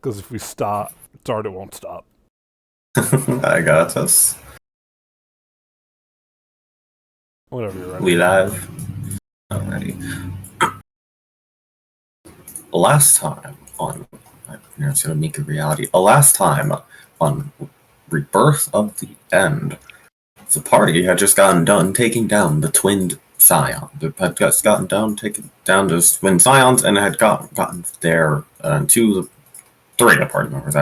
Because if we start, it won't stop. I got us. Whenever you're ready. We live. Alrighty. Last time on, it's gonna make a reality. Last time on Rebirth of the End, the party had just gotten done taking down the twinned scion. They had just gotten down taking down those twin scions, and had gotten there three of the party members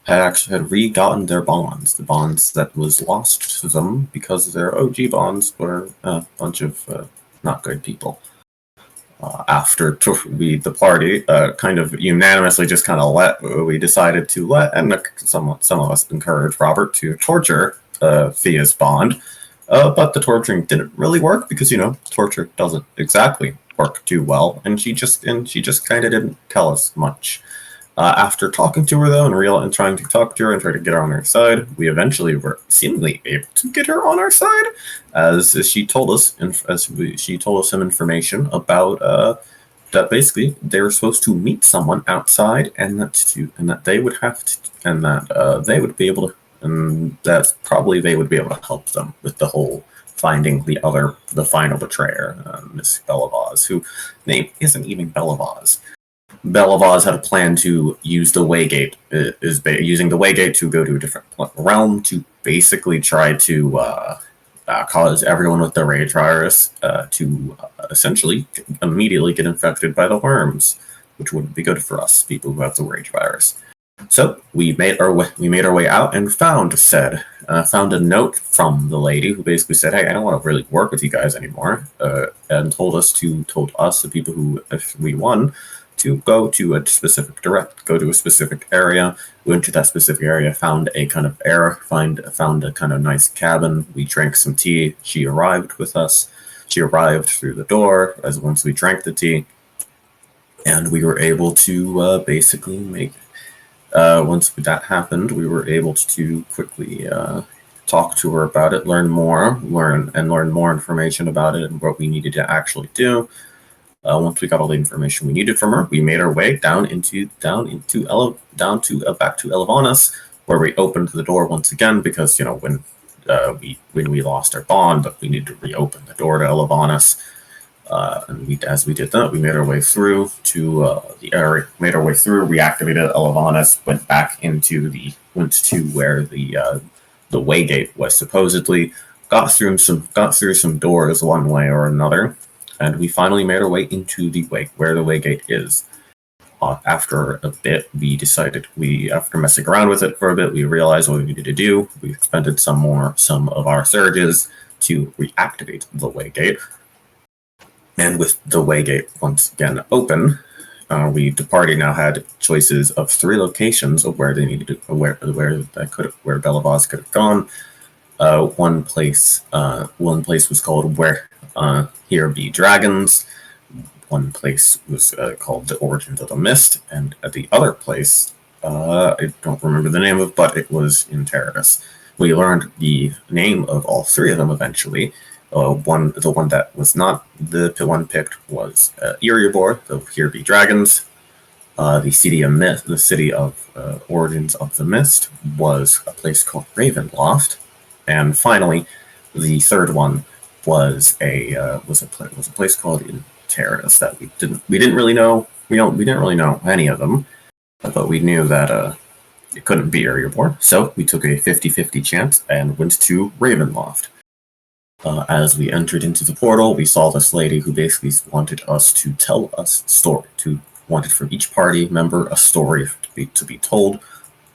had re-gotten their bonds, the bonds that was lost to them because their OG bonds were a bunch of not good people. After the party kind of unanimously just kind of we decided to let, and some of us encouraged Robert to torture Thea's bond, but the torturing didn't really work because torture doesn't exactly work too well, and she just kind of didn't tell us much. After talking to her though, and trying to talk to her and try to get her on our side, we eventually were seemingly able to get her on our side, as she told us, she told us some information about that basically they were supposed to meet someone outside, and that they would have to, and that they would be able to, and that probably they would be able to help them with the whole finding the final betrayer, Miss Bellavaz, whose name isn't even Bellavaz. Bellavaz had a plan to use the Waygate, using the Waygate to go to a different realm to basically try to cause everyone with the rage virus to essentially immediately get infected by the worms, which wouldn't be good for us, people who have the rage virus. So we made our way out and found a note from the lady who basically said, "Hey, I don't want to really work with you guys anymore," and told us, the people who, if we won, to go to a specific area. Went to that specific area, found a kind of nice cabin. We drank some tea. She arrived with us. She arrived through the door once we drank the tea, and we were able to basically make. Once that happened, we were able to quickly talk to her about it, learn more information about it and what we needed to actually do. Once we got all the information we needed from her, we made our way back to Elavanas, where we opened the door once again because when we lost our bond, we needed to reopen the door to Elavanas. And as we did that, we made our way through to the area. Made our way through, reactivated Elavanas, went to where the Waygate was supposedly. Got through some doors one way or another, and we finally made our way into where the Waygate is. After a bit, after messing around with it for a bit, we realized what we needed to do. We expended some of our surges to reactivate the Waygate. And with the Waygate once again open, the party now had choices of 3 locations of where they needed to, where Bellavaz could have gone. One place was called Where Here Be Dragons. One place was called The Origins of the Mist, and at the other place, I don't remember the name of, but it was in Teradus. We learned the name of all 3 of them eventually. The one that was not the one picked was Erebor, the Here Be Dragons. The city of Origins of the Mist was a place called Ravenloft, and finally, the third one was a place called in Terrace that we didn't really know. We didn't really know any of them, but we knew that it couldn't be Erebor, so we took a 50-50 chance and went to Ravenloft. As we entered into the portal, we saw this lady who basically wanted us to tell us a story. Wanted from each party member a story to be told,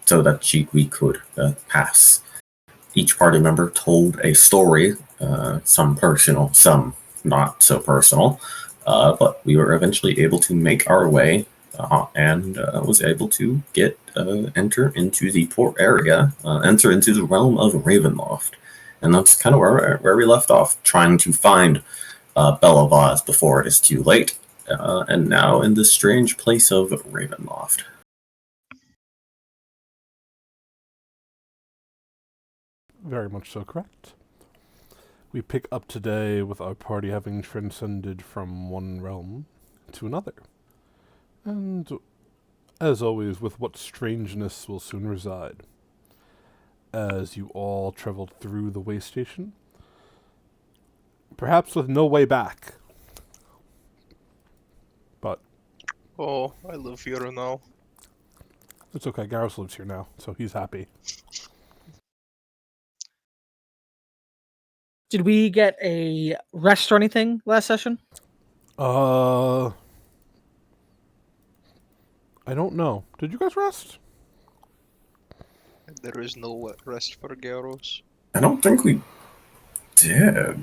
so that we could pass. Each party member told a story, some personal, some not so personal, but we were eventually able to make our way and was able to enter into the port area, enter into the realm of Ravenloft. And that's kind of where we left off, trying to find Bellavaz before it is too late, and now in the strange place of Ravenloft. Very much so correct. We pick up today with our party having transcended from one realm to another. And as always, with what strangeness will soon reside. As you all traveled through the way station, perhaps with no way back. But Oh, I live here now. it's okay, Garros lives here now, so he's happy. Did we get a rest or anything last session? I don't know. Did you guys rest? There is no rest for Gyros. I don't think we did.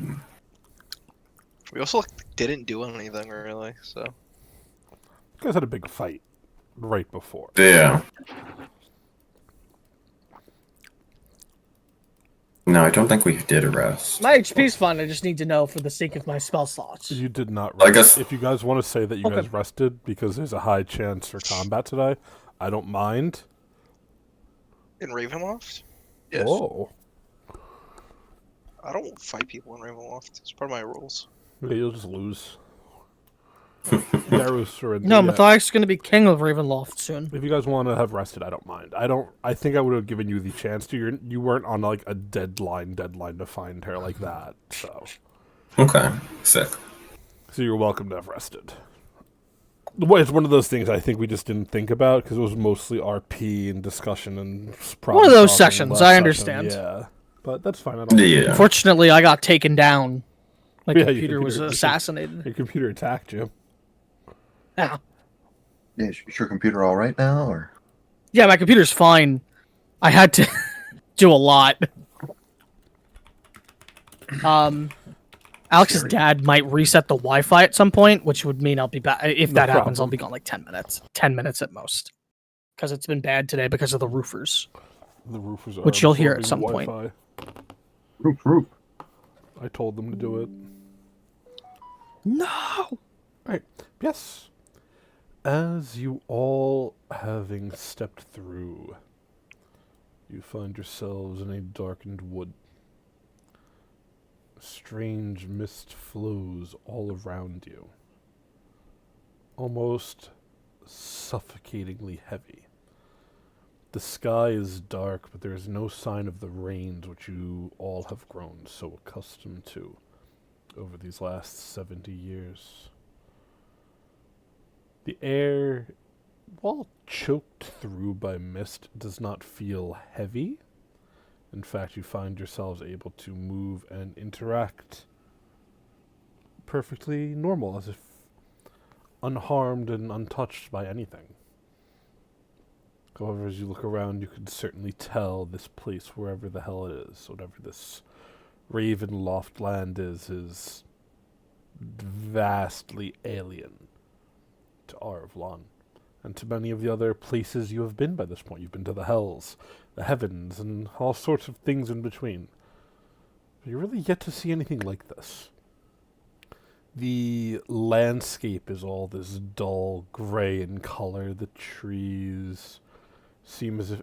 We also didn't do anything really, so. You guys had a big fight right before. Yeah. No, I don't think we did a rest. My HP's fine. I just need to know for the sake of my spell slots. You did not rest. I guess- If you guys want to say that you Okay. guys rested because there's a high chance for combat today, I don't mind. In Ravenloft? Yes. Whoa. I don't fight people in Ravenloft. It's part of my rules. Yeah, you'll just lose. Garros or No, Matthias going to be king of Ravenloft soon. If you guys want to have rested, I don't mind. I think I would have given you the chance to. You weren't on like a deadline to find her like that. So Okay, sick. you're welcome to have rested. It's one of those things I think we just didn't think about because it was mostly RP and discussion and One of those problem-solving sessions, last I session, understand. Yeah, but that's fine. I don't Yeah. Unfortunately, I got taken down. My Yeah, your computer was computer- assassinated. Your computer attacked you. Yeah. Yeah, is your computer all right now, or? Yeah, my computer's fine. I had to do a lot. Alex's Scary. dad might reset the Wi-Fi at some point, which would mean I'll be back. If No that happens, I'll problem. be gone like 10 minutes. 10 minutes at most. Because it's been bad today because of the roofers. The roofers are Which you'll hear at absorbing some point. Wi-Fi. Roof. I told them to do it. No! Right. Yes. As you all having stepped through, you find yourselves in a darkened wood. Strange mist flows all around you, almost suffocatingly heavy. The sky is dark, but there is no sign of the rains which you all have grown so accustomed to over these last 70 years. The air, while choked through by mist, does not feel heavy. In fact, you find yourselves able to move and interact perfectly normal, as if unharmed and untouched by anything. However, as you look around, you can certainly tell this place, wherever the hell it is, whatever this Ravenloft land is vastly alien to Arvlon, and to many of the other places you have been by this point. You've been to the Hells, the Heavens, and all sorts of things in between. But you're really yet to see anything like this. The landscape is all this dull gray in color. The trees seem as if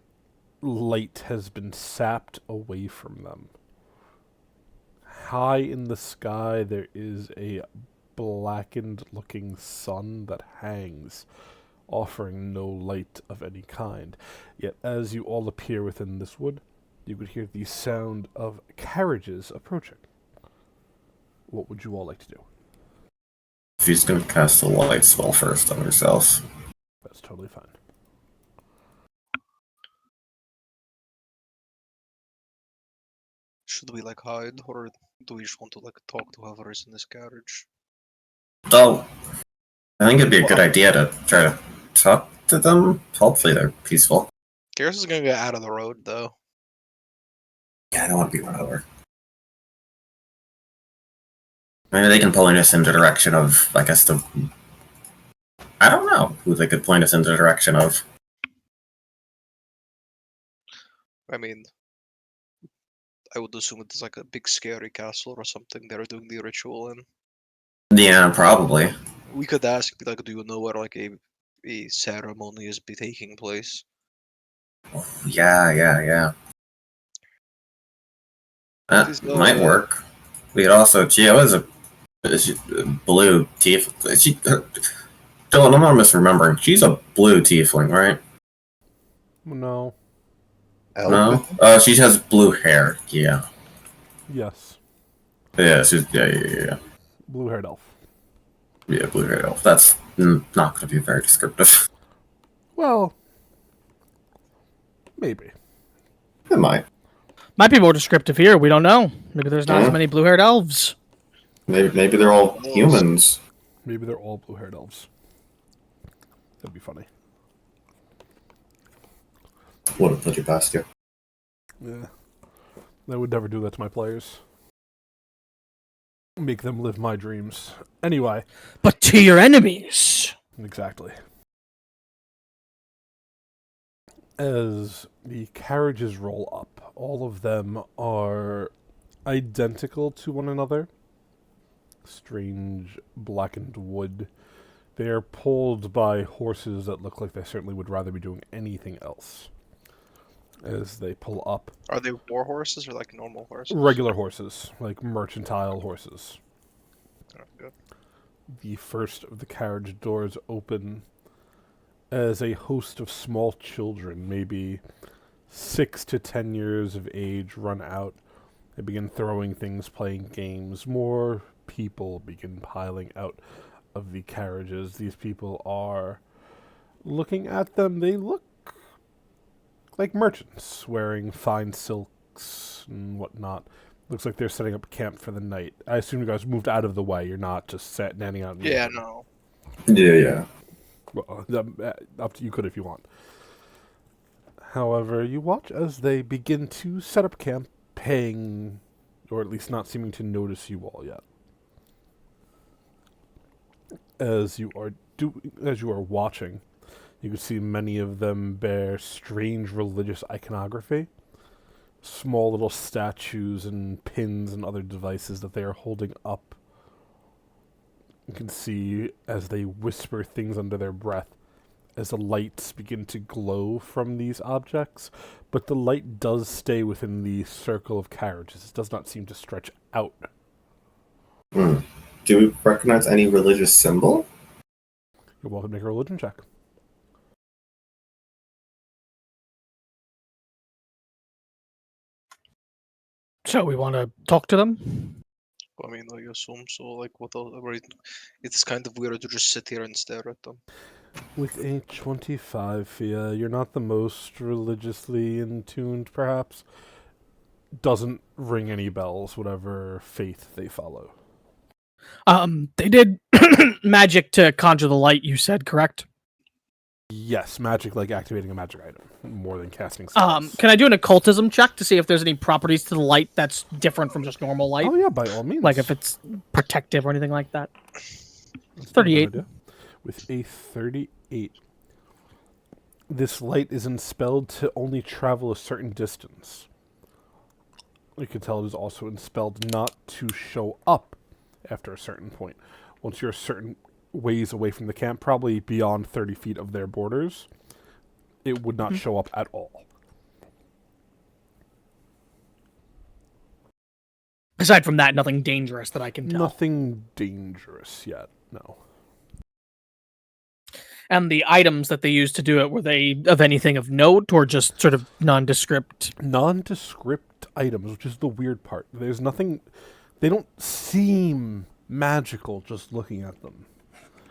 light has been sapped away from them. High in the sky, there is a blackened-looking sun that hangs, offering no light of any kind. Yet as you all appear within this wood, you could hear the sound of carriages approaching. What would you all like to do? She's gonna cast a light spell first on herself. That's totally fine. Should we like hide, or do we just want to like talk to whoever is in this carriage? Oh, I think it'd be a good idea to try to talk to them. Hopefully they're peaceful. Garrus is gonna get out of the road though. Yeah, I don't want to be run over. Maybe they can point us in the direction of, I guess, I don't know who they could point us in the direction of. I mean, I would assume it's like a big scary castle or something they're doing the ritual in. Yeah, probably. We could ask, like, do you know where like a ceremony is be taking place? Yeah. That Please might go. work. We could also, she was a blue tief. Dylan, I'm not misremembering. She's a blue tiefling, right? No. No? She has blue hair. Yeah. Yes. Yeah, yeah. Blue-haired elf. Yeah, blue hair elf. That's not going to be very descriptive. Well, maybe. It might. Might be more descriptive here. We don't know. Maybe there's not as many blue-haired elves. Maybe they're all humans. Maybe they're all blue-haired elves. That'd be funny. Wouldn't put it past you. Yeah. I would never do that to my players. Make them live my dreams. Anyway. But to your enemies. Exactly. As the carriages roll up, all of them are identical to one another. Strange blackened wood. They are pulled by horses that look like they certainly would rather be doing anything else. As they pull up. Are they war horses or like normal horses? Regular horses, like mercantile horses. Oh, good. The first of the carriage doors open as a host of small children, maybe 6 to 10 years of age, run out. They begin throwing things, playing games. More people begin piling out of the carriages. These people are looking at them. They look like merchants, wearing fine silks and whatnot. Looks like they're setting up camp for the night. I assume you guys moved out of the way. You're not just standing out in the open. No. Yeah. Well, up to you could if you want. However, you watch as they begin to set up camp, paying, or at least not seeming to notice you all yet. As you are watching, you can see many of them bear strange religious iconography, small little statues and pins and other devices that they are holding up. You can see as they whisper things under their breath, as the lights begin to glow from these objects, but the light does stay within the circle of carriages. It does not seem to stretch out. Do we recognize any religious symbol? You're welcome to make a religion check. So we want to talk to them? I mean, I assume so. Like, what else? It's kind of weird to just sit here and stare at them. With a 25, Fia, you're not the most religiously in tuned, perhaps. Doesn't ring any bells, whatever faith they follow. They did magic to conjure the light, you said, correct? Yes, magic, like activating a magic item, more than casting spells. Can I do an occultism check to see if there's any properties to the light that's different from just normal light? Oh yeah, by all means. Like if it's protective or anything like that? 38. With a 38. This light is enspelled to only travel a certain distance. You can tell it is also enspelled not to show up after a certain point. Once you're a certain ways away from the camp, probably beyond 30 feet of their borders, it would not show up at all. Aside from that, nothing dangerous that I can tell. Nothing dangerous yet, no. And the items that they used to do it, were they of anything of note or just sort of nondescript? Nondescript items, which is the weird part. There's nothing... They don't seem magical just looking at them.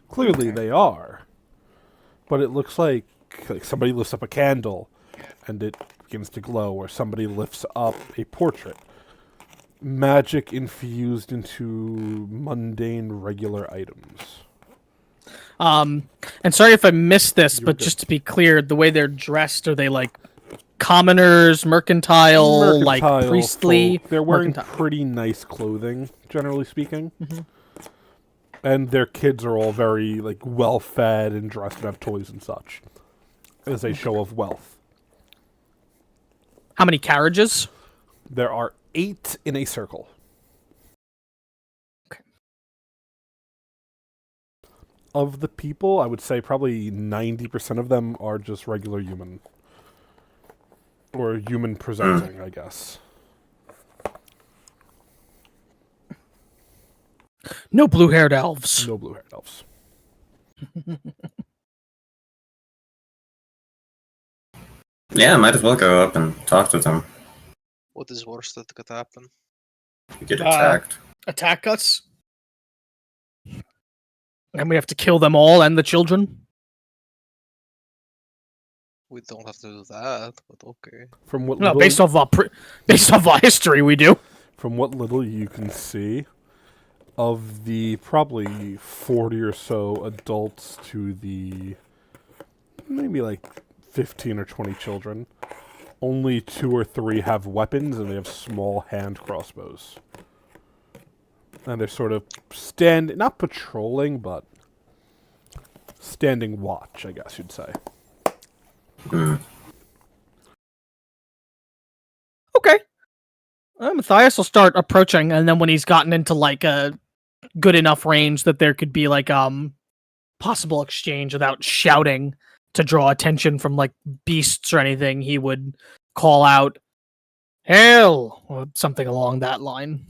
Clearly they are. But it looks like somebody lifts up a candle and it begins to glow, or somebody lifts up a portrait. Magic infused into mundane, regular items. And sorry if I missed this, but good. just to be clear, the way they're dressed, are they like commoners, mercantile, like priestly? Folk. They're wearing mercantile. pretty nice clothing, generally speaking. And their kids are all very like well fed and dressed and have toys and such, as a show of wealth. How many carriages? There are 8 in a circle. Okay. Of the people, I would say probably 90% of them are just regular human. Or human presenting, I guess. No blue-haired elves. No blue-haired elves. Yeah, might as well go up and talk to them. What is worse that could happen? You get attacked. Attack us? And we have to kill them all and the children? We don't have to do that, but okay. From what No, little, based off our history, we do. from what little you can see, of the probably 40 or so adults to the maybe like 15 or 20 children, only 2 or 3 have weapons, and they have small hand crossbows. And they're sort of not patrolling, but standing watch, I guess you'd say. Okay. Matthias will start approaching, and then when he's gotten into like a good enough range that there could be like possible exchange without shouting to draw attention from like beasts or anything, he would call out "Hail!" or something along that line,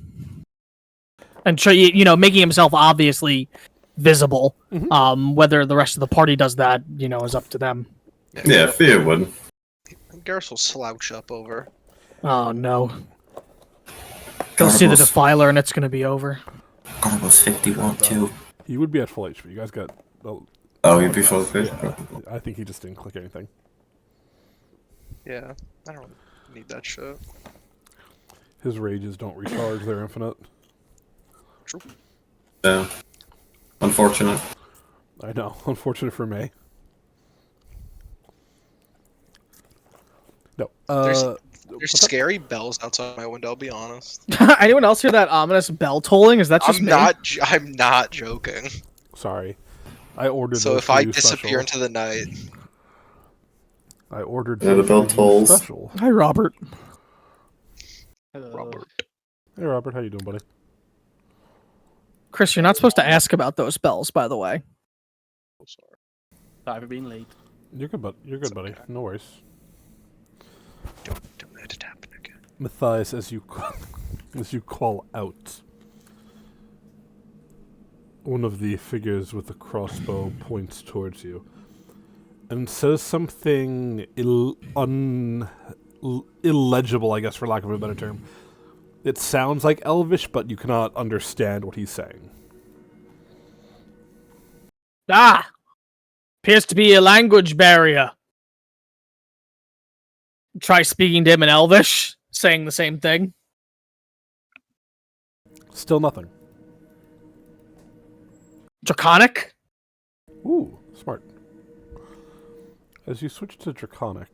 and making himself obviously visible. Mhm. Whether the rest of the party does that, is up to them. Yeah, Fia would. Garrus will slouch up over. Oh no! He'll see the Defiler, and it's going to be over. Gargo's 51 too. He would be at full HP. You guys got... Oh, you'd be full of fish? Yeah, I think he just didn't click anything. Yeah, I don't need that shit. His rages don't recharge, they're infinite. True. Yeah. Unfortunate. I know, unfortunate for me. No, There's scary bells outside my window, I'll be honest. Anyone else hear that ominous bell tolling? Is that just me? I'm not joking. Sorry. I ordered So those if for I you disappear special. into the night... I ordered Yeah, the those bell for you tolls. special. Hi, Robert. Robert. Hey, Robert, how you doing, buddy? Chris, you're not supposed to ask about those bells, by the way. Oh, sorry. Sorry for being late. You're good, It's buddy. okay. No worries. Don't let it happen again. Matthias, as you call out, one of the figures with the crossbow points towards you and says something illegible, I guess, for lack of a better term. It sounds like Elvish, but you cannot understand what he's saying. Ah! Appears to be a language barrier. Try speaking to him in Elvish, saying the same thing. Still nothing. Draconic? Ooh, smart. As you switch to Draconic,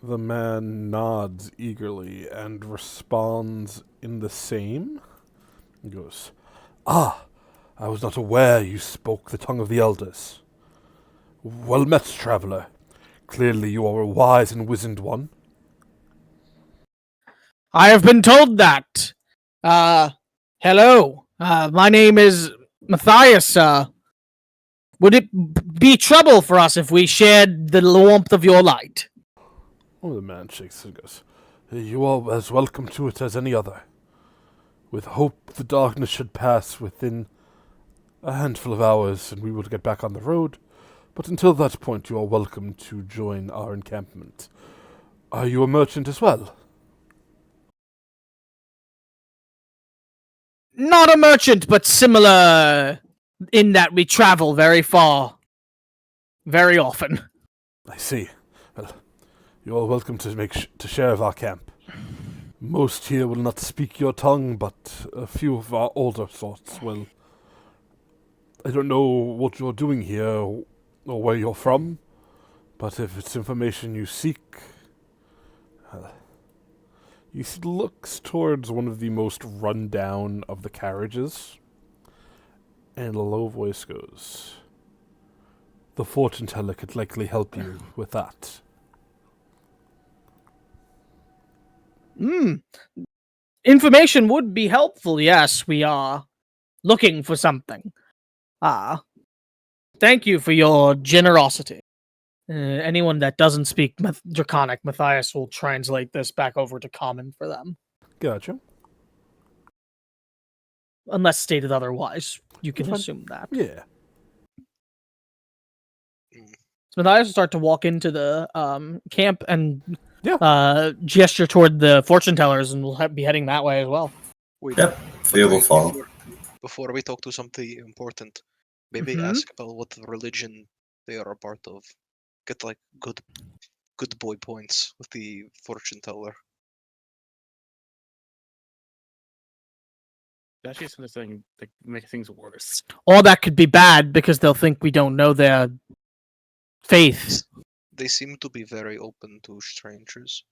the man nods eagerly and responds in the same. He goes, "Ah, I was not aware you spoke the tongue of the elders. Well met, traveler. Clearly you are a wise and wizened one." I have been told that. Hello. My name is Matthias. Would it be trouble for us if we shared the warmth of your light? Oh, the man shakes and goes, "You are as welcome to it as any other. With hope the darkness should pass within a handful of hours and we will get back on the road. But until that point you are welcome to join our encampment. Are you a merchant as well?" Not a merchant, but similar in that we travel very far. Very often. "I see. Well, you are welcome to to share of our camp. Most here will not speak your tongue, but a few of our older sorts will. I don't know what you're doing here or where you're from, but if it's information you seek..." He looks towards one of the most run-down of the carriages, and a low voice goes, "The fortune teller could likely help you with that." Information would be helpful, yes. We are looking for something. Thank you for your generosity. Anyone that doesn't speak Draconic, Matthias will translate this back over to Common for them. Gotcha. Unless stated otherwise, you can That's fine. assume that. Yeah. So Matthias will start to walk into the camp and Yeah. gesture toward the fortune tellers, and we'll be heading that way as well. Wait, Yep. but Theo will wait, follow. before we talk to something important, maybe Mhm. ask about what religion they are a part of. Get like good boy points with the fortune teller. Actually, something that makes things worse. Or that could be bad because they'll think we don't know their faith. They seem to be very open to strangers.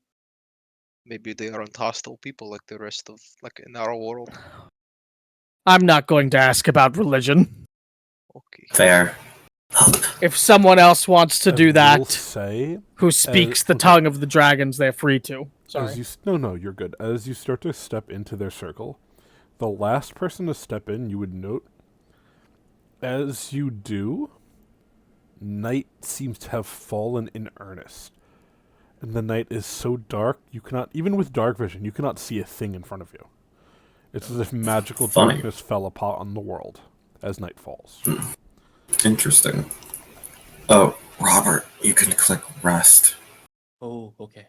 Maybe they aren't hostile people like the rest of like in our world. I'm not going to ask about religion. Okay. Fair. If someone else wants to I do will that, say, who speaks the okay. tongue of the dragons, they're free to. Sorry. as you no, you're good. As you start to step into their circle, the last person to step in, you would note, as you do, night seems to have fallen in earnest. And the night is so dark, you cannot, even with dark vision, you cannot see a thing in front of you. It's as if magical Funny. darkness fell upon the world as night falls. Interesting. Oh, Robert, you can click rest. Oh, okay.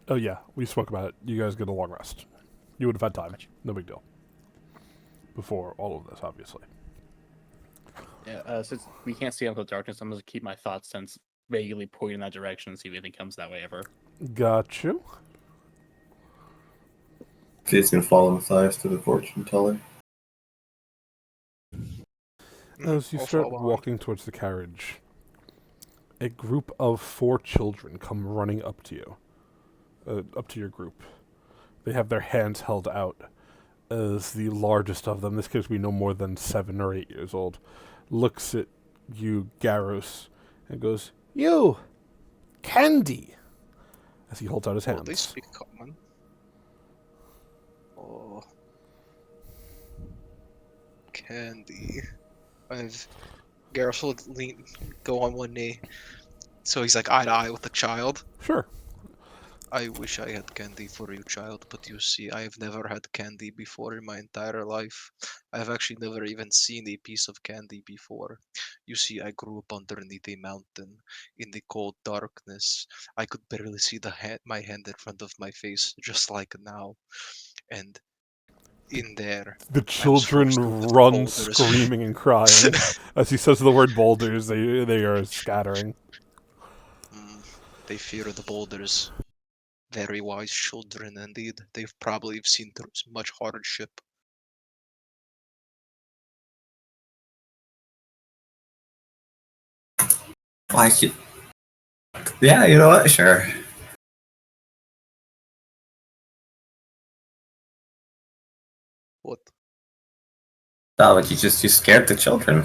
Oh yeah, we spoke about it. You guys get a long rest. You would have had time. No big deal. Before all of this, obviously. Yeah, since we can't see out the darkness, I'm going to keep my thought sense vaguely pointing in that direction and see if anything comes that way ever. Got you. He's gonna follow Matthias to the fortune teller. As you I'll start follow behind. walking towards the carriage, a group of 4 children come running up to you. Up to your group. They have their hands held out as the largest of them, this kid be no more than 7 or 8 years old, looks at you, Garros, and goes, "You! Candy!" As he holds out his Oh, they hands. speak common. Oh. Candy. Gareth will go on one knee. So he's like eye to eye with the child. Sure. I wish I had candy for you, child, but you see, I have never had candy before in my entire life. I have actually never even seen a piece of candy before. You see, I grew up underneath a mountain in the cold darkness. I could barely see my hand in front of my face, just like now. And in there, The forced children to lift run boulders. screaming and crying. As he says the word boulders, they are scattering. They fear the boulders. Very wise children indeed. They've probably seen through much hardship. Like it. Yeah, you know what? Sure. What? No, but you scared the children.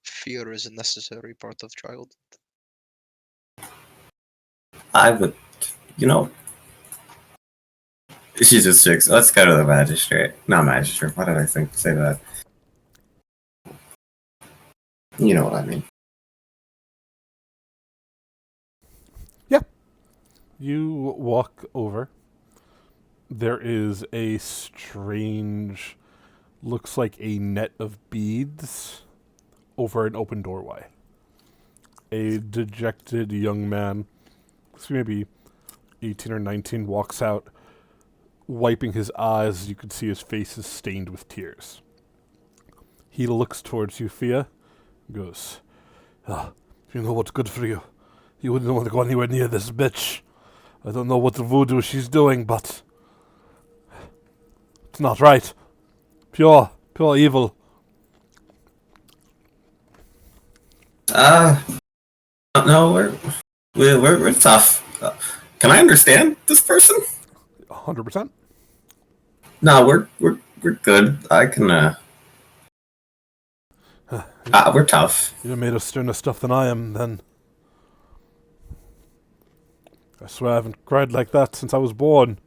Fear is a necessary part of childhood. I would, you know. She's just 6. Let's go to the magistrate. Not magistrate. Why did I say that? You know what I mean. You walk over. There is a strange, looks like a net of beads over an open doorway. A dejected young man, maybe 18 or 19, walks out, wiping his eyes. You can see his face is stained with tears. He looks towards you, Fia, goes, "If you know what's good for you, you wouldn't want to go anywhere near this bitch. I don't know what the voodoo she's doing, but it's not right. Pure evil." No, we're tough. Can I understand this person? 100%. No, we're good. I can. We're tough. You're made of sterner stuff than I am, then. I swear I haven't cried like that since I was born.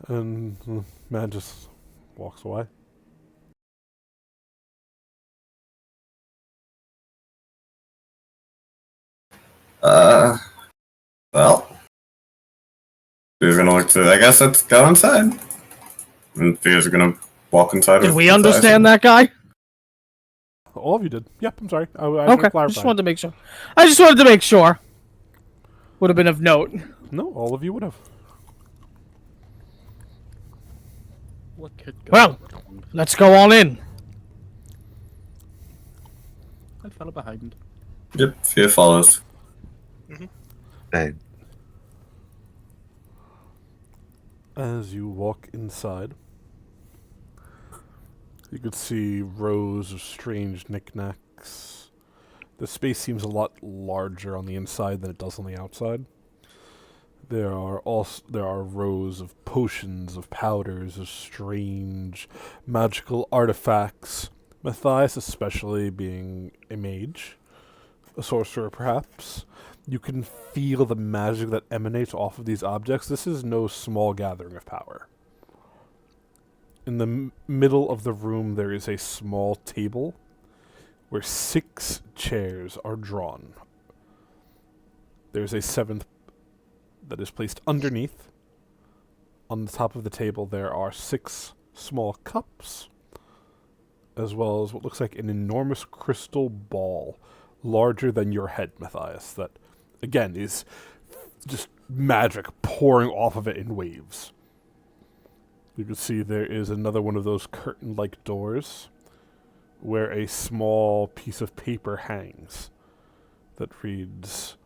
And the man just walks away. Well, we're gonna look to. I guess let's go inside. And Fia's gonna walk inside. Did we understand that guy? All of you did. Yep, I'm sorry. I Okay, clarified. just wanted to make sure. I just wanted to make sure. Would have been of note. No, all of you would have. What could go Well, wrong? let's go all in. I fell behind. Yep, fear follows. Hey, As you walk inside, you could see rows of strange knickknacks. The space seems a lot larger on the inside than it does on the outside. There are rows of potions, of powders, of strange magical artifacts. Matthias, especially being a mage, a sorcerer perhaps, you can feel the magic that emanates off of these objects. This is no small gathering of power. In the middle of the room, there is a small table where 6 chairs are drawn. There's a 7th that is placed underneath. On the top of the table, there are 6 small cups, as well as what looks like an enormous crystal ball, larger than your head, Matthias, that, again, is just magic pouring off of it in waves. You can see there is another one of those curtain-like doors where a small piece of paper hangs that reads,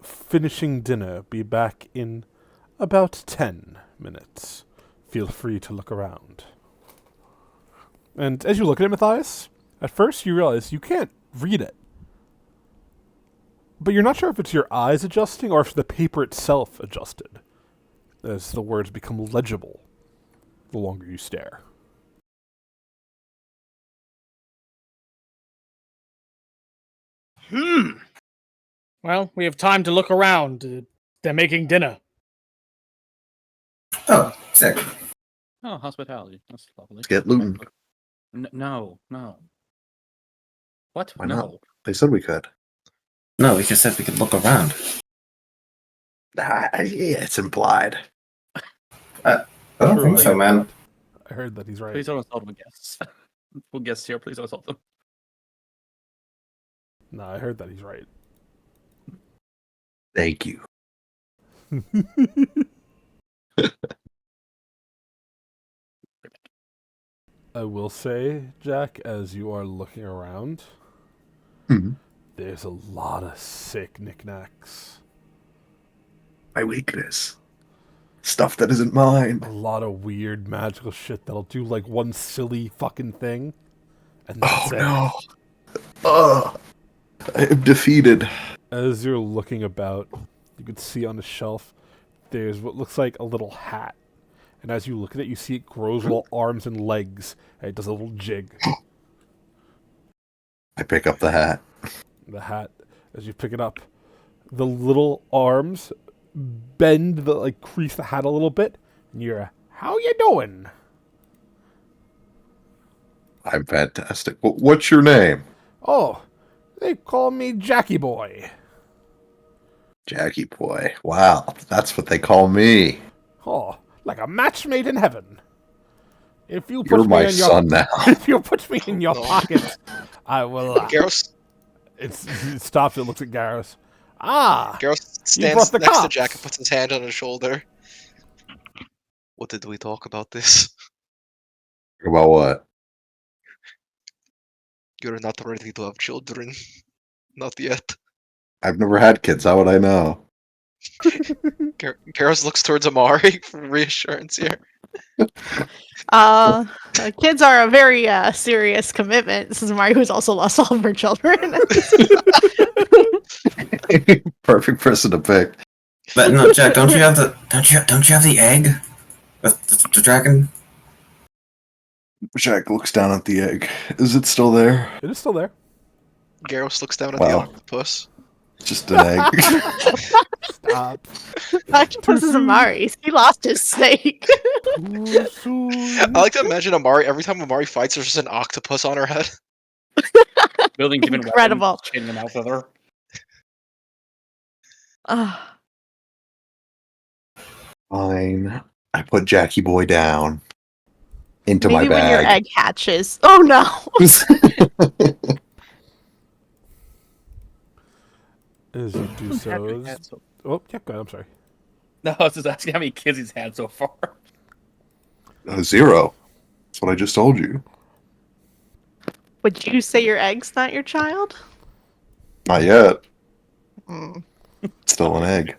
"Finishing dinner. Be back in about 10 minutes. Feel free to look around." And as you look at it, Matthias, at first you realize you can't read it. But you're not sure if it's your eyes adjusting or if the paper itself adjusted, as the words become legible the longer you stare. Well, we have time to look around. They're making dinner. Oh, sick. Oh, hospitality. That's lovely. let's get looting. No. What? Why no. not? They said we could. No, we just said we could look around. Yeah, it's implied. I don't think so, man. I heard that he's right. Please don't insult the guests. We'll guests here. Please don't insult them. No, I heard that he's right. Thank you. I will say, Jack, as you are looking around, Mhm. there's a lot of sick knickknacks. My weakness. Stuff that isn't mine. A lot of weird magical shit that'll do like one silly fucking thing. And that's Oh it. no. I am defeated. As you're looking about, you can see on the shelf there's what looks like a little hat. And as you look at it, you see it grows little arms and legs, and it does a little jig. I pick up the hat. The hat, as you pick it up, the little arms bend, crease the hat a little bit, and you're, "How you doing?" I'm fantastic. What's your name? "Oh, they call me Jackie Boy." Jackie Boy. Wow, that's what they call me. "Oh, like a match made in heaven. If you You're put me my in your son now. if you put me in your No. pocket, I will." Garros, It stops. It looks at Garros. "Ah, Garros brought stands the next to cops. Jack and puts his hand on his shoulder. What did we talk about this? About what? You're not ready to have children. Not yet. I've never had kids. How would I know? Garros looks towards Amari for reassurance here. Kids are a very serious commitment. This is Mari, who's also lost all of her children. Perfect person to pick. But no, Jack, don't you have the egg? The dragon? Jack looks down at the egg. Is it still there? It is still there." Garros looks down at Wow. the octopus. Just an egg. Stop. Octopus is Amari's. He lost his snake. Too soon. I like to imagine Amari, every time Amari fights, there's just an octopus on her head. Building given Incredible. weapons, chin them out with her. Ah, Fine. I put Jackie Boy down. into Maybe my when your bag. egg hatches. Oh no! As you do so, oh yeah, go ahead. I'm sorry. No, I was just asking how many kids he's had so far. 0. That's what I just told you. Would you say your egg's not your child? Not yet. Mm. Still an egg.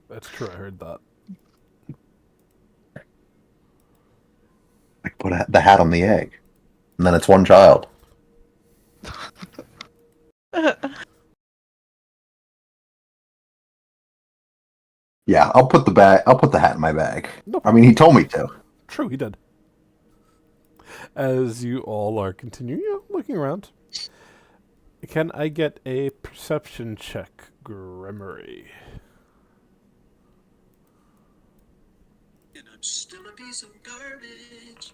That's true. I heard that. I put the hat on the egg, and then it's one child. Yeah, I'll put the hat in my bag. No I mean, he told me to. True, he did. As you all are continuing looking around, can I get a perception check, Gremory? And I'm still a piece of garbage.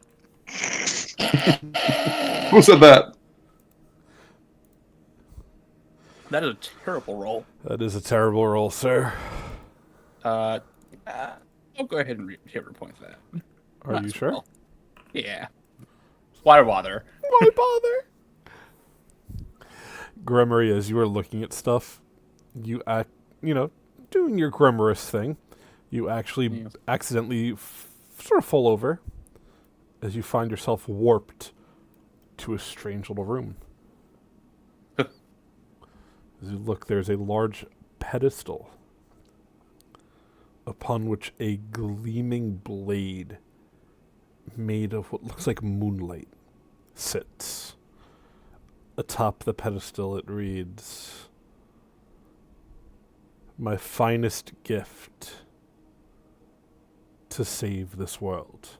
Who said that? That is a terrible roll. That is a terrible roll, sir. I'll go ahead and hit report for that. Are Might you as sure? well. Yeah. Why bother? Why bother? Gremory, as you are looking at stuff, you act, doing your Gremorous thing. You actually accidentally sort of fall over as you find yourself warped to a strange little room. As you look, there's a large pedestal upon which a gleaming blade made of what looks like moonlight sits. Atop the pedestal it reads, "My finest gift to save this world."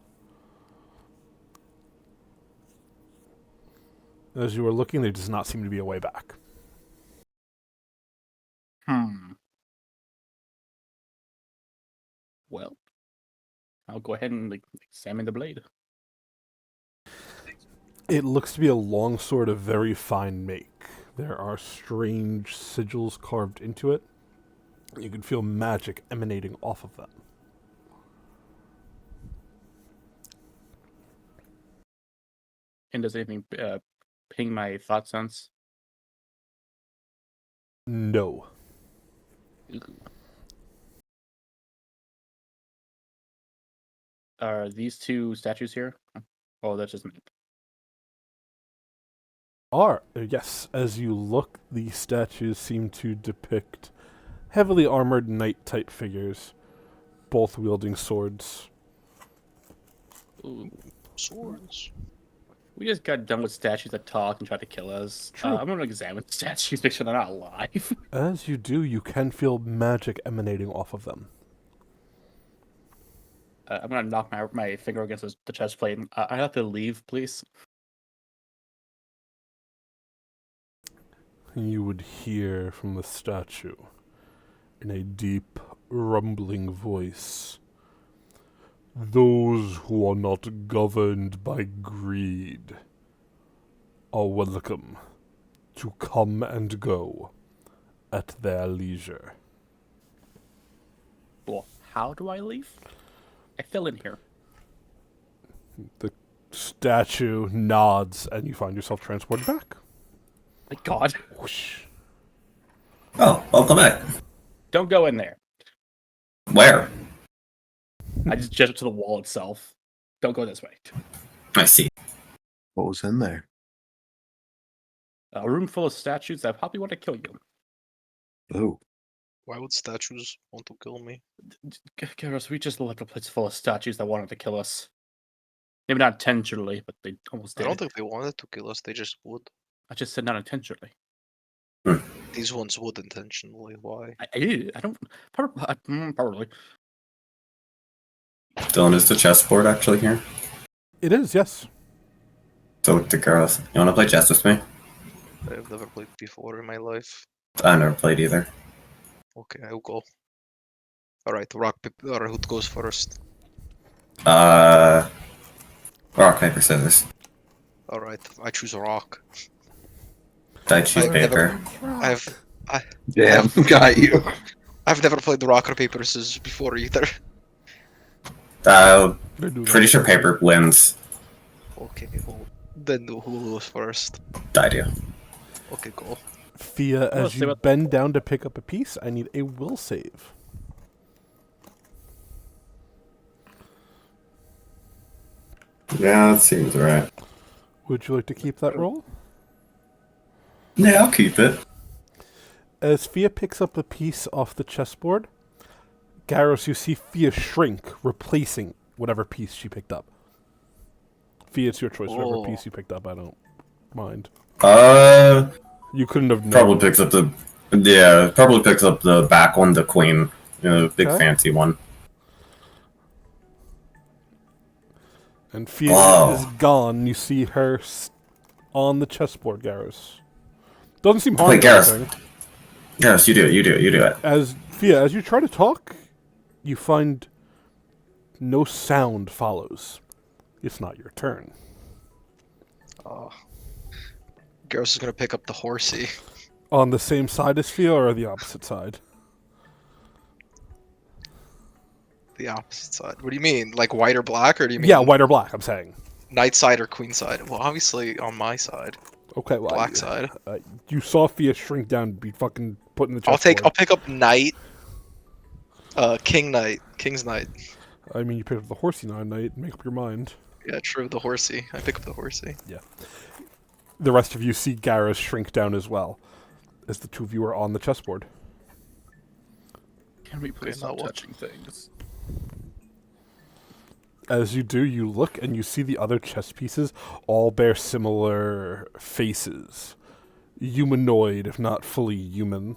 As you are looking, there does not seem to be a way back. Well, I'll go ahead and examine the blade. It looks to be a long sword of very fine make. There are strange sigils carved into it. You can feel magic emanating off of them. And does anything ping my thought sense? No. Are these two statues here? Oh, that's just me. Yes, as you look, the statues seem to depict heavily armored knight-type figures, both wielding swords. Ooh. Swords. We just got done with statues that talk and try to kill us. I'm going to examine the statues, make sure they're not alive. As you do, you can feel magic emanating off of them. I'm going to knock my finger against the chest plate. I have to leave, please. You would hear from the statue, in a deep, rumbling voice, "Those who are not governed by greed are welcome to come and go at their leisure." Well, how do I leave? I fell in here. The statue nods, and you find yourself transported back. My God. Whoosh. Oh, welcome back. Don't go in there. Where? I just gestured to the wall itself. Don't go this way. I see. What was in there? A room full of statues that probably want to kill you. Oh. Why would statues want to kill me? Garrus, we just left a place full of statues that wanted to kill us. Maybe not intentionally, but they almost I did. don't think they wanted to kill us, they just would. I just said not intentionally. These ones would intentionally. Why? I don't. Probably. Dylan, is the chessboard actually here? It is, yes. So, the girls, you want to play chess with me? I've never played before in my life. I never played either. Okay, I'll go. Alright, rock, paper, or who goes first? Rock, paper, scissors. Alright, I choose rock. I choose I've paper. Damn, got you. I've never played rock or paper scissors before either. They're doing Pretty that. sure paper wins. Okay, well, then who will lose first? Idea. Okay, cool. Fia, Well, as see you what- bend down to pick up a piece, I need a will save. Yeah, that seems right. Would you like to keep that roll? Yeah, I'll keep it. As Fia picks up a piece off the chessboard, Garros, you see Fia shrink, replacing whatever piece she picked up. Fia, it's your choice. Whatever Oh. piece you picked up, I don't mind. You couldn't have known. Probably picks up the. Yeah, probably picks up the back one, the queen. You know, the big Okay. fancy one. And Fia Wow. is gone. You see her on the chessboard, Garros. Doesn't seem harmed Wait, or Garros. anything. Yes, you do it. You do it. You do it. As Fia, as you try to talk, you find no sound follows. It's not your turn. Oh. Garros is gonna pick up the horsey. On the same side as Fia or the opposite side? The opposite side. What do you mean? Like white or black, or do you mean Yeah, white or black, I'm saying. knight side or queen side? Well, obviously on my side, Okay, well, black side. You saw Fia shrink down and be fucking put in the I'll chessboard. pick up knight. King knight, king's knight. I mean, you picked up the horsey now, Knight. Make up your mind. Yeah, true. The horsey. I pick up the horsey. The rest of you see Garros shrink down as well, as the two of you are on the chessboard. Can we please now stop what? touching things? As you do, you look and you see the other chess pieces all bear similar faces. Humanoid, if not fully human.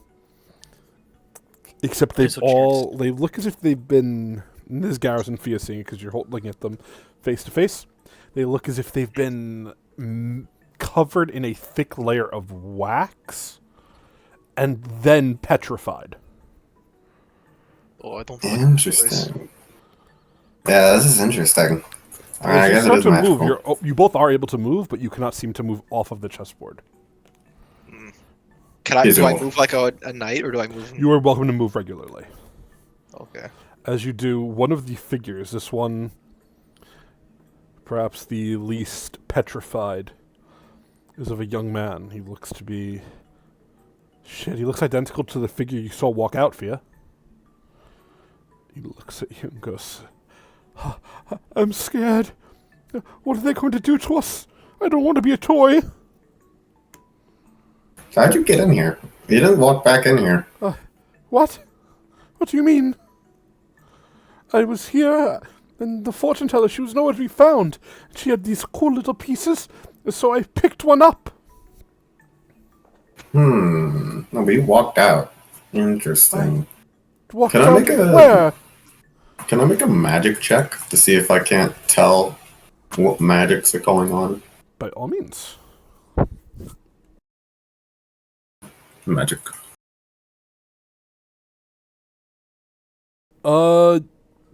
Except they've so curious. they look as if they've been, and this is Garros and Fia seeing it because you're looking at them face to face. They look as if they've been covered in a thick layer of wax and then petrified. Oh, I don't like this choice. Interesting. Yeah, this is interesting. All right, I As you guess it start is to move, magical. you both are able to move, but you cannot seem to move off of the chessboard. Can I? He's Do I all- move like a knight, or do I move? You are welcome to move regularly. Okay. As you do, one of the figures, this one, perhaps the least petrified, is of a young man. He looks to be... Shit, he looks identical to the figure you saw walk out, Fia. He looks at you and goes, I'm scared. What are they going to do to us? I don't want to be a toy. How'd you get in here? You didn't walk back in here. What? What do you mean? I was here, and the fortune teller, she was nowhere to be found. She had these cool little pieces, so I picked one up. No, but you walked out. Interesting. Walked Can I out make a- where? Can I make a magic check to see if I can't tell what magics are going on? By all means. Magic.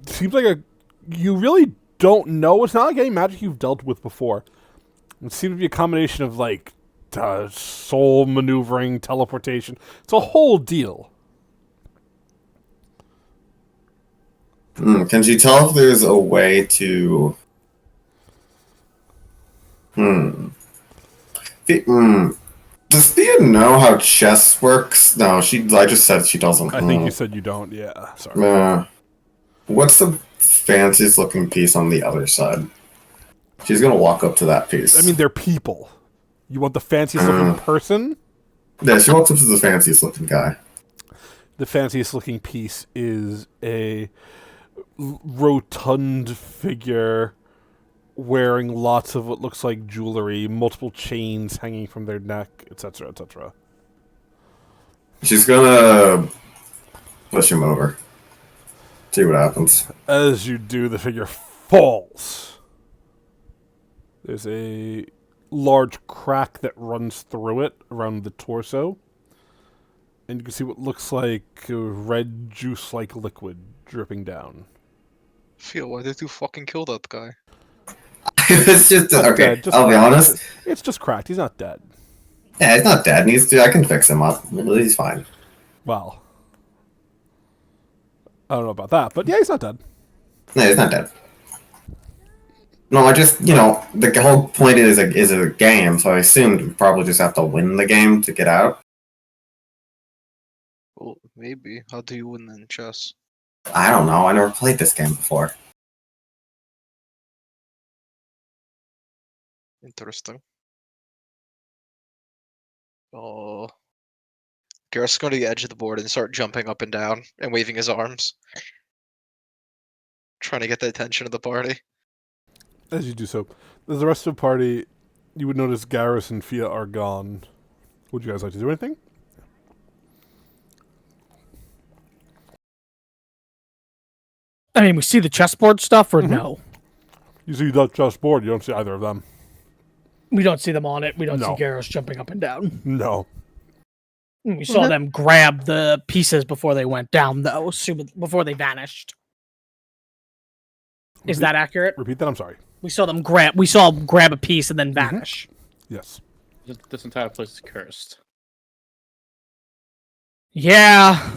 Seems like you really don't know. It's not like any magic you've dealt with before. It seems to be a combination of like soul maneuvering, teleportation. It's a whole deal. Can she tell if there's a way to... Does Thea know how chess works? No, I just said she doesn't. I think you said you don't. Yeah, sorry. What's the fanciest looking piece on the other side? She's gonna walk up to that piece. I mean, they're people. You want the fanciest looking person? Yeah, she walks up to the fanciest looking guy. The fanciest looking piece is a rotund figure wearing lots of what looks like jewelry, multiple chains hanging from their neck, etc., etc. She's gonna push him over. See what happens. As you do, the figure falls. There's a large crack that runs through it around the torso. And you can see what looks like a red juice-like liquid dripping down. Phil, why did you fucking kill that guy? It's just okay. Dead, just I'll be cracked. honest. It's just cracked. He's not dead. Yeah, he's not dead. I can fix him up. He's fine. Well, I don't know about that, but yeah, he's not dead. No, he's not dead. No, I just, the whole point is a game, so I assumed we probably just have to win the game to get out. Well, maybe. How do you win in chess? I don't know. I never played this game before. Interesting. Oh. Garrus go to the edge of the board and start jumping up and down and waving his arms. Trying to get the attention of the party. As you do so, as the rest of the party, you would notice Garrus and Fia are gone. Would you guys like to do anything? I mean, we see the chessboard stuff, or Mhm. no? You see that chessboard, you don't see either of them. We don't see them on it. We don't No. see Garrus jumping up and down. No. We saw them grab the pieces before they went down, though, before they vanished. Is that accurate? Repeat that, I'm sorry. We saw them grab. We saw them grab a piece and then vanish. Yes. This entire place is cursed. Yeah.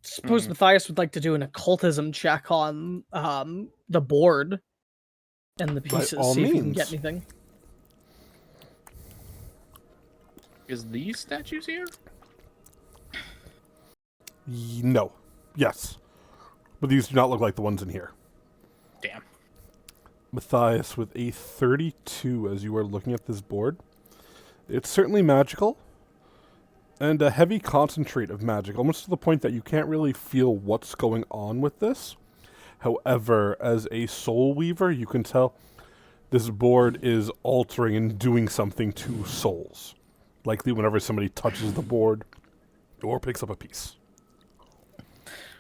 Suppose Matthias would like to do an occultism check on the board and the pieces, all see if he can means. get anything. Is these statues here? No. Yes. But these do not look like the ones in here. Damn. Matthias with a 32 as you are looking at this board. It's certainly magical. And a heavy concentrate of magic, almost to the point that you can't really feel what's going on with this. However, as a soul weaver, you can tell this board is altering and doing something to souls. Likely whenever somebody touches the board or picks up a piece.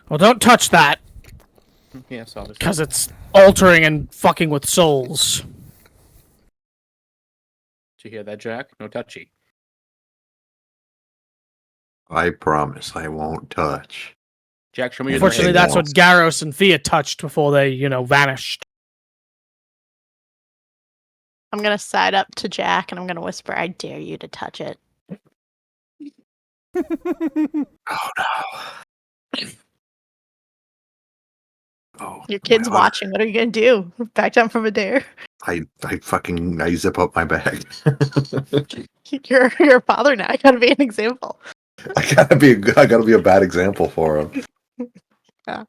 Well, don't touch that, Yes, obviously. because it's altering and fucking with souls. Did you hear that, Jack? No touchy. I promise I won't touch. Jack, show me your Unfortunately, Hey, that's what balls. Garrus and Fia touched before they, vanished. I'm gonna side up to Jack and I'm gonna whisper, "I dare you to touch it." Oh no. Oh, Your kid's my honor. watching. What are you gonna do? Back down from a dare? I zip up my bag. You're a father now. I gotta be an example. I gotta be a bad example for him. Yeah.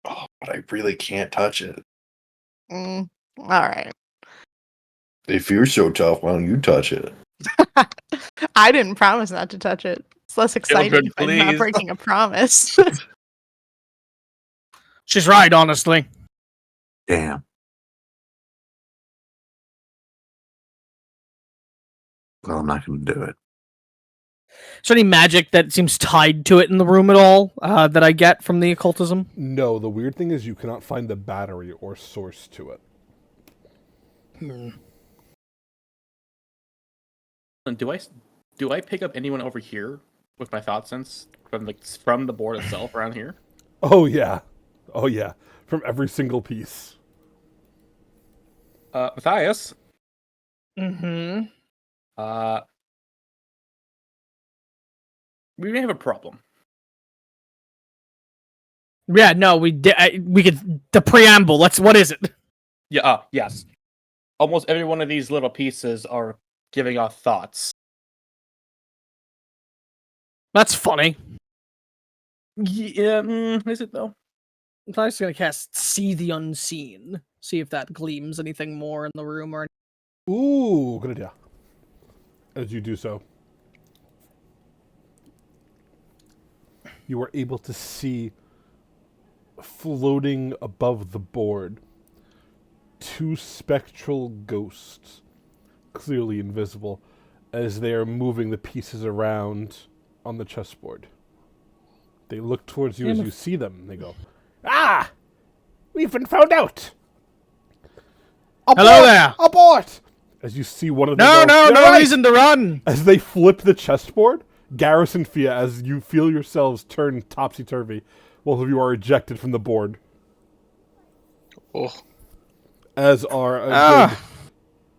Oh, but I really can't touch it. All right. If you're so tough, why don't you touch it? I didn't promise not to touch it. It's less exciting Children, if I'm not please. breaking a promise. She's right, honestly. Damn. Well, I'm not gonna do it. Is there any magic that seems tied to it in the room at all that I get from the occultism? No, the weird thing is you cannot find the battery or source to it. And do I pick up anyone over here with my thought sense from the board itself around here? Oh yeah. Oh yeah. From every single piece. Matthias. Mm-hmm. We may have a problem. Yeah, no, we did. We could the preamble. What is it? Yeah. Yes. Almost every one of these little pieces are giving off thoughts. That's funny. Yeah. Is it though? I'm just gonna cast See the Unseen. See if that gleams anything more in the room or. Ooh, good idea. As you do so, you are able to see floating above the board two spectral ghosts, clearly invisible, as they are moving the pieces around on the chessboard. They look towards you as you see them. They go, "Ah! We've been found out! Abort! Hello there! Abort!" As you see one of them No, go, no, "You're no right!" reason to run. As they flip the chessboard, Garrus and Fia, as you feel yourselves turn topsy-turvy, both of you are ejected from the board. Oh. As are a good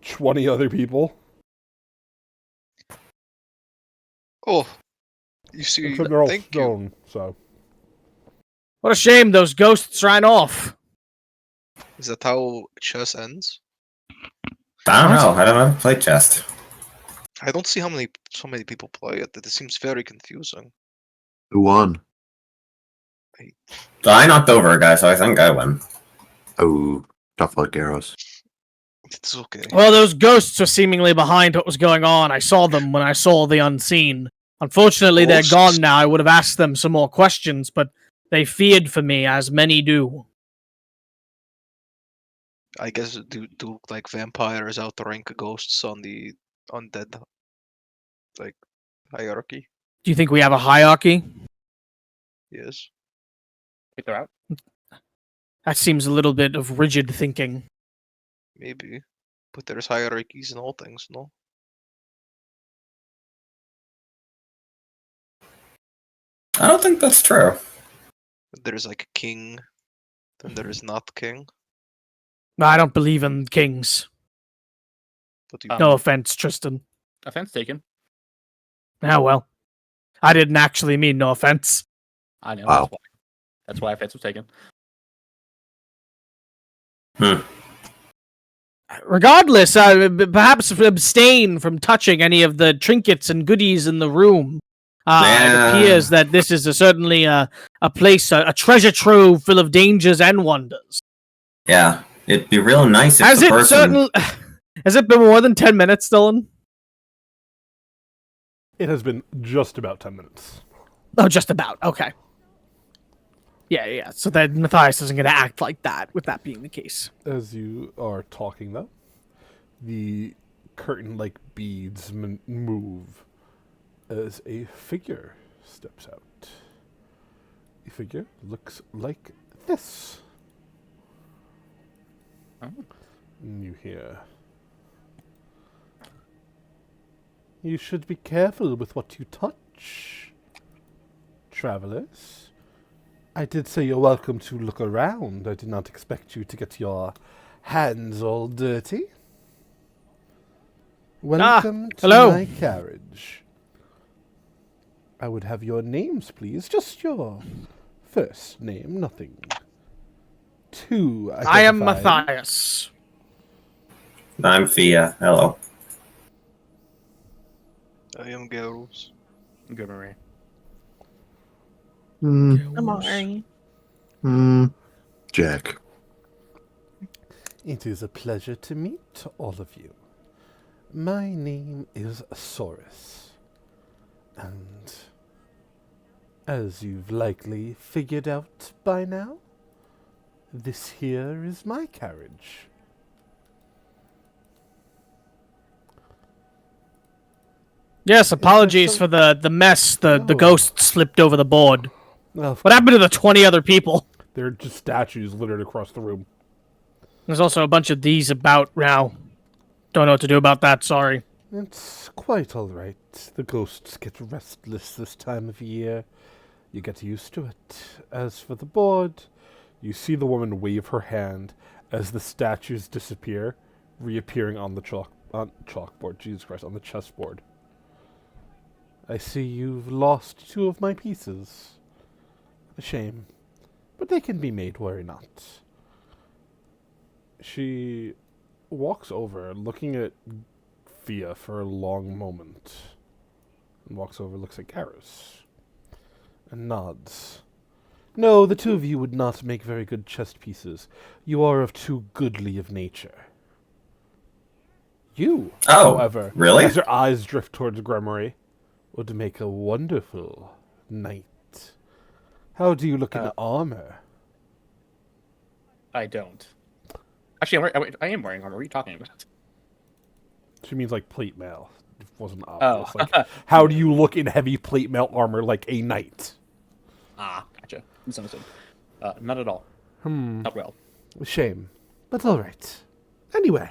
20 other people. Oh. You see, Except they're all thank you. stone, so. What a shame those ghosts ran off. Is that how chess ends? I don't What? know. I don't ever play chess. I don't see so many people play it. It seems very confusing. Who won? So I knocked over a guy, so I think I win. Oh, tough luck, arrows. It's okay. Well, those ghosts were seemingly behind what was going on. I saw them when I saw the unseen. Unfortunately, they're Ghosts? gone now. I would have asked them some more questions, but they feared for me, as many do. I guess do like vampires outrank ghosts on the undead like hierarchy? Do you think we have a hierarchy? Yes. Think they're out. That seems a little bit of rigid thinking. Maybe. But there's hierarchies in all things, no? I don't think that's true. There's like a king, then there is not king. No, I don't believe in kings. But you No offense, Tristan. Offense taken. Ah, well. I didn't actually mean no offense. I know. Wow. That's why offense was taken. Regardless, perhaps abstain from touching any of the trinkets and goodies in the room. It appears that this is certainly a place, a treasure trove full of dangers and wonders. Yeah, it'd be real nice if the person... Has it been more than 10 minutes, Dylan? It has been just about 10 minutes. Oh, just about. Okay. Yeah. So that Matthias isn't going to act like that, with that being the case. As you are talking, though, the curtain-like beads move as a figure steps out. The figure looks like this. Oh. And you hear... You should be careful with what you touch, travelers. I did say you're welcome to look around. I did not expect you to get your hands all dirty. Welcome to hello. my carriage. I would have your names, please. Just your first name, nothing too I am identifying. Matthias. I'm Thea. Hello. I am Garus. Good, Marie. Amari. Jack. It is a pleasure to meet all of you. My name is Saurus, and as you've likely figured out by now, this here is my carriage. Yes, apologies for the mess. The No. ghost slipped over the board. Well, What happened to the 20 other people? there are just statues littered across the room. There's also a bunch of these about now. Don't know what to do about that, sorry. It's quite all right. The ghosts get restless this time of year. You get used to it. As for the board, you see the woman wave her hand as the statues disappear, reappearing on the chalkboard. Jesus Christ, on the chessboard. I see you've lost 2 of my pieces. A shame. But they can be made, worry not. She walks over, looking at Fia for a long moment. And walks over, looks at Garrus. And nods. No, the 2 of you would not make very good chess pieces. You are of too goodly of nature. You, however, really? as her eyes drift towards Gremory, would make a wonderful knight. How do you look in armor? I don't. Actually, I am wearing armor. What are you talking about? She means like plate mail. It wasn't obvious. Like, how do you look in heavy plate mail armor like a knight? Gotcha. Misunderstood. Not at all. Not well. Shame. But alright. Anyway,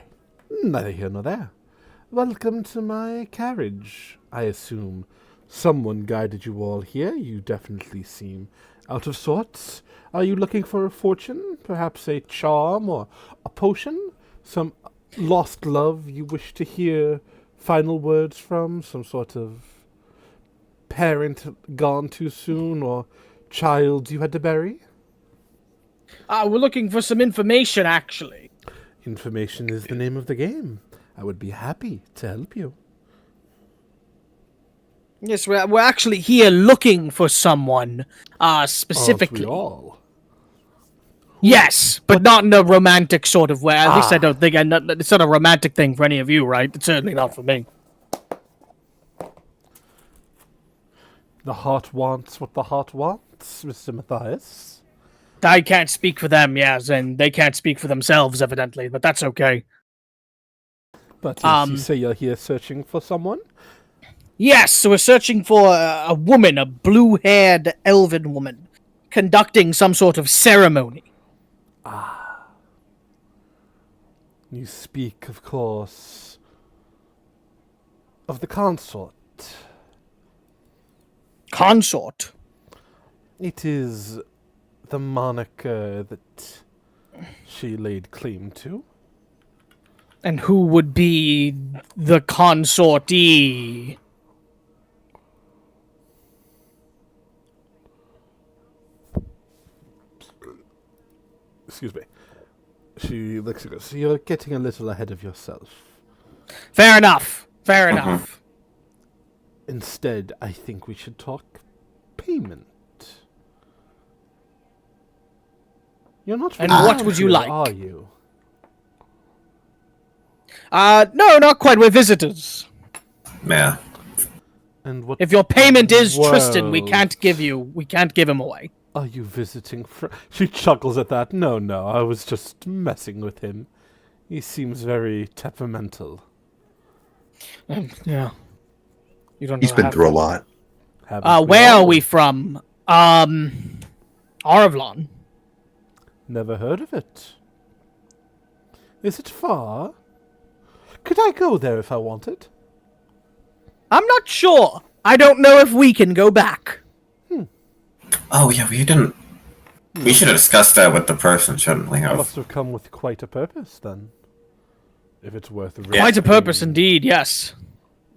neither here nor there. Welcome to my carriage. I assume someone guided you all here. You definitely seem out of sorts. Are you looking for a fortune? Perhaps a charm or a potion? Some lost love you wish to hear final words from? Some sort of parent gone too soon or child you had to bury? We're looking for some information, actually. Information is the name of the game. I would be happy to help you. Yes, we're actually here looking for someone, specifically. Aren't we all? Yes, but not in a romantic sort of way. At least I don't think it's not a romantic thing for any of you, right? It's certainly not for me. The heart wants what the heart wants, Mr. Matthias. I can't speak for them, yes, and they can't speak for themselves, evidently, but that's okay. But yes, you say you're here searching for someone? Yes, so we're searching for a woman, a blue-haired elven woman, conducting some sort of ceremony. You speak, of course, of the consort. Consort? It is the moniker that she laid claim to. And who would be the consortee? Excuse me. She looks at us. So you're getting a little ahead of yourself. Fair enough. Fair enough. Instead, I think we should talk payment. You're not And from what would you here, like? are you? No, not quite. We're visitors. Yeah. And what If your payment is Tristan, we world can't give him away. Are you visiting She chuckles at that. No, I was just messing with him. He seems very temperamental. Yeah. You don't know. He's been through a lot. Where are we from? Arvlon. Never heard of it. Is it far? Could I go there if I wanted? I'm not sure. I don't know if we can go back. Oh, yeah, we didn't. We should have discussed that with the person, shouldn't we I have? must have come with quite a purpose, then. If it's worth the risk. Quite a purpose indeed, yes.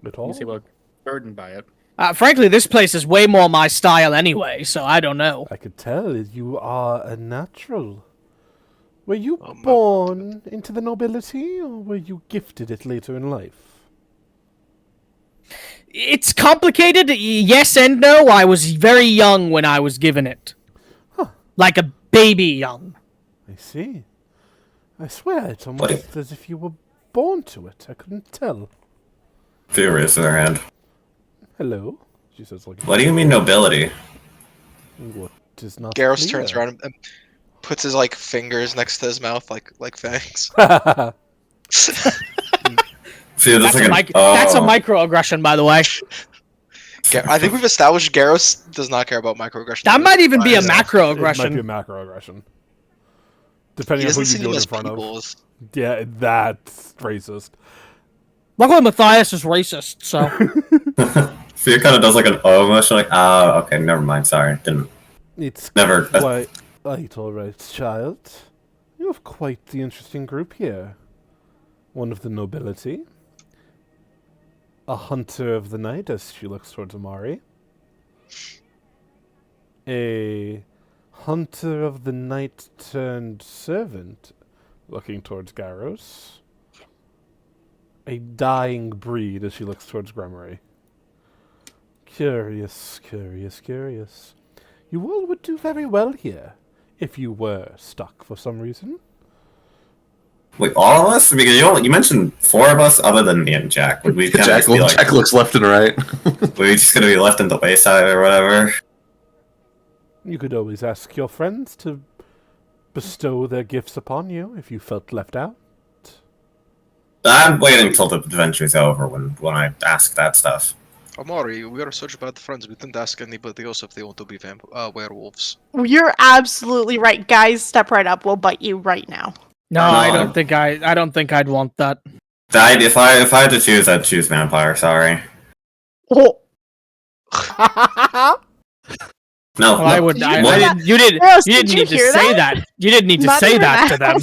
At You all? see what burdened by it. Frankly, this place is way more my style anyway, so I don't know. I could tell you are a natural. Were you Oh, my born into the nobility, or were you gifted it later in life? It's complicated, yes and no. I was very young when I was given it. Huh. Like a baby young. I see. I swear it's almost as if you were born to it. I couldn't tell. Furious in her hand. Hello? She says like... What do you mean nobility? What is not Garros clear. turns around and puts his like fingers next to his mouth like fangs. See, That's a microaggression, by the way. I think we've established Garros does not care about microaggression. That might even be a It might be a macroaggression. macroaggression. He Depending on who doesn't see you them do it in as front of. people. Yeah, that's racist. Luckily, Matthias is racist, so. Fear kind of does like an O motion, like, okay, never mind, sorry. Didn't. It's Never. quite all right, child. You have quite the interesting group here. One of the nobility. A hunter of the night, as she looks towards Amari. A hunter of the night turned servant, looking towards Garros. A dying breed, as she looks towards Gremory. Curious. You all would do very well here, if you were stuck for some reason. Wait, all of us? Because you mentioned 4 of us, other than me and Jack. Would we kind of Jack, just be like, Jack looks left and right. were we just gonna be left in the wayside or whatever? You could always ask your friends to bestow their gifts upon you if you felt left out. I'm waiting until the adventure's over when I ask that stuff. Amari, we are such bad friends. We didn't ask anybody else if they want to be werewolves. You're absolutely right, guys. Step right up. We'll bite you right now. No, I don't think I'd want that. If I had to choose, I'd choose vampire. Sorry. Oh. No, Well, I would. Did you I hear that? didn't. You didn't. Girls, You did didn't you need to hear say that? that. You didn't need to Not say even that to them.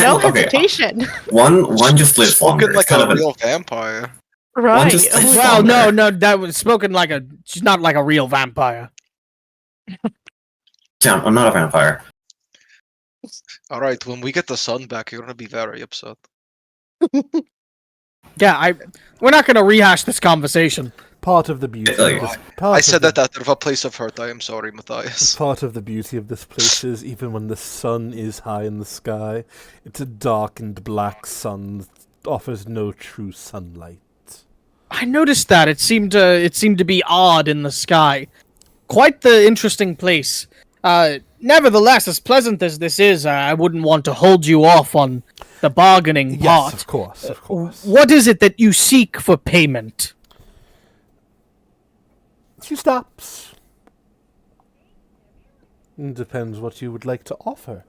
No Okay. hesitation. One just lives longer. Spoken like It's kind a of real vampire. Right. just- Oh, Well, longer. no, that was spoken like a. She's not like a real vampire. Yeah, I'm not a vampire. Alright, when we get the sun back, you're gonna be very upset. Yeah, we're not gonna rehash this conversation. Part of the beauty Like, of this, I said that out of a place of hurt. I am sorry, Matthias. part of the beauty of this place is even when the sun is high in the sky, it's a dark and black sun that offers no true sunlight. I noticed that it seemed to be odd in the sky. Quite the interesting place. Nevertheless, as pleasant as this is, I wouldn't want to hold you off on the bargaining part. Yes, of course, of course. What is it that you seek for payment? She stops. Depends what you would like to offer.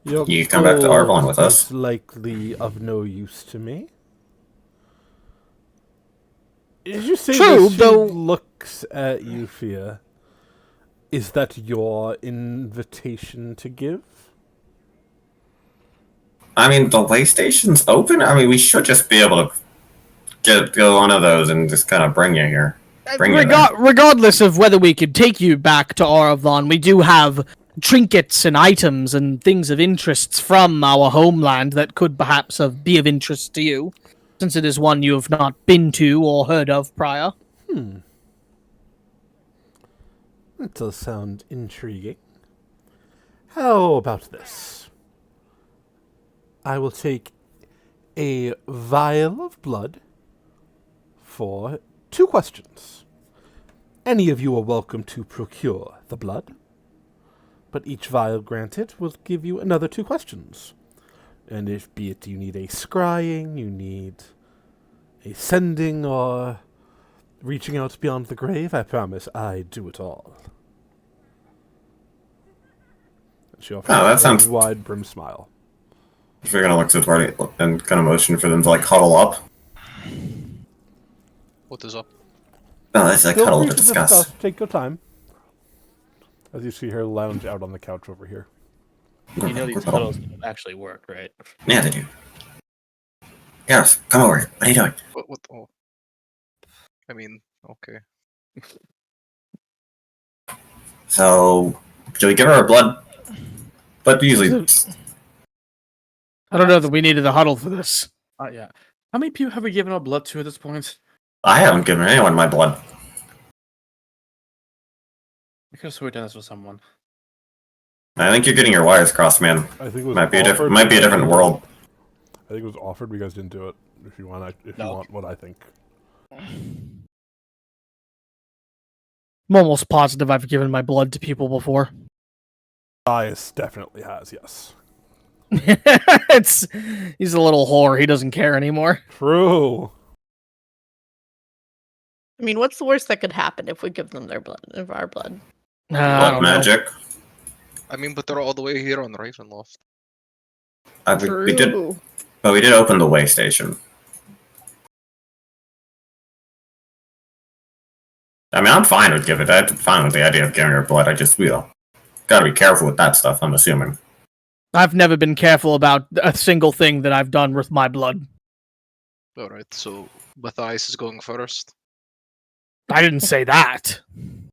Your You come back to gold Arvon with us. is likely of no use to me. Did you say True, that she though- looks at you, Fia? Is that your invitation to give? I mean, the way station's open. I mean, we should just be able to get one of those and just kind of bring you here. Bring you there. Regardless of whether we could take you back to Aravon, we do have trinkets and items and things of interests from our homeland that could perhaps be of interest to you, since it is one you have not been to or heard of prior. That does sound intriguing. How about this? I will take a vial of blood for 2 questions. Any of you are welcome to procure the blood, but each vial granted will give you another 2 questions. And if be it you need a scrying, you need a sending, or reaching out beyond the grave, I promise I do it all. And she offers that a sounds- wide brim smile. If we're gonna look to the party and kind of motion for them to like huddle up. What is up? No, that's like Feel huddle free to to discuss. Take your time. As you see her lounge out on the couch over here. You know these huddles actually work, right? Yeah, they do. Yes, come over. What are you doing? What? Oh. I mean, okay. So, should we give her our blood? But usually, I don't know that we needed a huddle for this. Yeah. How many people have we given our blood to at this point? I haven't given anyone my blood. I could have sworn this with someone. I think you're getting your wires crossed, man. I think it was Might be a offered, might be a but you guys different didn't- world. I think it was offered, but you guys didn't do it. If you want, you No. want what I think. I'm almost positive I've given my blood to people before. Bias definitely has, yes. He's a little whore. He doesn't care anymore. True. I mean, what's the worst that could happen if we give them their blood, of our blood? I Blood don't know. magic. I mean, but they're all the way here on Ravenloft. We did, but we did open the way station. I mean, I'm fine with giving. I'm fine with the idea of giving her blood. I just gotta be careful with that stuff. I'm assuming. I've never been careful about a single thing that I've done with my blood. Alright, so Matthias is going first. I didn't say that.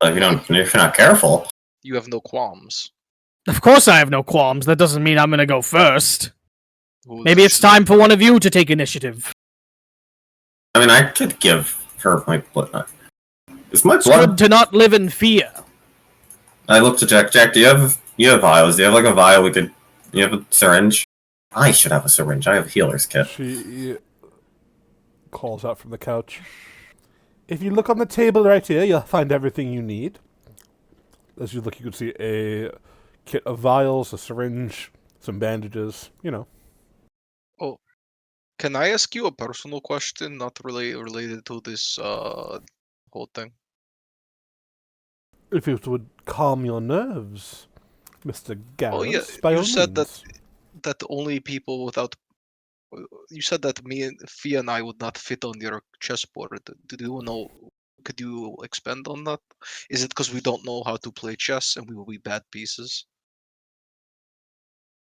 But if you're not careful, You have no qualms. Of course I have no qualms. That doesn't mean I'm gonna go first. Who's Maybe it's time for one of you to take initiative. I mean, I could give her my blood. Is my It's good blood? to not live in fear. I look to Jack. Jack, do you have vials? Do you have like a vial? You have a syringe? I should have a syringe. I have a healer's kit. She calls out from the couch. If you look on the table right here, you'll find everything you need. As you look, you can see a kit of vials, a syringe, some bandages, Can I ask you a personal question, not related to this whole thing? If it would calm your nerves, Mr. Garros, Oh, yeah, by you all said means. that only people without. You said that me and Fia and I would not fit on your chessboard. Did you know? Could you expand on that? Is it because we don't know how to play chess and we will be bad pieces?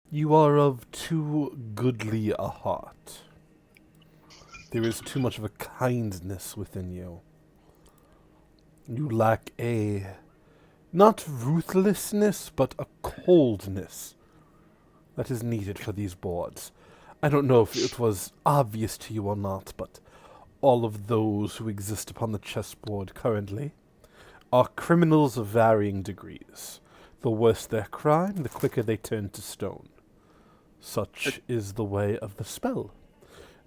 You are of too goodly a heart. There is too much of a kindness within you. You lack not ruthlessness, but a coldness that is needed for these boards. I don't know if it was obvious to you or not, but all of those who exist upon the chessboard currently are criminals of varying degrees. The worse their crime, the quicker they turn to stone. Such is the way of the spell.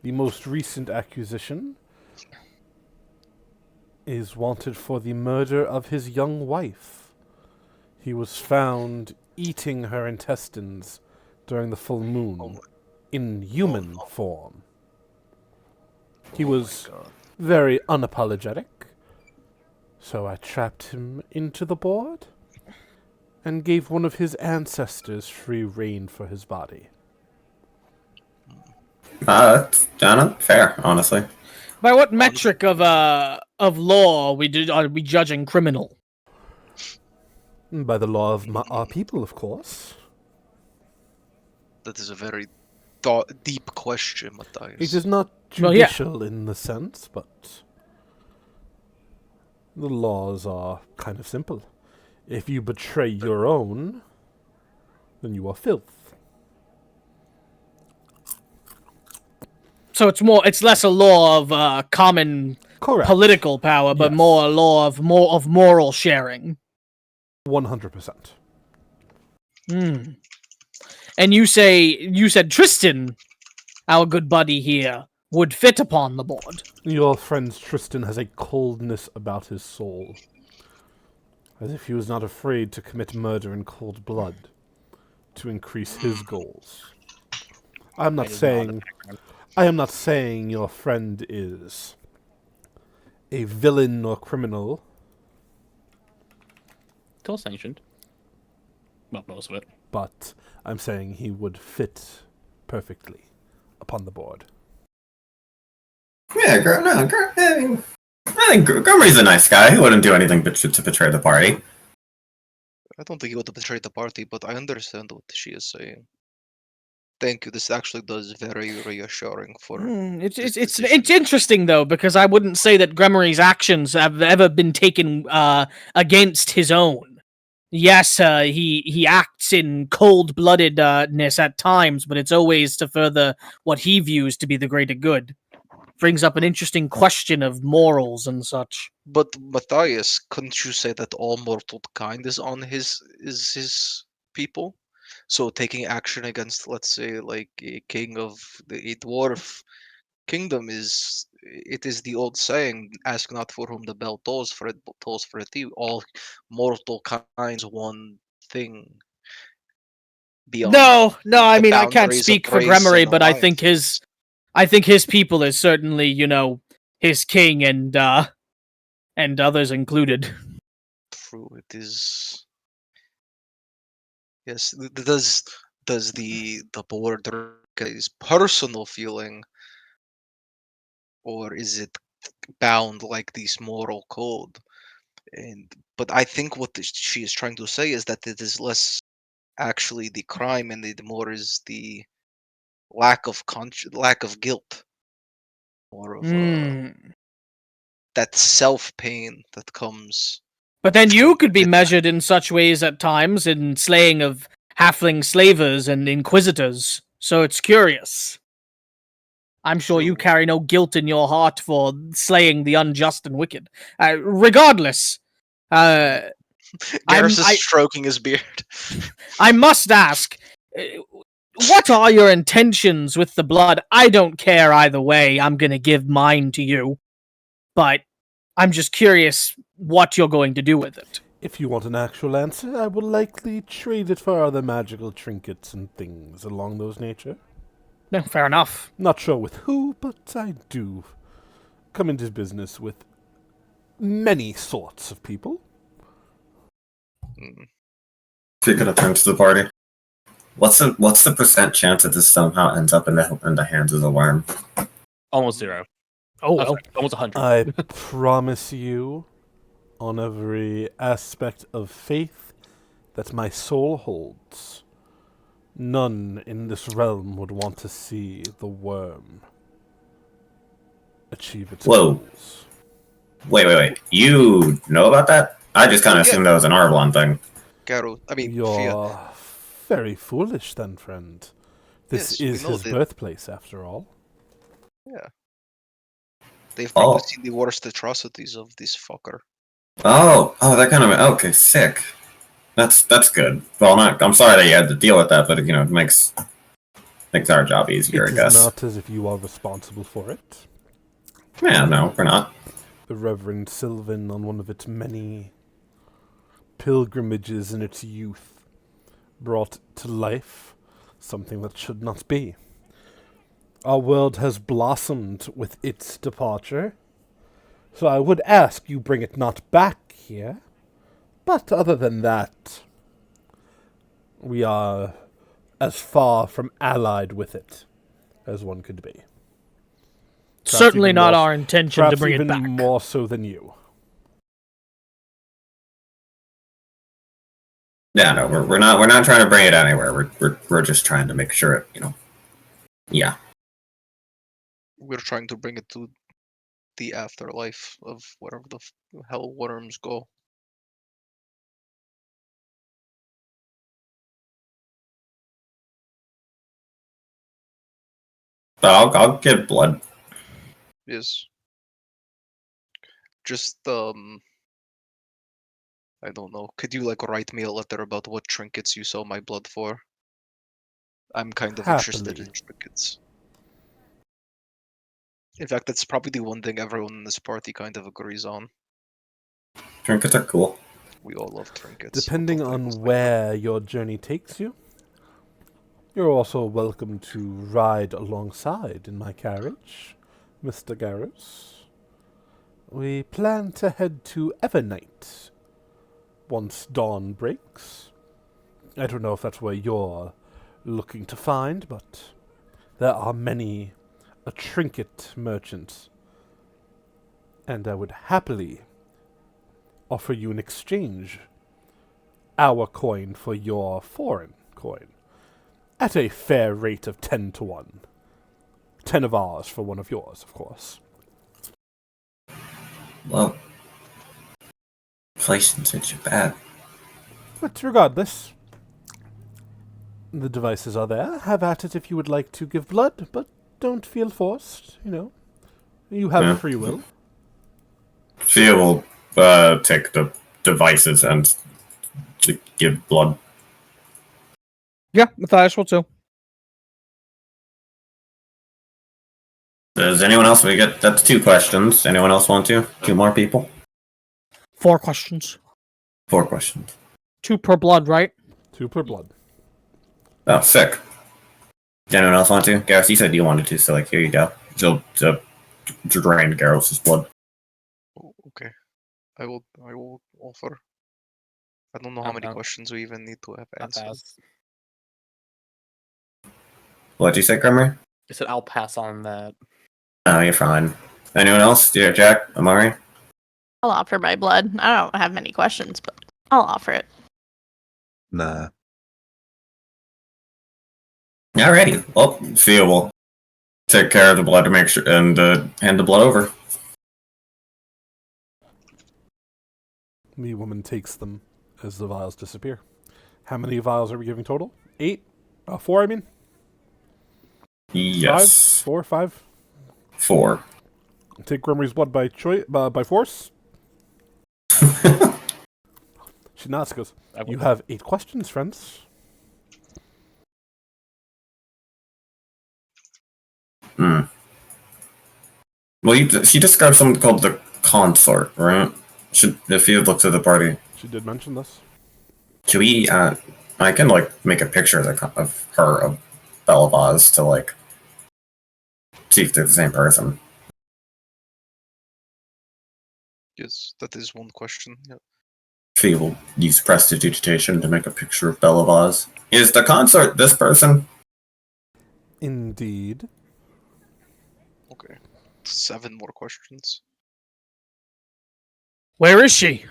The most recent accusation is wanted for the murder of his young wife. He was found eating her intestines during the full moon in human form. He was very unapologetic, so I trapped him into the board and gave one of his ancestors free reign for his body. That's fair, honestly. By what metric of law are we judging criminal? By the law of our people, of course. That is a very deep question, Matthias. It is not Well, yeah. judicial in the sense, but the laws are kind of simple. If you betray your own, then you are filth. So it's less a law of common Correct. political power, but Yes. more a law of moral sharing. 100%. Hmm. And you said Tristan, our good buddy here, would fit upon the board. Your friend Tristan has a coldness about his soul, as if he was not afraid to commit murder in cold blood to increase his goals. I am not saying your friend is a villain or criminal. Still sanctioned. Well, most of it. But I'm saying he would fit perfectly upon the board. Yeah, I think Gomery's a nice guy. He wouldn't do anything to betray the party. I don't think he would have betrayed the party, but I understand what she is saying. Thank you. This actually does very reassuring for. It's interesting though, because I wouldn't say that Gremory's actions have ever been taken against his own. Yes, he acts in cold-bloodedness at times, but it's always to further what he views to be the greater good. Brings up an interesting question of morals and such. But Matthias, couldn't you say that all mortal kind is on his people? So taking action against, let's say, like a king of a dwarf kingdom is the old saying, ask not for whom the bell tolls, for it tolls for thee. All mortal kinds one thing beyond No, I the mean I can't boundaries of speak for race Gremory, and but I think alliance. his people is certainly, his king and others included. True, it is. Yes, does the board recognize personal feeling, or is it bound like this moral code? But I think what she is trying to say is that it is less actually the crime, and it more is the lack of lack of guilt, more of that self pain that comes. But then you from could be it. measured in such ways at times in slaying of halfling slavers and inquisitors. So it's curious. I'm sure you True. carry no guilt in your heart for slaying the unjust and wicked. Regardless, Garrus is I- stroking his beard. I must ask, what are your intentions with the blood? I don't care either way. I'm going to give mine to you. But I'm just curious what you're going to do with it. If you want an actual answer, I will likely trade it for other magical trinkets and things along those nature. No, fair enough. Not sure with who, but I do come into business with many sorts of people. She could have turned to the party. What's the percent chance that this somehow ends up in the hands of the worm? Almost 0. Oh, Sorry, almost 100. I promise you, on every aspect of faith that my soul holds, none in this realm would want to see the worm achieve its Whoa. goals. Wait. You know about that? I just kind of assumed that was an Arvlon thing. Garu, I mean, Fia. Your Very foolish then, friend. This Yes, we is know his that. birthplace, after all. Yeah. They've Oh. probably seen the worst atrocities of this fucker. Oh, that kind of okay. Sick. That's good. Well, I'm sorry that you had to deal with that, but it makes our job easier, It I is guess. not as if you are responsible for it. Yeah, no, we're not. The Reverend Sylvan, on one of its many pilgrimages in its youth, brought to life something that should not be. Our world has blossomed with its departure, so I would ask you bring it not back here. But other than that, we are as far from allied with it as one could be. Perhaps Certainly even not more- our intention to perhaps bring it even back. more so than you. Yeah, no, we're not trying to bring it anywhere. We're just trying to make sure it, Yeah. We're trying to bring it to the afterlife of wherever the hell worms go. I'll give blood. Yes. Just I don't know. Could you write me a letter about what trinkets you sell my blood for? I'm kind of interested in Happily. trinkets. In fact, that's probably the one thing everyone in this party kind of agrees on. Trinkets are cool. We all love trinkets. Depending What the fuck on was my where your journey takes you, you're also welcome to ride alongside in my carriage, Mr. Garros. We plan to head to Evernight once dawn breaks. I don't know if that's where you're looking to find, but there are many a trinket merchant, and I would happily offer you in exchange our coin for your foreign coin at a fair rate of 10 to 1. 10 of ours for one of yours, of course. Well, inflation's such a bad. But regardless, the devices are there. Have at it if you would like to give blood, but don't feel forced, You have Yeah. free will. Fia will take the devices and to give blood. Yeah, Matthias will too. Does anyone else? That's 2 questions. Anyone else want to? 2 more people? 4 questions. 4 questions. 2 per blood, right? 2 per blood. Oh, sick. Does anyone else want to? Garrus, you said you wanted to, so here you go. So drain Garrus' blood. Oh, okay. I will offer. I don't know how many questions we even need to have I'll answered. pass. What'd you say, Grimmer? I said I'll pass on that. Oh, you're fine. Anyone else? Jack? Amari? I'll offer my blood. I don't have many questions, but I'll offer it. Nah. Alrighty. Well, Fia will take care of the blood to make sure and hand the blood over. The woman takes them as the vials disappear. How many vials are we giving total? 8? 4, I mean? Yes. 5? 4? 5? 4. Take Grimry's blood by force? She nods, goes, you have 8 questions, friends. Well, she described something called the consort, right? If you look at the party. She did mention this. Should we, I can, make a picture of her, of Bellavaz, to, see if they're the same person. Yes, that is one question. Yeah. She will use prestidigitation to make a picture of Bellavaz. Is the consort this person? Indeed. Okay. 7 more questions. Where is she?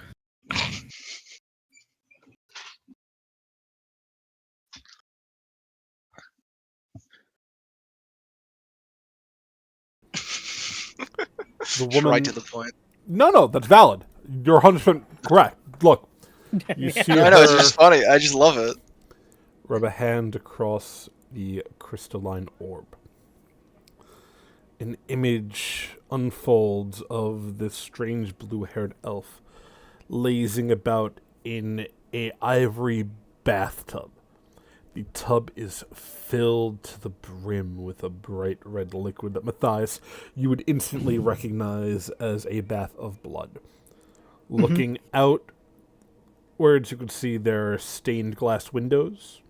The woman... Right to the point. No, that's valid. You're 100% correct. Look, you see I know, it's her... just funny. I just love it. Rub a hand across the crystalline orb. An image unfolds of this strange blue-haired elf lazing about in a ivory bathtub. The tub is filled to the brim with a bright red liquid that, Matthias, you would instantly recognize as a bath of blood. Looking outwards, you could see there are stained glass windows.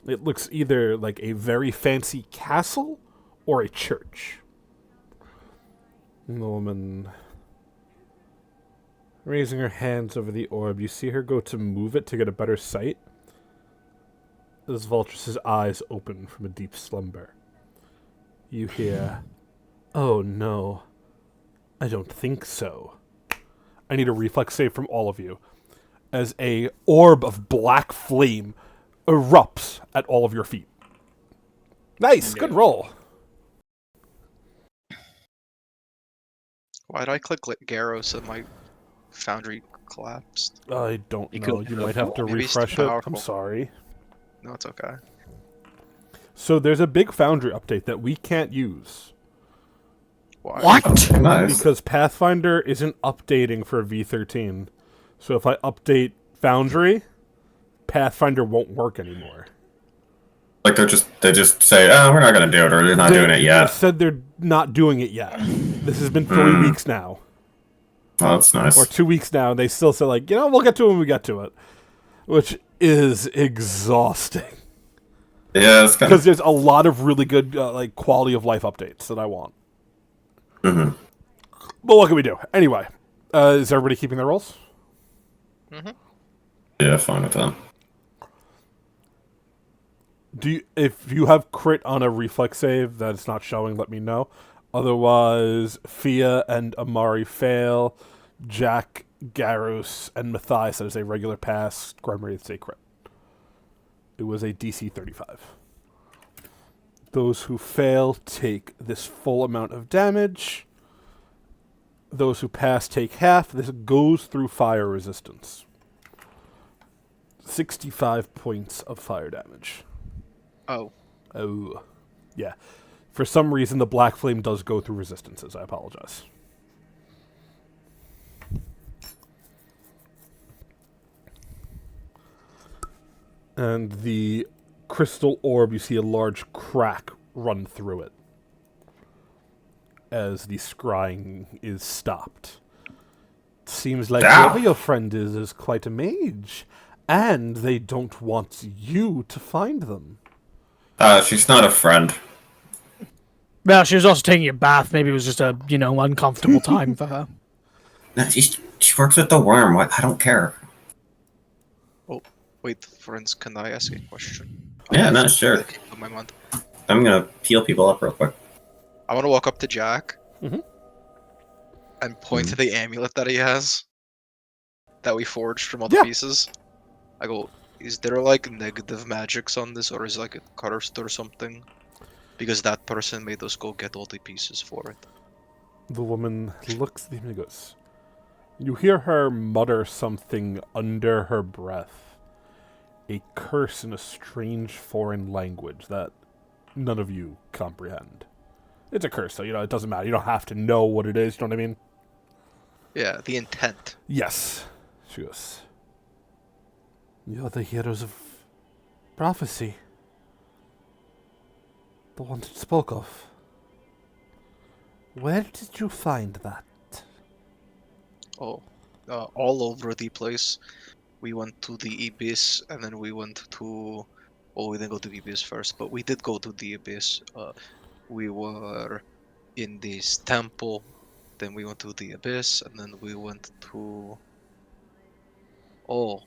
It looks either like a very fancy castle or a church. And the woman, raising her hands over the orb, you see her go to move it to get a better sight, as Vultrus's eyes open from a deep slumber. You hear, "Oh no, I don't think so." I need a reflex save from all of you, as a orb of black flame erupts at all of your feet. Nice, good roll. Why did I click Garros and my foundry collapsed? I don't You know. could- You might have to Maybe it's refresh too it. I'm powerful. sorry. No, it's okay. So there's a big Foundry update that we can't use Why? What? Nice. because Pathfinder isn't updating for V13. So if I update Foundry, Pathfinder won't work anymore. Like they just say, oh, we're not gonna do it, or they're not doing it They yet. said they're not doing it yet. This has been 3 weeks now, Oh, that's nice. or 2 weeks now, and they still say like, we'll get to it when we get to it, which is exhausting. Yeah, it's kind Because there's a lot of really good like quality of life updates that I want. Mm-hmm. But what can we do? Anyway, is everybody keeping their rolls? Yeah, fine with that. If you have crit on a reflex save that it's not showing, let me know. Otherwise, Fia and Amari fail. Jack, Garros, and Matthias, that is a regular pass. Gremory, it's a crit. It was a DC 35. Those who fail take this full amount of damage. Those who pass take half. This goes through fire resistance. 65 points of fire damage. Oh, Oh. Yeah. For some reason, the black flame does go through resistances. I apologize. And the crystal orb, you see a large crack run through it as the scrying is stopped. Seems like Ow. whoever your friend is quite a mage, and they don't want you to find them. She's not a friend. Well, she was also taking a bath. Maybe it was just a, uncomfortable time for her. No, she works with the worm. I don't care. wait, friends, can I ask a question? Yeah, no, sure. That came to my mind. I'm gonna heal people up real quick. I want to walk up to Jack Mhm. and point to the amulet that he has that we forged from all the Yeah. pieces. I go, is there like negative magics on this, or is it like a cursed or something? Because that person made us go get all the pieces for it. The woman looks at him and goes, you hear her mutter something under her breath. A curse in a strange foreign language that none of you comprehend. It's a curse, so, it doesn't matter. You don't have to know what it is, you know what I mean? Yeah, the intent. Yes. She goes, you're the heroes of prophecy. The ones it spoke of. Where did you find that? Oh, all over the place. We went to the Abyss, and then we went to... Oh, we didn't go to the Abyss first, but we did go to the Abyss. We were in this temple, then we went to the Abyss, and then we went to... Oh,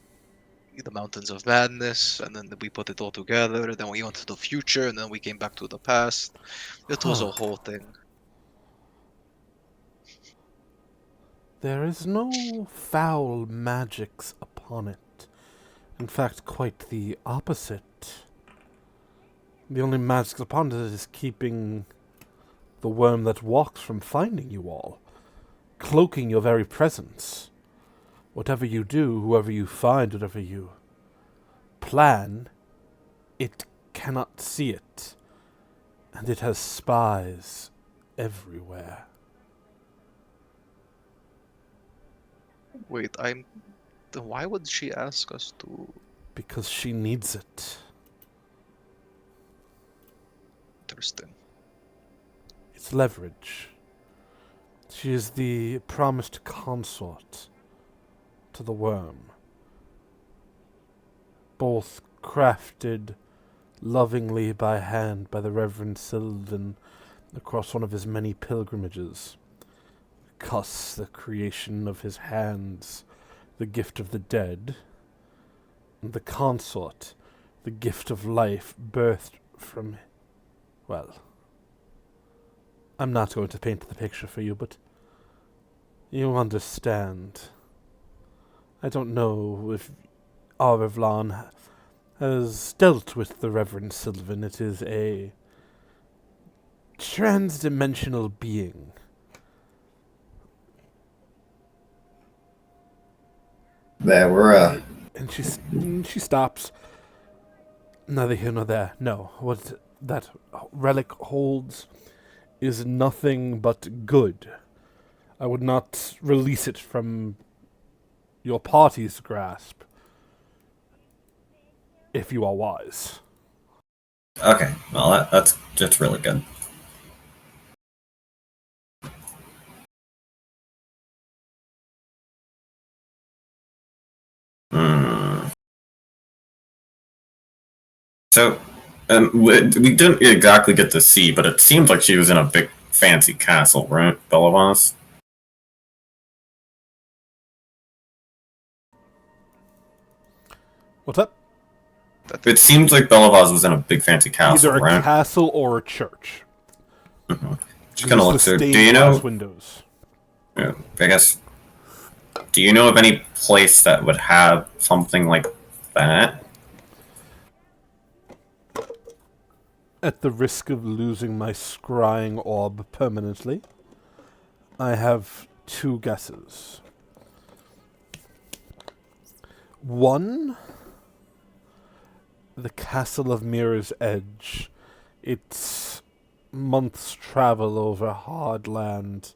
the Mountains of Madness, and then we put it all together, then we went to the future, and then we came back to the past. It was a Huh. whole thing. There is no foul magics upon it. In fact, quite the opposite. The only magic upon it is keeping the worm that walks from finding you all, cloaking your very presence. Whatever you do, whoever you find, whatever you plan, It cannot see it, and it has spies everywhere. Wait, then why would she ask us to? Because she needs it. Interesting. It's leverage. She is the promised consort to the worm. Both crafted lovingly by hand by the Reverend Sylvan across one of his many pilgrimages. Cuss, the creation of his hands, the gift of the dead, and the consort, the gift of life birthed from... Well, I'm not going to paint the picture for you, but you understand. I don't know if Arevlon has dealt with the Reverend Sylvan. It is a trans-dimensional being. There were And she stops. Neither here nor there. No, what that relic holds is nothing but good. I would not release it from your party's grasp if you are wise. okay. Well, that's really good. Hmm. So, we didn't exactly get to see, but it seemed like she was in a big fancy castle, right, Belavas? What's up? It seems like Belavas was in a big fancy castle, Either a right? castle or a church. Just kind of look It's through. the Do stained you glass know? windows. Yeah, I guess. Do you know of any place that would have something like that? At the risk of losing my scrying orb permanently, I have two guesses. One, the Castle of Mirror's Edge. It's months' travel over hard land.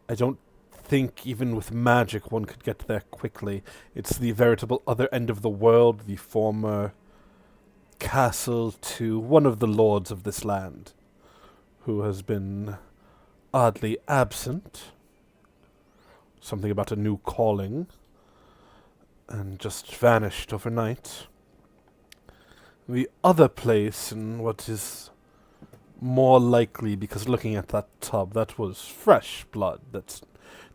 I don't think even with magic one could get there quickly. It's the veritable other end of the world, the former castle to one of the lords of this land, who has been oddly absent. Something about a new calling, and just vanished overnight. The other place, and what is more likely, because looking at that tub, that was fresh blood.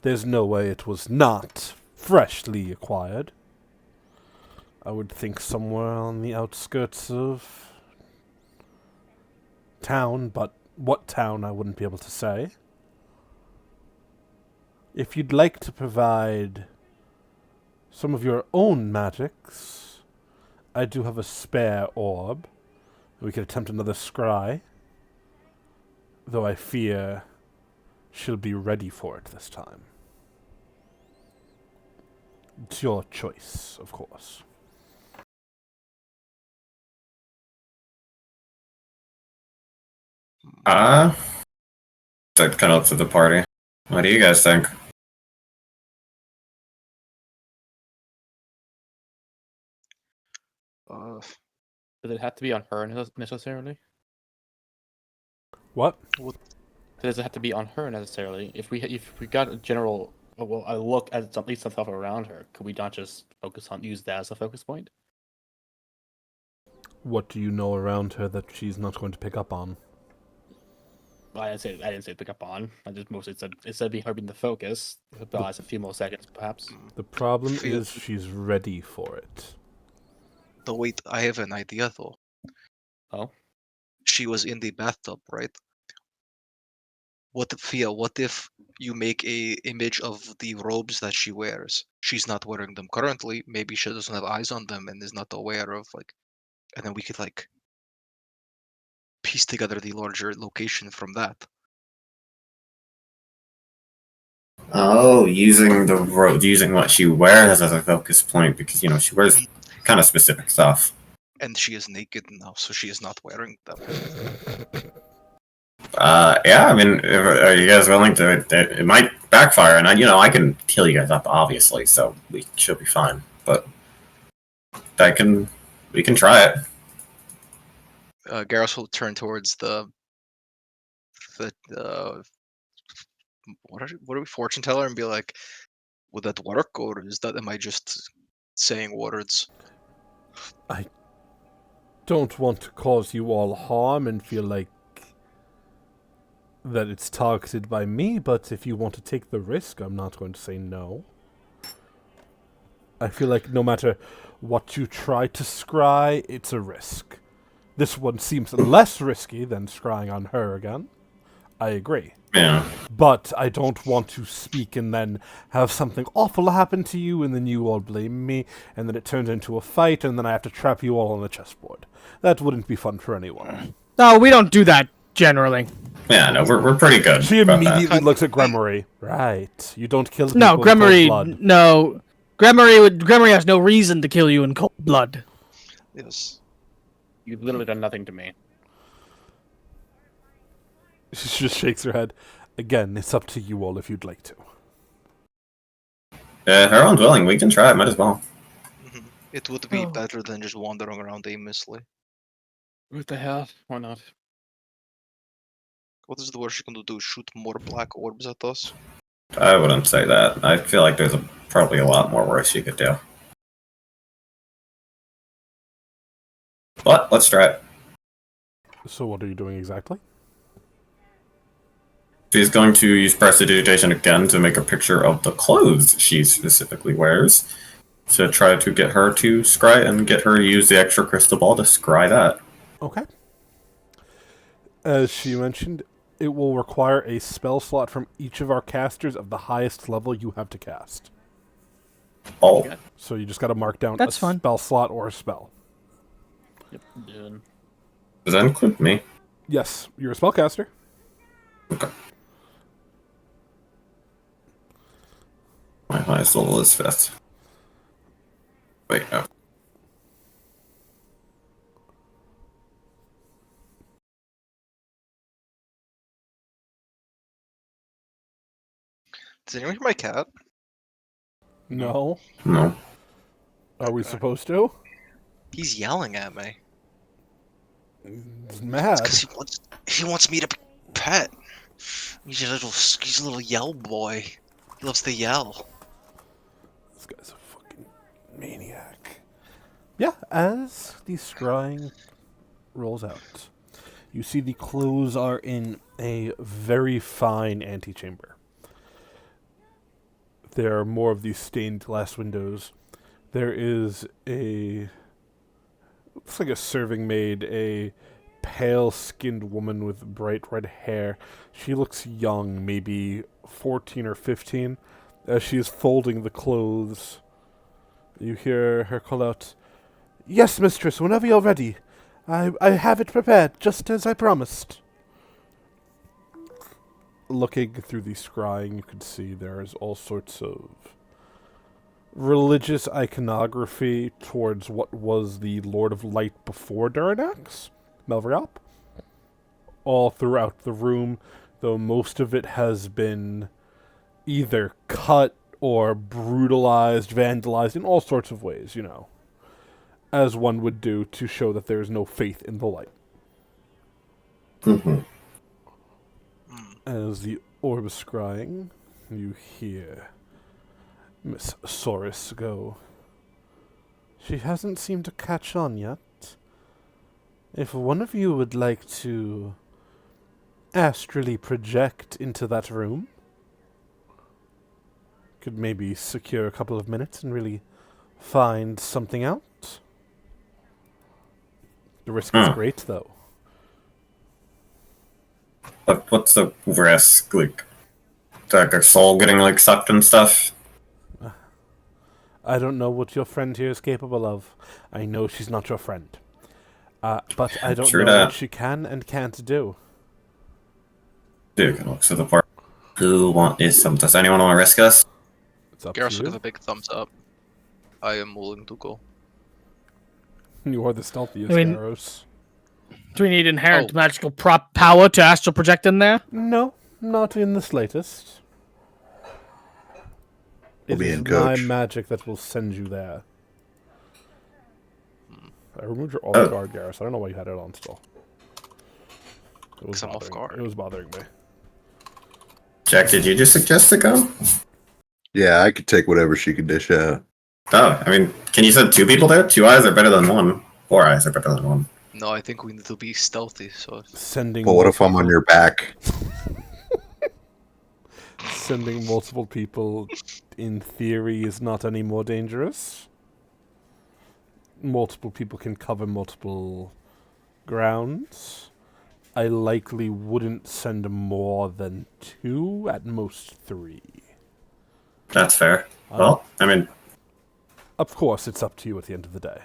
There's no way it was not freshly acquired. I would think somewhere on the outskirts of town, but what town I wouldn't be able to say. If you'd like to provide some of your own magics, I do have a spare orb. We could attempt another scry, though I fear she'll be ready for it this time. It's your choice, of course. That kind of looks at the party. What do you guys think? Does it have to be on her necessarily? What? Does it have to be on her necessarily? If we got a general, well, a look at least some stuff around her, could we not just use that as a focus point? What do you know around her that she's not going to pick up on? Well, I didn't say pick up on. I just mostly said instead of being her being the focus, it buys a few more seconds perhaps. The problem Feel- is she's ready for it. No, wait, I have an idea though. Oh, She was in the bathtub, right? What if you make a image of the robes that she wears? She's not wearing them currently. Maybe she doesn't have eyes on them and is not aware of and then we could piece together the larger location from that. Oh, using what she wears as a focus point because she wears kind of specific stuff. And she is naked now, so she is not wearing them. Yeah, I mean, are you guys willing to? It might backfire, and I can heal you guys up, obviously, so we should be fine. But we can try it. Garrus will turn towards the what are we, fortune teller, and be like, "Would that work, or am I just saying words?" Don't want to cause you all harm and feel like that it's targeted by me, but if you want to take the risk, I'm not going to say no. I feel like no matter what you try to scry, it's a risk. This one seems less risky than scrying on her again. I agree. Yeah. But I don't want to speak and then have something awful happen to you, and then you all blame me, and then it turns into a fight, and then I have to trap you all on a chessboard. That wouldn't be fun for anyone. No, we don't do that generally. Yeah, no, we're pretty good. She about that. immediately looks at Gremory. Right. You don't kill people No, in cold Gremory. blood. No, Gremory has no reason to kill you in cold blood. Yes. You've literally done nothing to me. She just shakes her head. Again, it's up to you all if you'd like to. If everyone's willing, we can try it. Might as well. It would be better than just wandering around aimlessly. What the hell? Why not? What is the worst you can do? Shoot more black orbs at us? I wouldn't say that. I feel like there's probably a lot more worse you could do. But let's try it. So what are you doing exactly? She's going to use prestidigitation again to make a picture of the clothes she specifically wears, to try to get her to scry and get her to use the extra crystal ball to scry that. Okay. As she mentioned, it will require a spell slot from each of our casters of the highest level you have to cast. Oh. So you just got to mark down That's a fun. spell slot or a spell. Yep. Dude. Does that include me? Yes, you're a spellcaster. Okay. My highest level is 5th. Wait, no. Does anyone hear my cat? No. No. Are we supposed to? He's yelling at me. He's mad. Because he wants me to be pet. He's a little yell boy. He loves to yell. This guy's a fucking maniac. Yeah, as the scrying rolls out, you see the clothes are in a very fine antechamber. There are more of these stained glass windows. There is looks like a serving maid, a pale-skinned woman with bright red hair. She looks young, maybe 14 or 15. As she is folding the clothes, you hear her call out, "Yes, mistress, whenever you're ready. I have it prepared, just as I promised." Looking through the scrying, you can see there is all sorts of religious iconography towards what was the Lord of Light before Duranax, Melvriop, all throughout the room, though most of it has been either cut or brutalized, vandalized in all sorts of ways, as one would do to show that there is no faith in the light. Mm-hmm. As the orb is scrying, you hear Miss Saurus go, "She hasn't seemed to catch on yet. If one of you would like to astrally project into that room, could maybe secure a couple of minutes and really find something out. The risk is great, though." What's the risk? Like her soul getting sucked and stuff? I don't know what your friend here is capable of. I know she's not your friend. But I don't True know that. what she can and can't do. Dude, so the part. Does anyone want to risk us? It's up Garrus to will give you. a big thumbs up. I am willing to go. You are the stealthiest, I mean- Garros. Do we need inherent Oh. magical prop power to astral project in there? No, not in the slightest. We'll It be is in my coach. magic that will send you there. I removed your off Oh. guard, Garrus. I don't know why you had it on still. It was 'Cause I'm off bothering. guard. It was bothering me. Jack, did you just suggest to go? Yeah, I could take whatever she could dish out. Oh, I mean, can you send 2 people there? 2 eyes are better than 1. 4 eyes are better than 1. No, I think we need to be stealthy. So Sending. But what if I'm multiple- on your back? Sending multiple people, in theory, is not any more dangerous. Multiple people can cover multiple grounds. I likely wouldn't send more than 2, at most 3. That's fair. Well, I mean, Of course, it's up to you at the end of the day.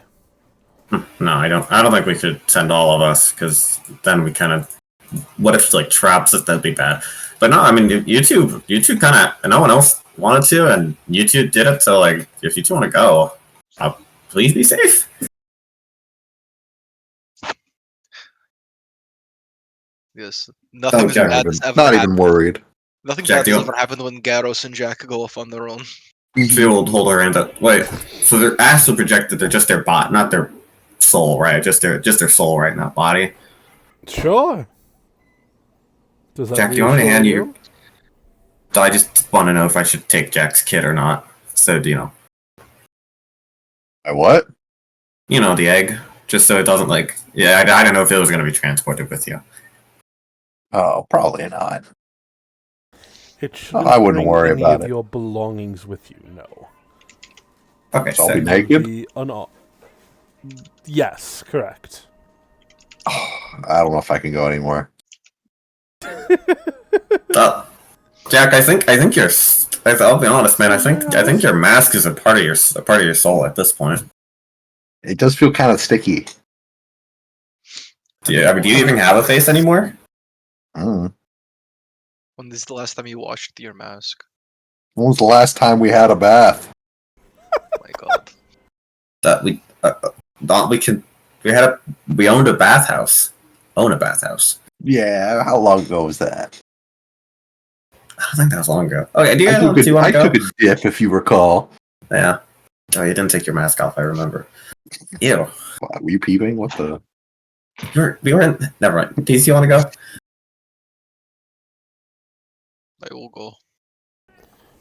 no, I don't think we should send all of us, because then we kind of... What if, like, traps us? That'd be bad. But no, I mean, you two kind of... No one else wanted to, and you two did it, so, like, if you two want to go, please be safe. yes, nothing Jack, bad has ever Not happened. even worried. Nothing Jack, bad do has you- ever happened when Garros and Jack go off on their own. She will hold her hand up. Wait, so they're astral projected, they're just their bot, not their soul, right? Just their soul, right? Not body. Sure. Does that Jack, do you want me to hand reassure you? I just want to know if I should take Jack's kid or not. So, I what? the egg. Just so it doesn't, like... Yeah, I don't know if it was going to be transported with you. Oh, probably not. It shouldn't I wouldn't bring worry any about of it. your belongings with you, no. Okay, So I'll be sick. naked? The yes, correct. I don't know if I can go anymore. Jack, I think you're... I'll be honest, man. I think your mask is a part of your soul at this point. It does feel kind of sticky. Do you even have a face anymore? Mm. When is the last time you washed your mask? When was the last time we had a bath? Oh my god. That we owned a bathhouse. Own a bathhouse. Yeah, how long ago was that? I don't think that was long ago. Okay, do you I guys took want a, I to go? took a dip, if you recall. Yeah. Oh, you didn't take your mask off. I remember. Ew. What, were you peeping? What the? We were in. Never mind. DC, you want to go? I will go.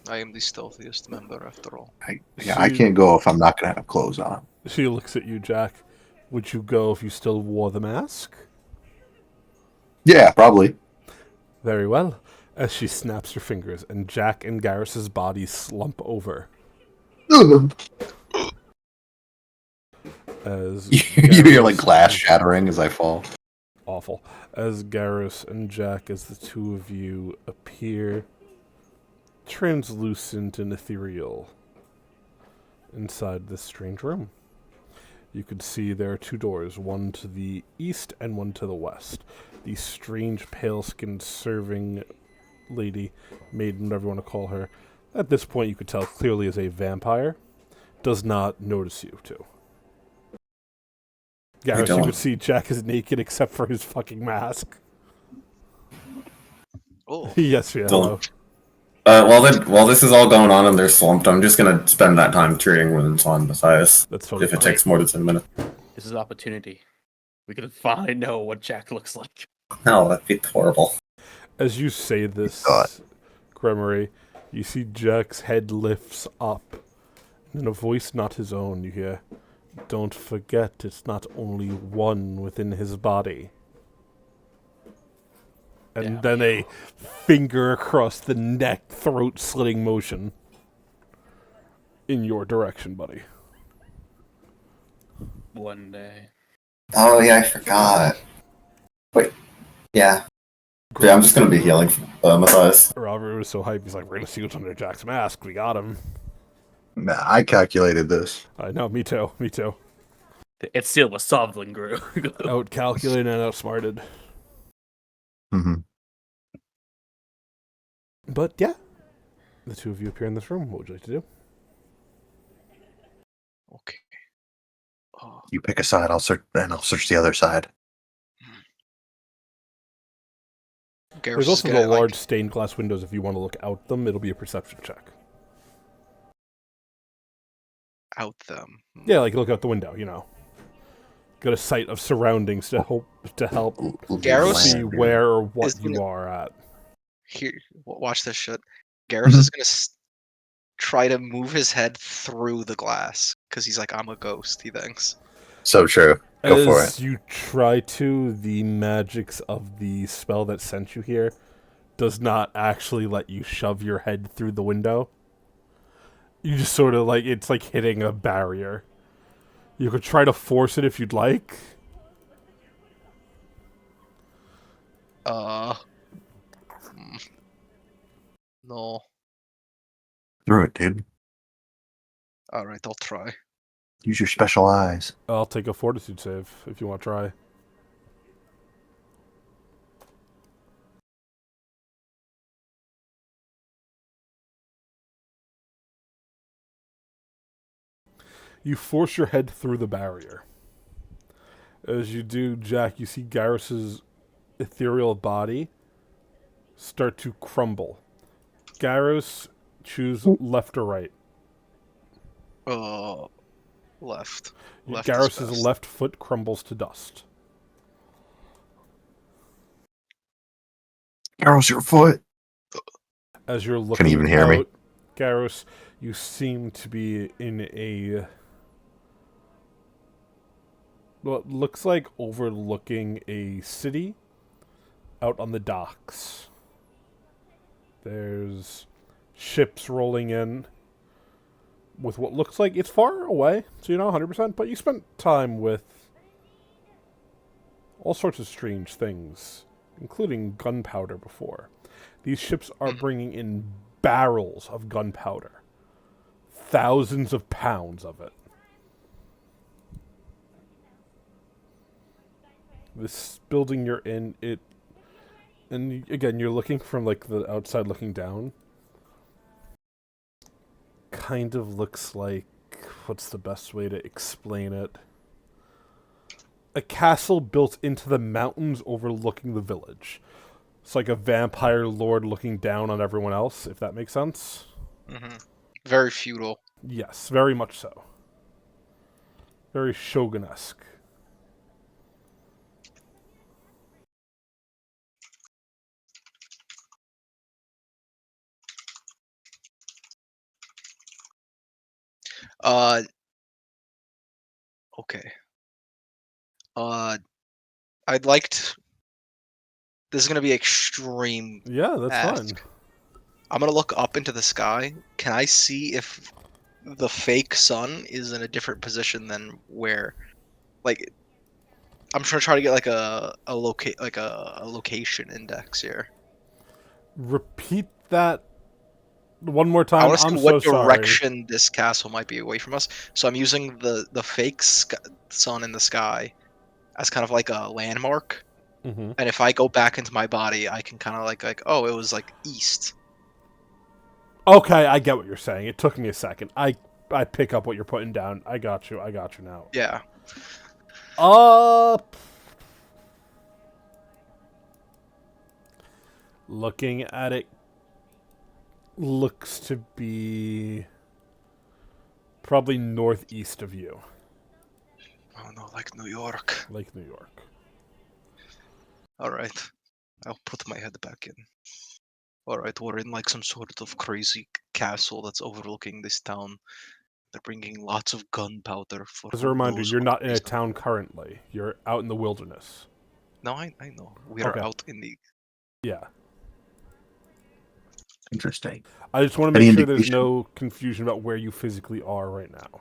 I am the stealthiest member after all. I can't go if I'm not gonna have clothes on. She looks at you, Jack. Would you go if you still wore the mask? Yeah, probably. Very well. As she snaps her fingers, and Jack and Garrus's bodies slump over. As You hear like Garrus- glass shattering as I fall. Awful. As Garrus and Jack, as the two of you appear translucent and ethereal inside this strange room. You could see there are 2 doors, one to the east and one to the west. The strange pale-skinned serving lady, maiden, whatever you want to call her, at this point you could tell clearly is a vampire, does not notice you two. Garrus, you don't. could see Jack is naked except for his fucking mask. Oh, Yes, yeah. Don't. While this is all going on and they're slumped, I'm just gonna spend that time treating wounds on Matthias. That's totally If it fine. takes more than 10 minutes. This is an opportunity. We can finally know what Jack looks like. No, that'd be horrible. As you say this, God. Gremory, you see Jack's head lifts up. And in a voice not his own, you hear, "Don't forget, it's not only one within his body." And Yeah. then a finger across the neck, throat-slitting motion in your direction, buddy. One day. Oh yeah, I forgot. Wait. Yeah. Yeah, I'm just gonna be healing Matthias. Robert was so hyped, he's like, "We're gonna see what's under Jack's mask. We got him." Nah, I calculated this. I know, me too, me too. It's still was Sovlin grew. Out-calculated and outsmarted. hmm But yeah, the two of you appear in this room. What would you like to do? okay. Oh, You pick a side, I'll search the other side. Garrus There's is also the gonna, large stained glass windows. If you want to look out them, it'll be a perception check. out them. Yeah, like look out the window. Get a sight of surroundings to help Garrus see Land, where or what is you gonna- are at. Here, watch this shit. Garrus is gonna try to move his head through the glass because he's like, I'm a ghost. He thinks. So true. Go for As it. you try to, the magics of the spell that sent you here does not actually let you shove your head through the window. You just sort of it's like hitting a barrier. You could try to force it if you'd like. No. Through it, dude. All right, I'll try. Use your special eyes. I'll take a fortitude save if you want to try. You force your head through the barrier. As you do, Jack, you see Garrus's ethereal body start to crumble. Garrus, choose left or right. Left. Left is Garrus's best. left foot crumbles to dust. Garrus, your foot. As you're looking you even hear me? out, Garrus, you seem to be in a what looks like overlooking a city out on the docks. There's ships rolling in with what looks like it's far away, so you're not 100%, but you spent time with all sorts of strange things, including gunpowder before. These ships are bringing in barrels of gunpowder. Thousands of pounds of it. This building you're in, and again, you're looking from the outside looking down. Kind of looks like, what's the best way to explain it? A castle built into the mountains overlooking the village. It's like a vampire lord looking down on everyone else, if that makes sense. Mm-hmm. Very feudal. Yes, very much so. Very shogun-esque. Okay. I'd like to. This is gonna be extreme. Yeah, that's ask. fine. I'm gonna look up into the sky. Can I see if the fake sun is in a different position than where, like, I'm trying to get a location index here. Repeat that one more I time. want to see I'm what so sorry. direction this castle might be away from us. So I'm using the fake sun in the sky as kind of like a landmark. Mm-hmm. And if I go back into my body, I can kind of like oh, it was like east. Okay, I get what you're saying. It took me a second. I pick up what you're putting down. I got you now. Yeah. Looking at it, looks to be probably northeast of you, Oh no, like New York. like New York. All right, I'll put my head back in. All right, we're in like some sort of crazy castle that's overlooking this town. They're bringing lots of gunpowder for. As a who reminder, knows you're what not in a reason. town currently. You're out in the wilderness. No, I know. We are Okay. out in the. Yeah. Interesting. I just want to Any make sure there's indication? no confusion about where you physically are right now.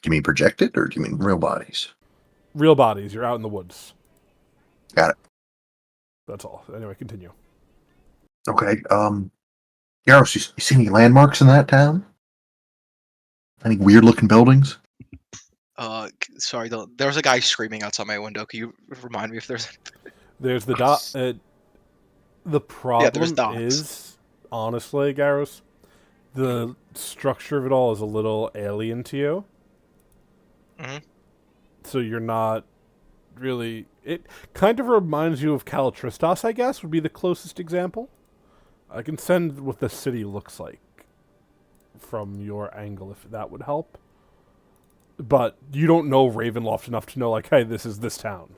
Do you mean projected or do you mean real bodies? Real bodies. You're out in the woods. Got it. That's all. Anyway, continue. Okay. Garrus, you see any landmarks in that town? Any weird looking buildings? Sorry, there's a guy screaming outside my window. Can you remind me if there's? There's the the problem docks. is, honestly, Garrus, The structure of it all is a little alien to you. Mhm. So you're not really... It kind of reminds you of Caltristos, I guess, would be the closest example. I can send what the city looks like from your angle, if that would help. But you don't know Ravenloft enough to know, like, hey, this is this town.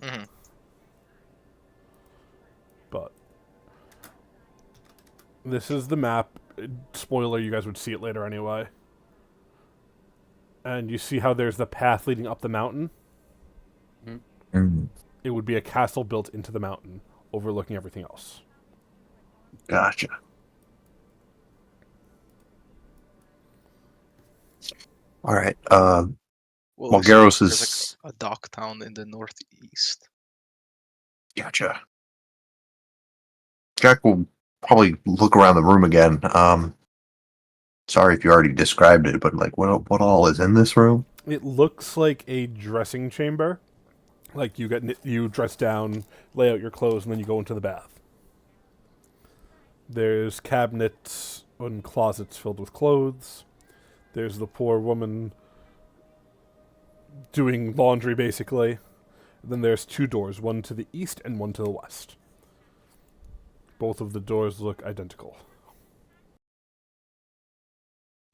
Mhm. But this is the map. Spoiler, you guys would see it later anyway. And you see how there's the path leading up the mountain? Mm, It would be a castle built into the mountain, overlooking everything else. gotcha. All right. Well, except Garros there's is like a dock town in the northeast. gotcha. Jack will probably look around the room again. Sorry if you already described it, but like, what all is in this room? It looks like a dressing chamber. Like you dress down, lay out your clothes, and then you go into the bath. There's cabinets and closets filled with clothes. There's the poor woman doing laundry, basically. Then there's two doors, one to the east and one to the west. Both of the doors look identical.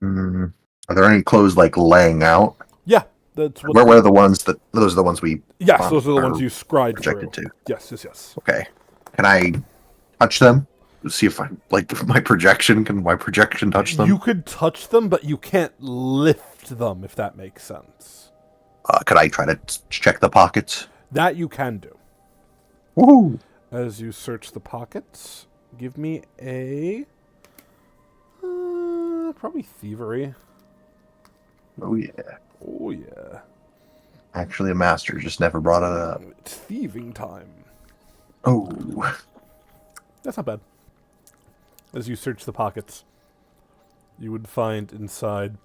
Mm, are there any clothes like laying out? Yeah, that's what. Where are the ones that? Those are the ones we. Yes, those are the ones are you scried through. projected to. Yes. Okay. Can I touch them? See if my projection touch them? You could touch them, but you can't lift them, if that makes sense. Could I try to check the pockets? That you can do. Woohoo! As you search the pockets, give me a... probably thievery. Oh yeah. Oh, yeah. Actually, a master just never brought it up. It's thieving time. Oh. That's not bad. As you search the pockets, you would find inside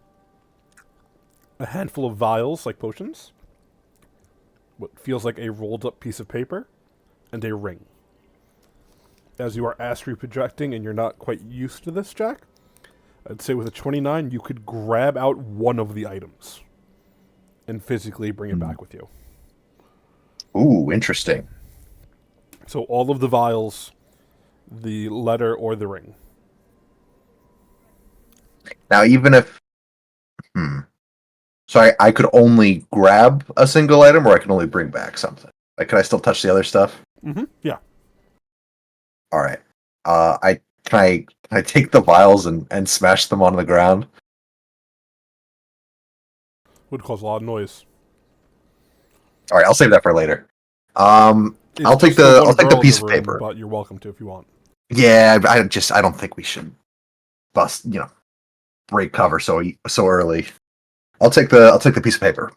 a handful of vials, like potions, what feels like a rolled-up piece of paper, and a ring. As you are astral projecting and you're not quite used to this, Jack, I'd say with a 29, you could grab out one of the items and physically bring it back with you. Ooh, interesting. So all of the vials, the letter, or the ring. Now, even if... So I could only grab a single item, or I can only bring back something? Like, can I still touch the other stuff? Mm-hmm, yeah. All right. Can I take the vials and smash them on the ground? Would cause a lot of noise. All right, I'll save that for later. It's I'll take just the one I'll take girl the in piece of room, paper. But you're welcome to if you want. Yeah, I don't think we should break cover so early. I'll take the piece of paper.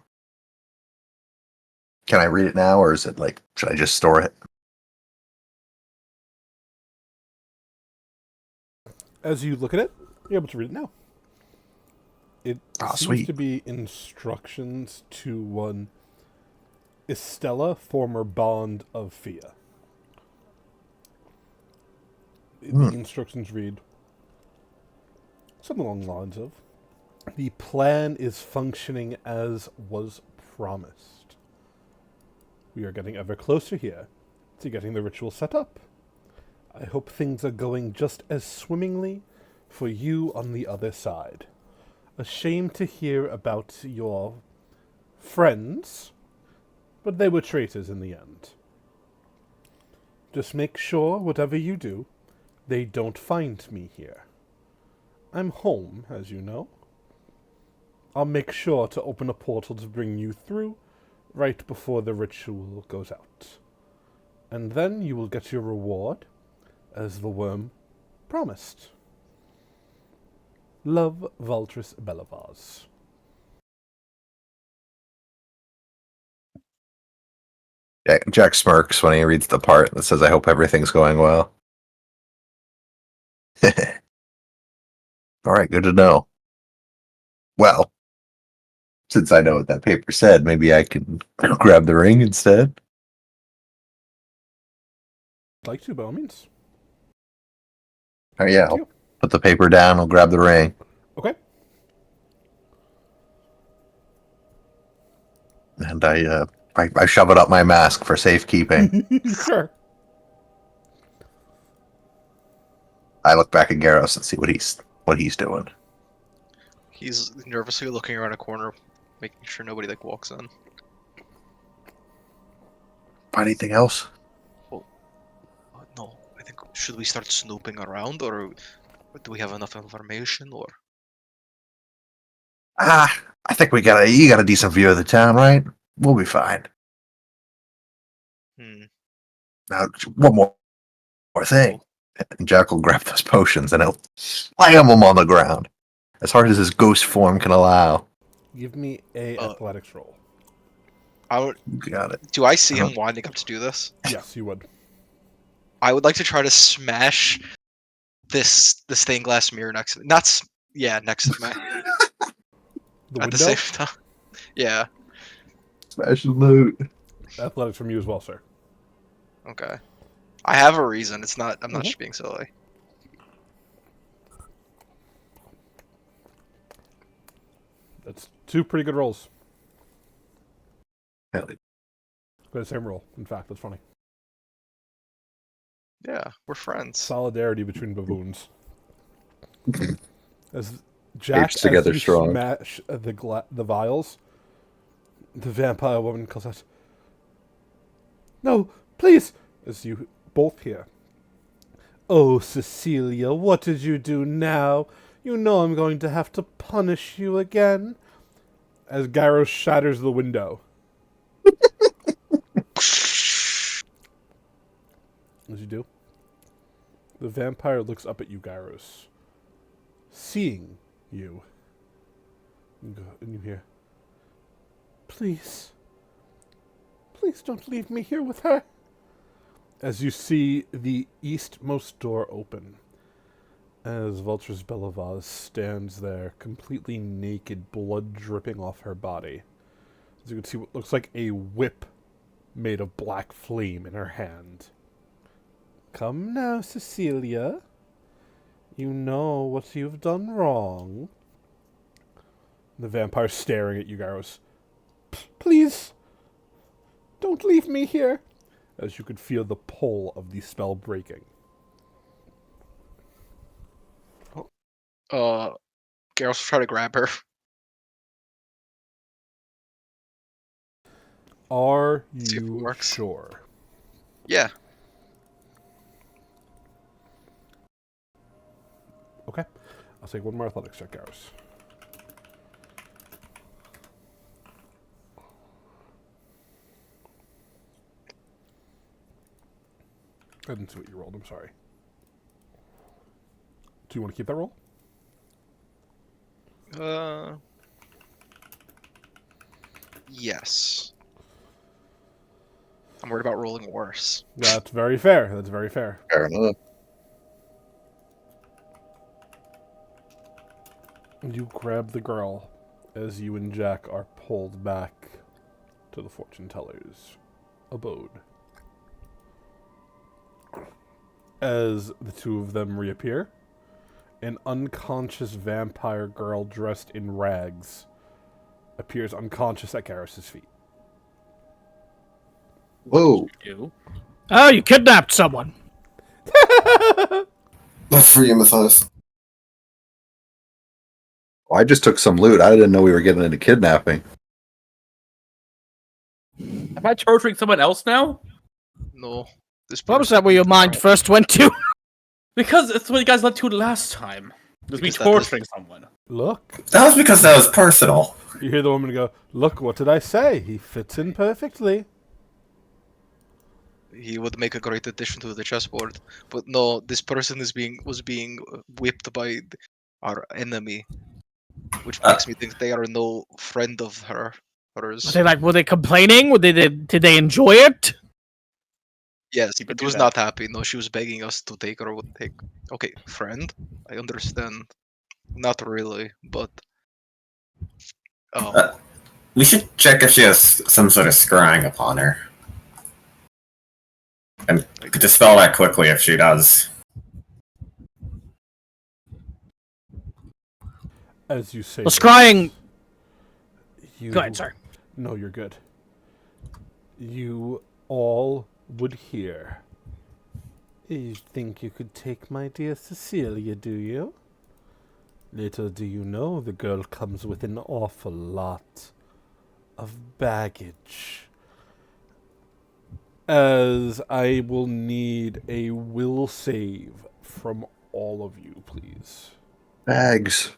Can I read it now, or is it like, should I just store it? As you look at it, you're able to read it now. It seems Sweet. to be instructions to one Estella, former Bond of Fia. The instructions read something along the lines of, the plan is functioning as was promised. We are getting ever closer here to getting the ritual set up. I hope things are going just as swimmingly for you on the other side. A shame to hear about your friends, but they were traitors in the end. Just make sure, whatever you do, they don't find me here. I'm home, as you know. I'll make sure to open a portal to bring you through right before the ritual goes out. And then you will get your reward, as the worm promised. Love, Valtris Bellavaz. Jack smirks when he reads the part that says, I hope everything's going well. All right, good to know. Well, since I know what that paper said, maybe I can grab the ring instead. Like to, by all means. Oh, yeah, Thank you. put the paper down. I'll grab the ring. Okay. And I shove it up my mask for safekeeping. Sure. I look back at Garros and see what he's doing. He's nervously looking around a corner, making sure nobody walks in. Find anything else? No, I think should we start snooping around, or do we have enough information, or? I think you got a decent view of the town, right? We'll be fine. Now, one more thing. And Jack will grab those potions and he'll slam them on the ground as hard as his ghost form can allow. Give me a athletics roll. Got it. Do I see him winding up to do this? Yes, you would. I would like to try to smash this stained glass mirror next to me. Next to me. At the same time. Yeah. Smash the loot. Athletics from you as well, sir. Okay. I have a reason. I'm not just being silly. That's 2 pretty good rolls. Hell yeah. Got the same roll. In fact, that's funny. Yeah, we're friends. Solidarity between baboons. As Jack, Apes together as you strong. smash the vials, the vampire woman calls out, "No, please!" As you both hear, "Oh, Cecilia, what did you do now? You know I'm going to have to punish you again." As Gyros shatters the window. As you do, the vampire looks up at you, Gyros. Seeing you. And you hear, "Please. Please don't leave me here with her." As you see the eastmost door open, as Vulture's Belavaz stands there, completely naked, blood dripping off her body. As you can see what looks like a whip made of black flame in her hand. "Come now, Cecilia. You know what you've done wrong." The vampire staring at you, Gyros. "Please, don't leave me here." As you could feel the pull of the spell breaking. Garros will try to grab her. Are See if it you works. sure? Yeah. Okay. I'll take one more athletics check, Garros. I didn't see what you rolled, I'm sorry. Do you want to keep that roll? Yes. I'm worried about rolling worse. That's very fair. That's very fair. Fair enough. You grab the girl as you and Jack are pulled back to the fortune teller's abode. As the two of them reappear, an unconscious vampire girl dressed in rags appears unconscious at Garrus's feet. Whoa. You? Oh, you kidnapped someone. That's for you, Matthias. Well, I just took some loot. I didn't know we were getting into kidnapping. Am I torturing someone else now? No. This What was that where your mind first went to? Because that's what you guys led to last time. It was me Because that does- torturing someone. Look, That was because that was personal. you hear the woman go, "Look, what did I say? He fits in perfectly." He would make a great addition to the chessboard. But no, this person was being whipped by our enemy, which makes me think they are no friend of hers. Were they complaining? Did they enjoy it? Yes, You could it do was that. not happy. No, she was begging us to take her. Okay, friend. I understand. Not really, but We should check if she has some sort of scrying upon her. And could dispel that quickly if she does. As you say The this, scrying. you... Go ahead, sorry. No, you're good. You all would hear. You think you could take my dear Cecilia, do you? Little do you know, the girl comes with an awful lot of baggage. As I will need a will save from all of you, please. Bags.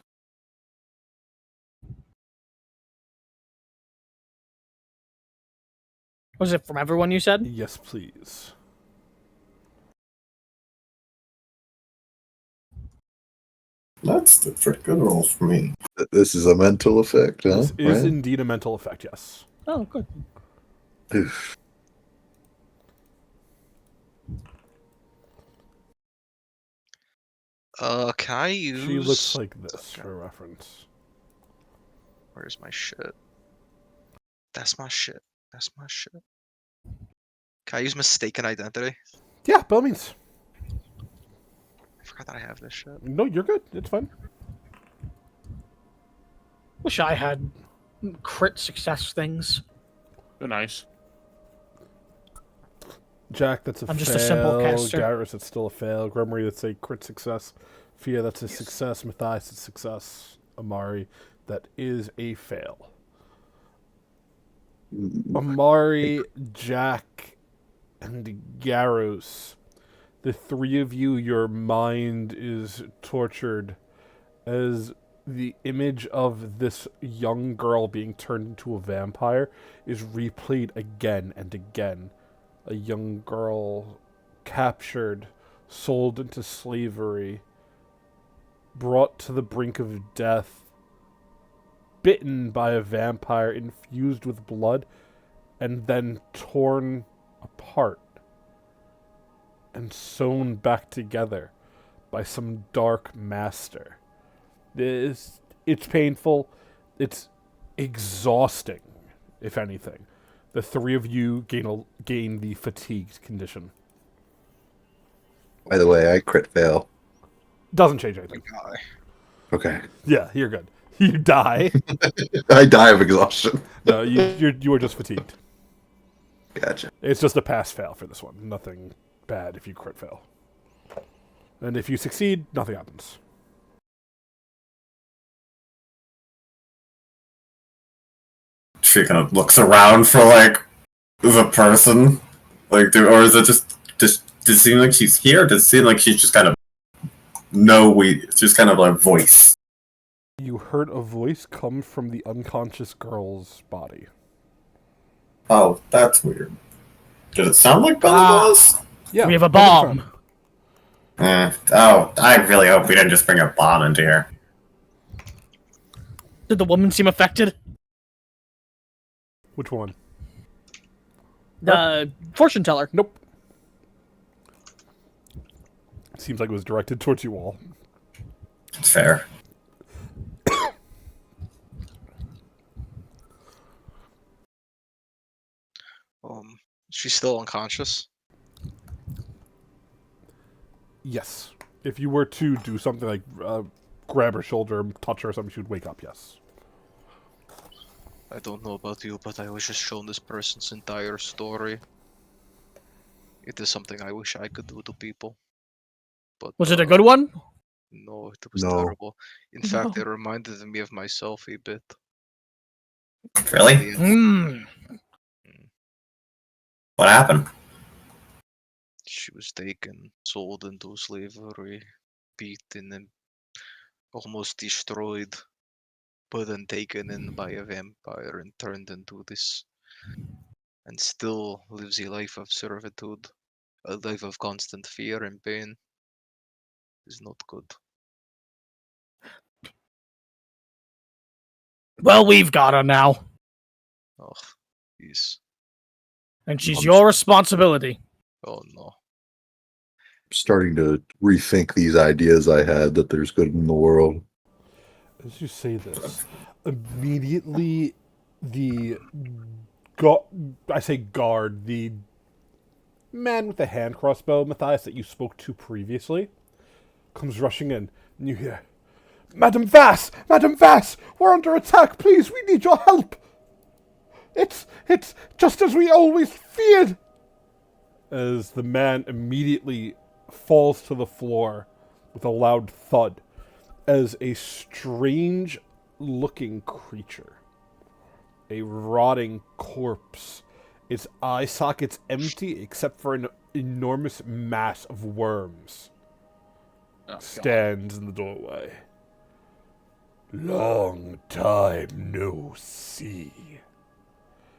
Was it from everyone you said? Yes, please. That's a pretty good roll for me. This is a mental effect, huh? This is Right? indeed a mental effect, yes. Oh, good. Oof. Can I use? She looks like this, for reference. Where's my shit? That's my shit. That's my shit. Can I use mistaken identity? Yeah, by all means. I forgot that I have this shit. No, you're good. It's fine. Wish I had crit success things. They're nice. Jack, that's a I'm fail. just a simple caster. Garrus, that's still a fail. Grumry, that's a crit success. Fia, that's a success. Matthias, that's a success. Amari, that is a fail. Amari, Jack, and Garrus, the three of you, your mind is tortured as the image of this young girl being turned into a vampire is replayed again and again. A young girl captured, sold into slavery, brought to the brink of death, bitten by a vampire infused with blood, and then torn apart and sewn back together by some dark master. It's painful. It's exhausting, if anything. The three of you gain the fatigued condition. By the way, I crit fail. Doesn't change anything. Guy. Okay. Yeah, you're good. You die. I die of exhaustion. No, you are just fatigued. Gotcha. It's just a pass-fail for this one. Nothing bad if you crit fail. And if you succeed, nothing happens. She kind of looks around for like the person, like, or is it just does it seem like she's here? Does it seem like she's just kind of just kind of like voice? You heard a voice come from the unconscious girl's body. Oh, that's weird. Did it sound like Belly was? Yeah, We have a perfect bomb. time. Oh, I really hope we didn't just bring a bomb into here. Did the woman seem affected? Which one? The fortune teller. Nope. Seems like it was directed towards you all. It's fair. She's still unconscious. Yes. If you were to do something like grab her shoulder, touch her or something, she would wake up, yes. I don't know about you, but I was just shown this person's entire story. It is something I wish I could do to people. But Was it a good one? no, it was No. terrible. In fact, it reminded me of myself a bit. Really? Hmm. What happened? She was taken, sold into slavery, beaten and almost destroyed, but then taken in by a vampire and turned into this, and still lives a life of servitude, a life of constant fear and pain. Is not good. Well, we've got her now, Oh, jeez. and she's your responsibility. Oh no. Starting to rethink these ideas I had that there's good in the world. As you say this, immediately the guard, the man with the hand crossbow, Matthias, that you spoke to previously, comes rushing in, and you hear, Madam Vass! Madam Vass! We're under attack! Please, we need your help! It's just as we always feared! As the man immediately falls to the floor with a loud thud, as a strange-looking creature, a rotting corpse, its eye sockets empty except for an enormous mass of worms, stands in the doorway. Long time no see.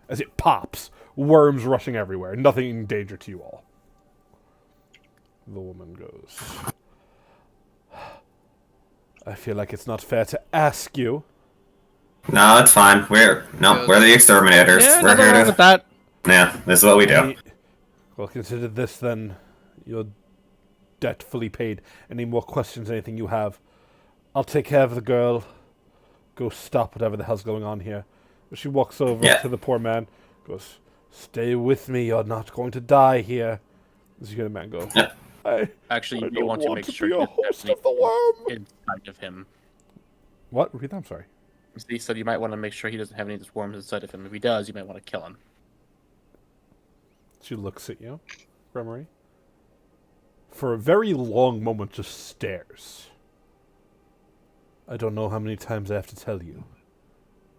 As it pops, worms rushing everywhere, nothing in danger to you all. The woman goes, I feel like it's not fair to ask you. No, it's fine. We're the exterminators. Yeah, We're nothing here wrong to. with that. Yeah, this is what we do. Well, consider this then. Your debt fully paid. Any more questions, anything you have? I'll take care of the girl. Go stop whatever the hell's going on here. She walks over to the poor man, goes, stay with me, you're not going to die here. As you hear the man go, Actually, I you don't want to make sure be a you host of the worm. inside of him. What? Repeat that, I'm sorry. He said you might want to make sure he doesn't have any of these worms inside of him. If he does, you might want to kill him. She looks at you, Gremory. For a very long moment, just stares. I don't know how many times I have to tell you.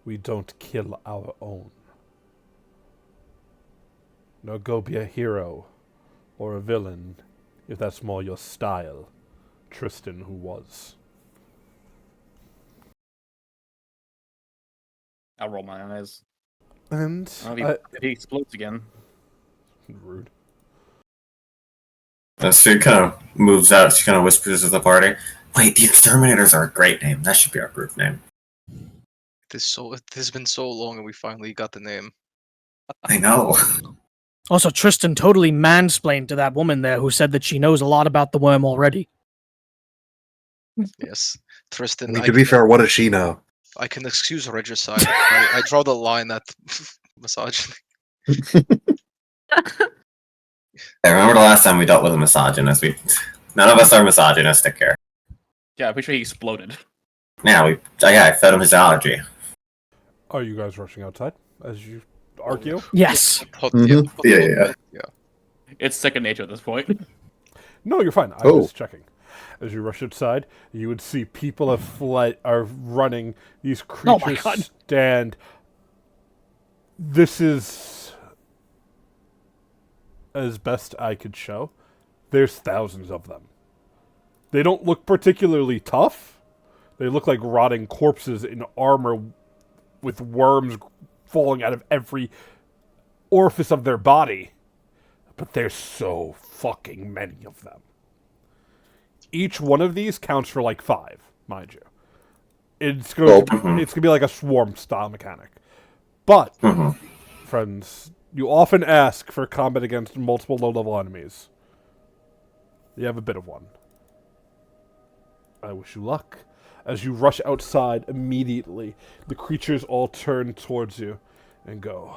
We don't kill our own. Nor go be a hero or a villain, if that's more your style. Tristan, who was. I'll roll my eyes. And If he explodes again. Rude. She kind of moves out. She kind of whispers to the party. Wait, the exterminators are a great name. That should be our group name. It has been so long, and we finally got the name. I know. Also, Tristan totally mansplained to that woman there who said that she knows a lot about the worm already. Yes, Tristan. I mean, to be fair, what does she know? I can excuse regicide. I draw the line at misogyny. I remember the last time we dealt with a misogynist. None of us are misogynistic here. Yeah, I'm pretty sure he exploded. Yeah, I fed him his allergy. Are you guys rushing outside as you argue? Yes. Yeah. It's second nature at this point. No, you're fine. I was checking. As you rush outside, you would see people are running. These creatures stand. This is as best I could show. There's thousands of them. They don't look particularly tough. They look like rotting corpses in armor with worms falling out of every orifice of their body. But there's so fucking many of them. Each one of these counts for like 5, mind you. It's going to be like a swarm style mechanic. But, friends, you often ask for combat against multiple low-level enemies. You have a bit of one. I wish you luck. As you rush outside immediately, the creatures all turn towards you and go,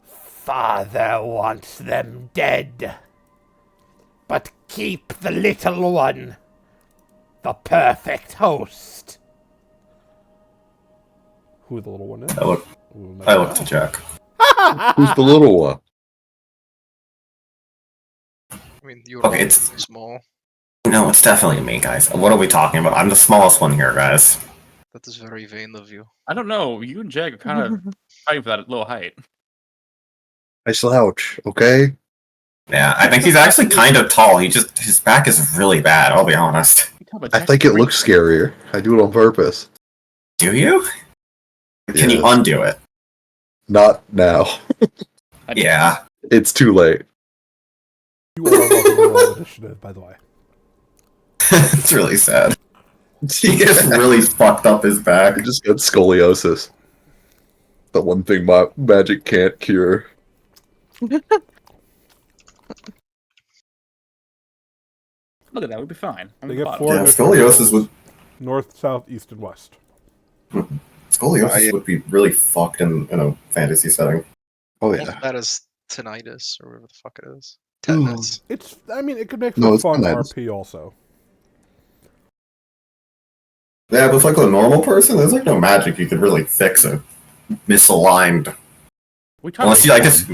Father wants them dead, but keep the little one, the perfect host. Who the little one is? I look to Jack. Who's the little one? I mean, you're all small. No, it's definitely me, guys. What are we talking about? I'm the smallest one here, guys. That is very vain of you. I don't know. You and Jag are kind of fighting for that little height. I slouch, okay? Yeah, I think he's actually kind of tall. His back is really bad, I'll be honest. I think it looks scarier. I do it on purpose. Do you? Can you undo it? Not now. Yeah. It's too late. You are welcome to roll initiative, by the way. It's really sad. He just really fucked up his back. I just got scoliosis. The one thing my magic can't cure. Look at that, we'd be fine. They get 4 scoliosis would... north, south, east, and west. Scoliosis would be really fucked in a fantasy setting. Oh Not as bad as tinnitus or whatever the fuck it is. Tetanus. It could make for a fun RP also. Yeah, but like a normal person, there's like no magic you could really fix a misaligned. We talked Unless you, about I guess,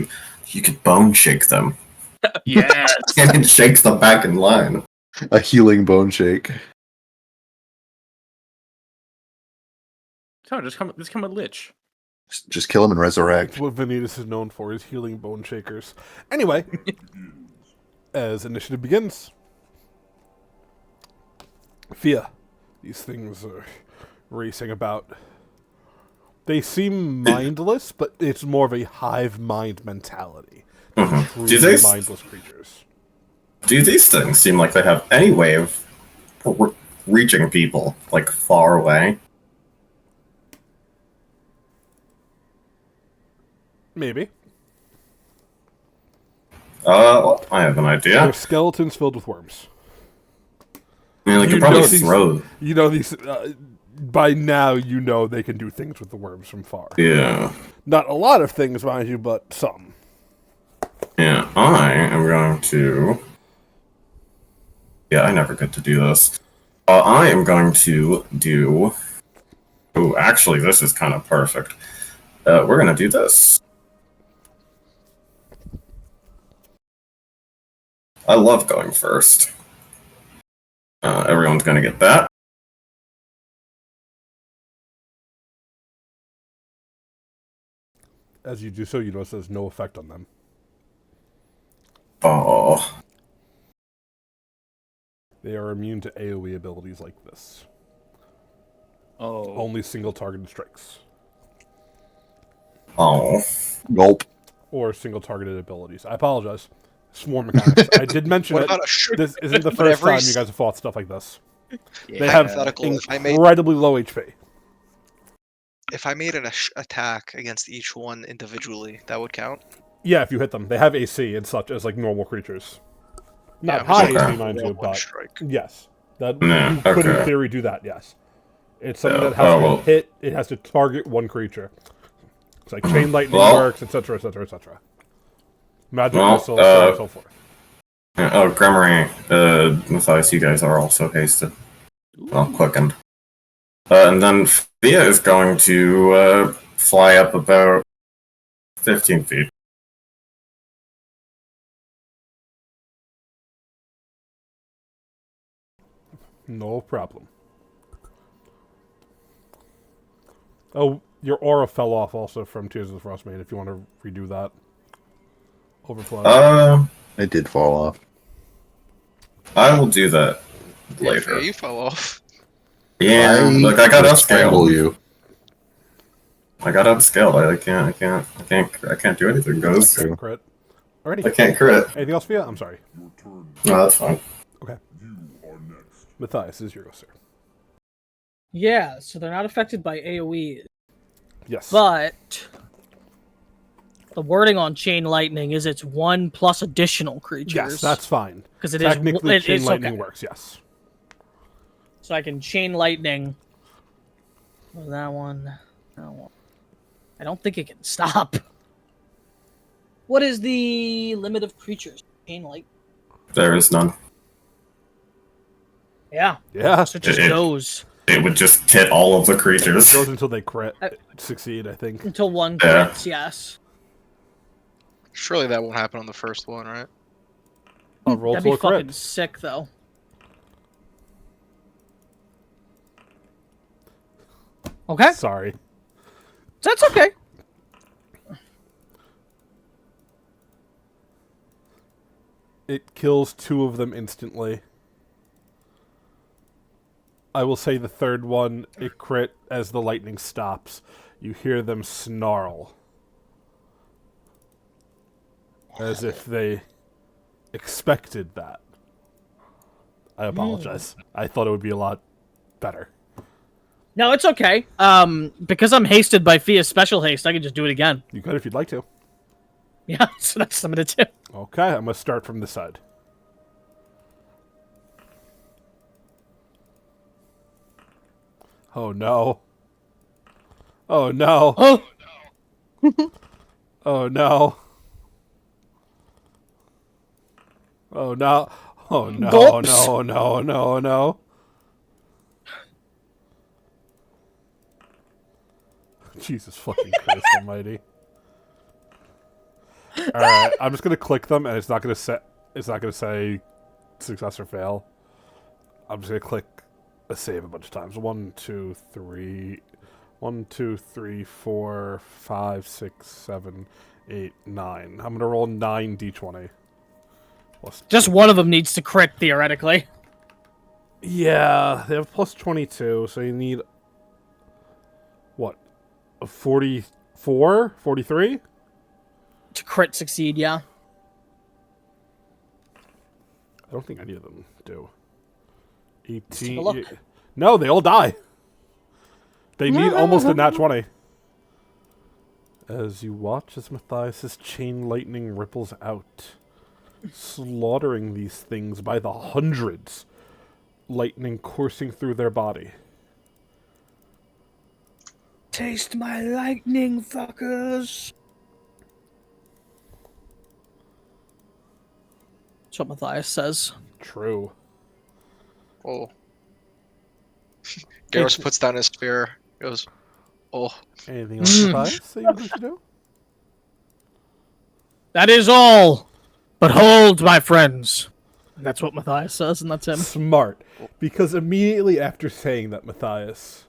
you could bone shake them. yes. And shakes them back in line. A healing bone shake. So just come a lich. Just kill him and resurrect. That's what Vanitas is known for, is healing bone shakers. Anyway, as initiative begins, Fia, these things are racing about. They seem mindless, but it's more of a hive mind mentality. Mhm. Truly mindless creatures. Do these things seem like they have any way of reaching people, like, far away? Maybe. Well, I have an idea. They're skeletons filled with worms. I mean, they You could probably know these- throw. You know these. By now, you know they can do things with the worms from far. Yeah. Not a lot of things, mind you, but some. Yeah, I am going to. Yeah, I never get to do this. I am going to do. Oh, actually, this is kind of perfect. We're going to do this. I love going first. Everyone's going to get that. As you do so, you notice there's no effect on them. Oh. They are immune to AoE abilities like this. Oh. Only single targeted strikes. Oh. Gulp. Or single targeted abilities. I apologize. Swarm mechanics. I did mention What it. about a This isn't the But first every time you guys have fought stuff like this. Yeah. They have Hypothetical, if I made incredibly low HP. an attack against each one individually, that would count. Yeah, if you hit them. They have AC and such as like normal creatures. Not Yeah, high okay. AC, mind you, One but strike. yes. That Yeah, you could in okay. theory do that, yes. It's something Yeah, that has to well- hit, it has to target one creature. It's like chain lightning Well- works, etc., etc., etc. Magic Well, missile, so on and so forth. Oh, Gremory, Matthias, you guys are also hasted. Well, quickened. And then Fia is going to fly up about 15 feet. No problem. Oh, your aura fell off also from Tears of the Frostmaiden, if you want to redo that. Overflow. It did fall off. I will do that Yeah, later. you fell off. Yeah, look, I got will strangle upscaled. you. I got upscaled. I can't do anything, guys. True. Crit. Alrighty. I can't crit. Anything else for you? I'm sorry. No, that's fine. Okay. Matthias, is your go, sir. Yeah, so they're not affected by AoE, Yes. but the wording on Chain Lightning is it's 1 plus additional creatures. Yes, that's fine. because it is Technically, chain it's lightning okay. works, yes. So I can Chain Lightning. Well, that one. I don't think it can stop. What is the limit of creatures? Chain Lightning. There is none. Yeah. Yeah. So it just It- goes It would just hit all of the creatures. It goes until they crit. Succeed, I think. until one Yeah. crits, yes. Surely that won't happen on the first one, right? I'll roll That'd to be a crit. fucking sick, though. Okay, Sorry. that's okay. It kills 2 of them instantly. I will say the third one, it crit as the lightning stops. You hear them snarl. As if they expected that. I apologize. I thought it would be a lot better. No, it's okay. Because I'm hasted by Fia's special haste, I can just do it again. You could if you'd like to. Yeah, so that's what I'm gonna do. Okay, I'm going to start from this side. Oh no. Oh no. Oh, Oh no. Oh no. Oh no, Gulps. no, no, no, no. Jesus fucking Christ almighty. Alright, I'm just gonna click them and it's not gonna say success or fail. I'm just gonna click a save a bunch of times. 1, 2, 3 1, 2, 3, 4, 5, 6, 7, 8, 9. I'm gonna roll 9 d20. Plus Just one of them needs to crit, theoretically. Yeah, they have plus 22, so you need what? A 44? 43? To crit succeed, yeah. I don't think any of them do. take 18. a look. No, they all die. They need almost a nat 20. As you watch as Matthias's chain lightning ripples out, slaughtering these things by the hundreds, lightning coursing through their body. Taste my lightning, fuckers. That's what Matthias says. True. Oh. Garrus puts down his spear. Goes, oh. Anything else, Matthias, that you would like to do? That is all. But hold, my friends. And that's what Matthias says, and that's him. Smart. Because immediately after saying that, Matthias,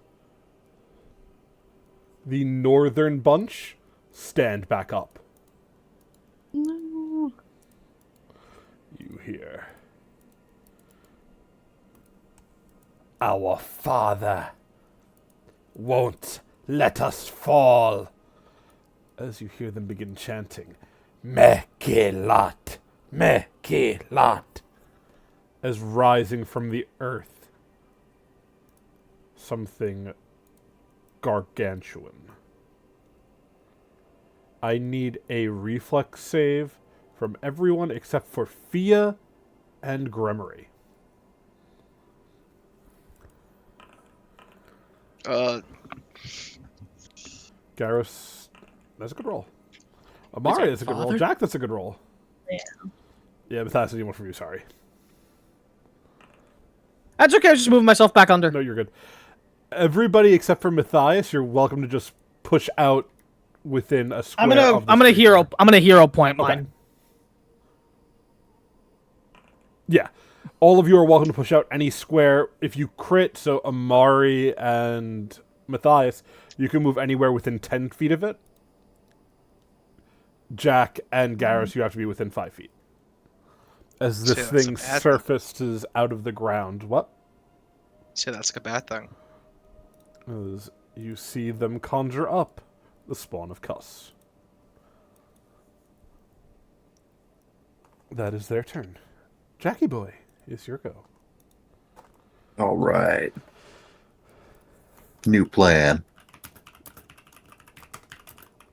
the northern bunch stand back up. No. You hear, our father won't let us fall. As you hear them begin chanting, Mekilat, Mekilat, as rising from the earth, something gargantuan. I need a reflex save from everyone except for Fia and Gremory. Garrus, that's a good roll. Amari, that's a good roll. father? Jack, that's a good roll. Yeah. Yeah, Matthias, anyone from you, sorry. That's okay, I was just moving myself back under. No, you're good. Everybody except for Matthias, you're welcome to just push out within a square. I'm gonna hero point Okay. mine. Yeah. All of you are welcome to push out any square. If you crit, so Amari and Matthias, you can move anywhere within 10 feet of it. Jack and Garrus, you have to be within 5 feet. As this See, that's thing a bad thing. surfaces out of the ground. What? See, that's like a bad thing. As you see them conjure up the spawn of Cuss. That is their turn. Jackie boy, it's your go. All right. New plan.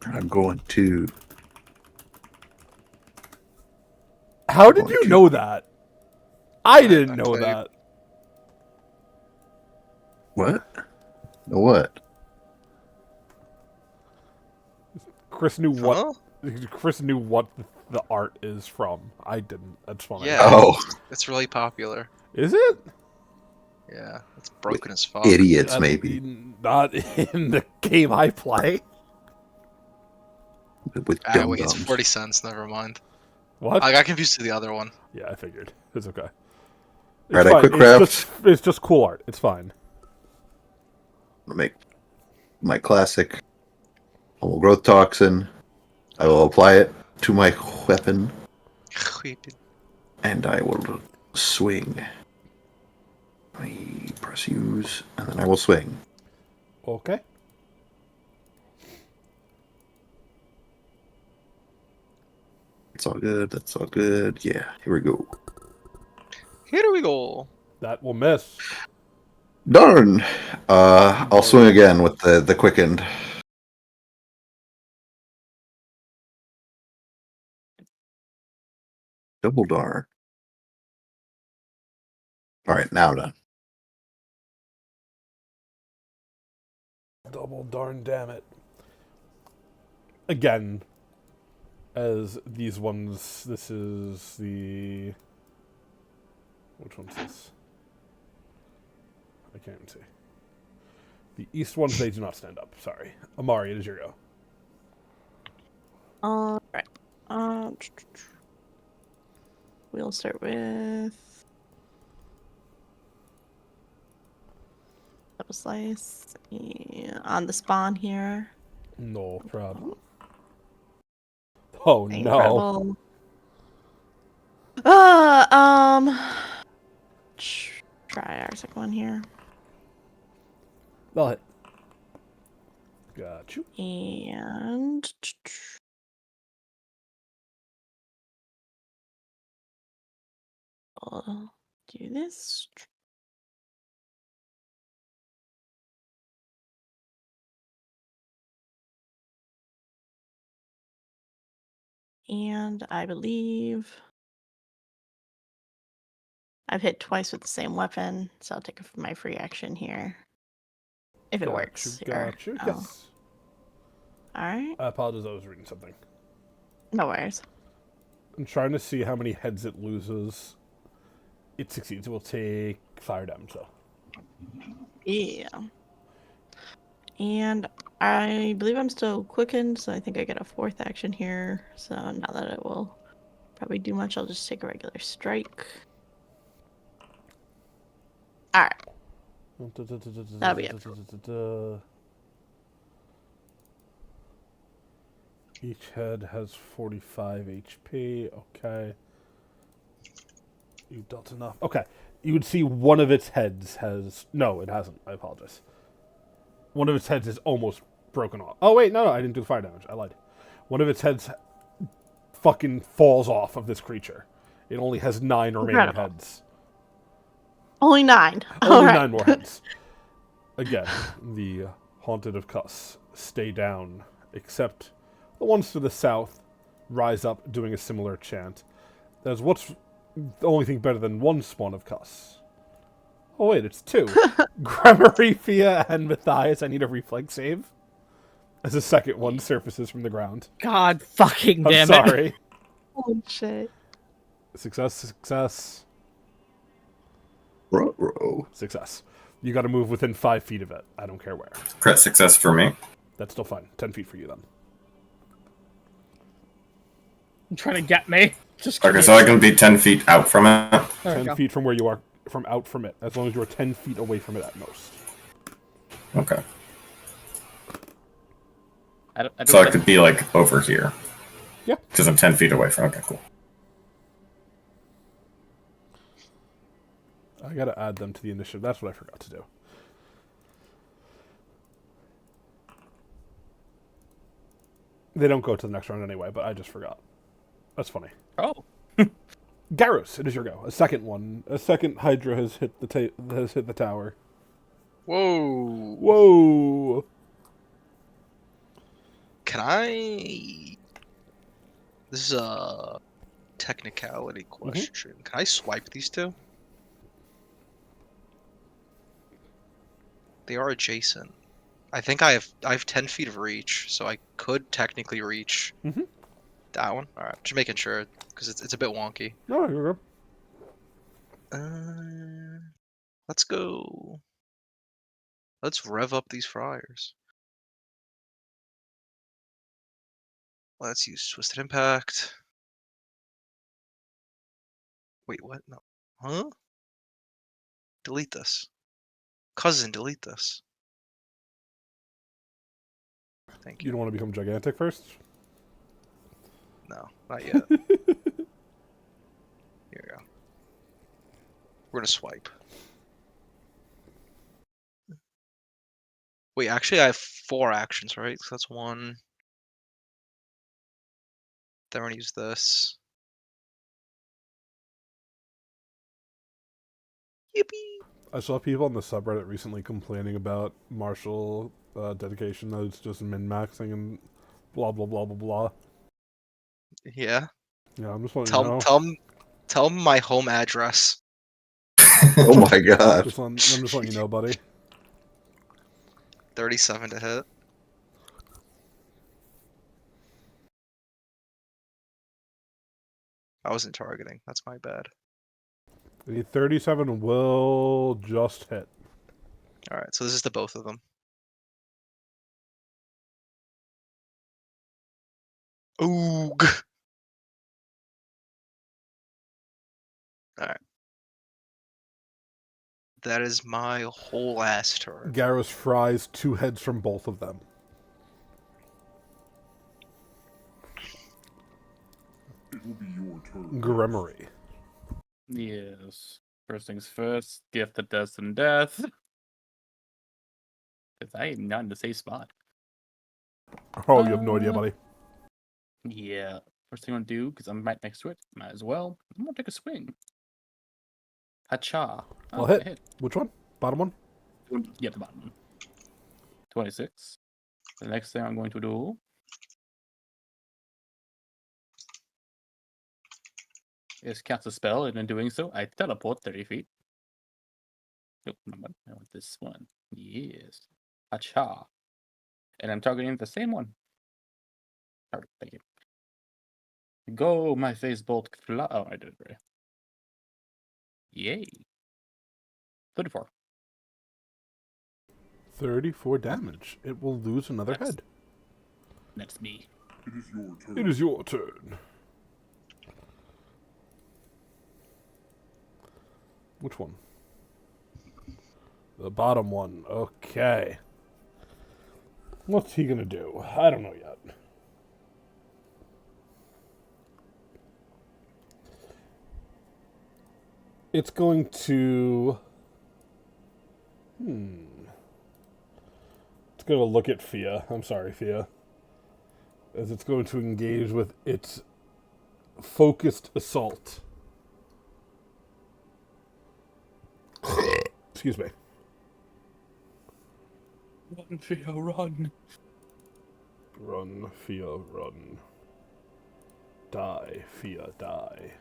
I'm going to. How did you know that? I didn't know played. that. What? What? Chris knew what. Huh? Chris knew what the art is from. I didn't. That's funny. Yeah. Oh, It's really popular. Is it? Yeah, it's broken as fuck. idiots, maybe. Not in the game I play. With Ah, dumb wait, it's thumbs. 40 cents. Never mind. What? I got confused to the other one. Yeah, I figured. It's okay. Right, I fine. quick It's craft. it's just cool art. It's fine. I'll make my classic whole growth toxin. I will apply it to my weapon, and I will swing. I press use, and then I will swing. Okay. It's all good. That's all good. Yeah, here we go. Here we go. That will miss. Darn! I'll swing again with the quickened. Double darn. All right, now I'm done. Double darn damn it. Again, as these ones, this is the... Which one's this? I can't see. The east ones, they do not stand up. Sorry. Amari, it is your go. All right. We'll start with double slice on the spawn here. No problem. Oh, no. Incredible. Try our second one here. They'll hit. Got you. And I'll do this. And I believe I've hit twice with the same weapon, so I'll take my free action here. If it works. Got you. Oh. Yes. Alright. I apologize, I was reading something. No worries. I'm trying to see how many heads it loses. It succeeds. It will take fire damage, though. Yeah. And I believe I'm still quickened, so I think I get a fourth action here. So now that it will probably do much, I'll just take a regular strike. Alright. That'll be it. Each head has 45 HP. Okay. You dealt enough. Okay. You would see one of its heads has... No, it hasn't. I apologize. One of its heads is almost broken off. Oh, wait. No, I didn't do the fire damage. I lied. One of its heads fucking falls off of this creature. It only has 9 remaining Incredible. heads. Only 9. Only Alright. 9 more heads. Again, the Haunted of Cuss stay down, except the ones to the south rise up doing a similar chant. There's what's the only thing better than one spawn of Cuss. Oh wait, it's 2. Gramarifia and Matthias, I need a reflex save. As a second one surfaces from the ground. God fucking I'm damn it. sorry. Holy shit. Success. Ruh-roh. Success. You gotta move within 5 feet of it. I don't care where. Crit success for me. That's still fine. 10 feet for you then. I'm trying to get me. Just Okay, so I can be 10 feet out from it. There we 10 go. feet from where you are, from out from it, as long as you're 10 feet away from it at most. Okay. I don't So I think- could be like over here. Yeah. Because I'm 10 feet away from. Okay, cool. I gotta add them to the initiative. That's what I forgot to do. They don't go to the next round anyway, but I just forgot. That's funny. Oh, Garrus, it is your go. A second one. A second Hydra has hit the tower. Whoa. Whoa! Can I... This is a technicality question. Can I swipe these two? They are adjacent. I think I have 10 feet of reach, so I could technically reach Mhm. that one. All right, just making sure because it's a bit wonky. No, you're good. Let's go. Let's rev up these fryers. Let's use Twisted Impact. Wait, what? No. Huh? Delete this. Cousin, delete this. Thank You you. don't want to become gigantic first? No, not yet. Here we go. We're gonna swipe. Wait, actually I have 4 actions, right? So that's 1. Then we're gonna use this. Yippee! I saw people on the subreddit recently complaining about Marshall dedication that it's just min-maxing and blah blah blah blah blah. Yeah. Yeah, I'm just letting you know. Tell 'em my home address. Oh my god. I'm just letting you know, buddy. 37 to hit. I wasn't targeting. That's my bad. The 37 will just hit. Alright, so this is to both of them. Oog. Alright. That is my whole ass turn. Garrus fries 2 heads from both of them. It will be your turn. Gremory. Yes. First things first, gift of death and death. Because I am not in the safe spot. Oh, you have no idea, buddy. Yeah. First thing I'm gonna do, because I'm right next to it, might as well. I'm gonna take a swing. Hacha. I'll Oh, hit. I hit. Which one? Bottom one? Yeah, the bottom one. 26. The next thing I'm going to do is cast a spell, and in doing so, I teleport 30 feet. Nope, no, I want this one. Yes. Hacha. And I'm targeting the same one. Perfect, thank you. Go, my face bolt fly. Oh, I did it right. Yay. 34. 34 damage. It will lose another Yes. head. That's me. It is your turn. It is your turn. Which one? The bottom one. Okay. What's he gonna do? I don't know yet. It's going to... It's going to look at Fia. I'm sorry, Fia. As it's going to engage with its focused assault. Excuse me. Run, Fia, run. Run, Fia, run. Die, Fia, die.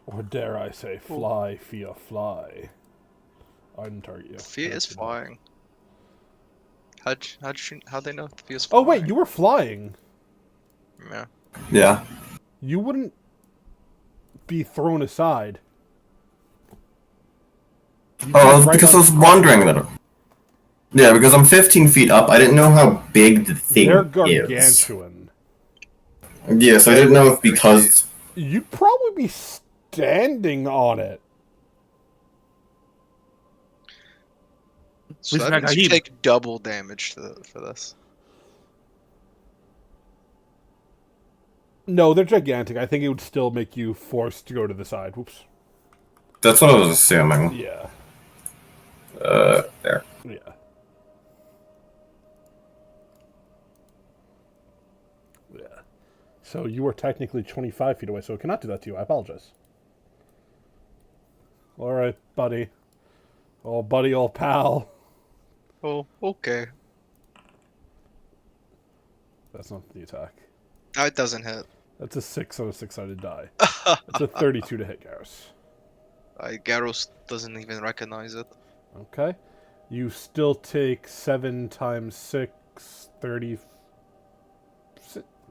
Or dare I say, fly, Fia, fly. I didn't target you. Fia is flying. How'd they know Fia's Oh flying? wait, you were flying. Yeah. Yeah. You wouldn't be thrown aside. You'd be Oh, right because I on was top. wondering that. Yeah, because I'm 15 feet up. I didn't know how big the thing They're is. gargantuan. Yes, I didn't know if because. You'd probably be standing on it. So Listen that back, means you Ahib. take double damage for this. No, they're gigantic. I think it would still make you forced to go to the side. Whoops. That's what I was assuming. Yeah. There. Yeah. Yeah. So you are technically 25 feet away, so it cannot do that to you. I apologize. Alright, buddy. Oh, buddy, old pal. Oh, okay. That's not the attack. No, it doesn't hit. That's a 6 on a 6-sided die. That's a 32 to hit, Garrus. Garros doesn't even recognize it. Okay. You still take 7 times 6, 30...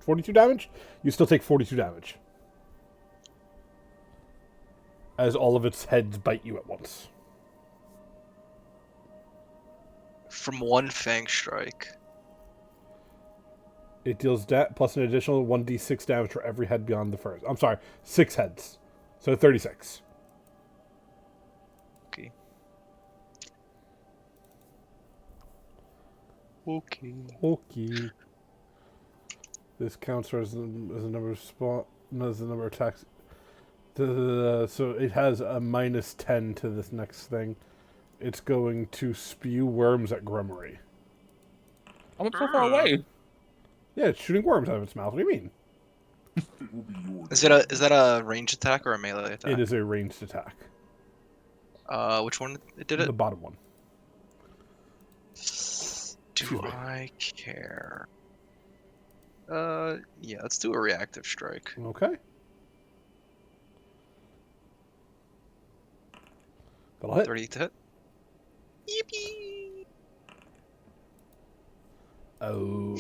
42 damage? You still take 42 damage. As all of its heads bite you at once. From one fang strike. It deals plus an additional 1d6 damage for every head beyond the first. I'm sorry, 6 heads. So 36. Okay. Okay. Okay. This counts as a number of as the number of attacks. So it has a minus 10 to this next thing. It's going to spew worms at Gremory. I'm so far away. Yeah, it's shooting worms out of its mouth. What do you mean? It will be your Is turn. that a ranged attack or a melee attack? It is a ranged attack. Which one did The it? bottom one. Do I care? Yeah, let's do a reactive strike. Okay. That'll hit. 30 to hit. Yippee! Oh.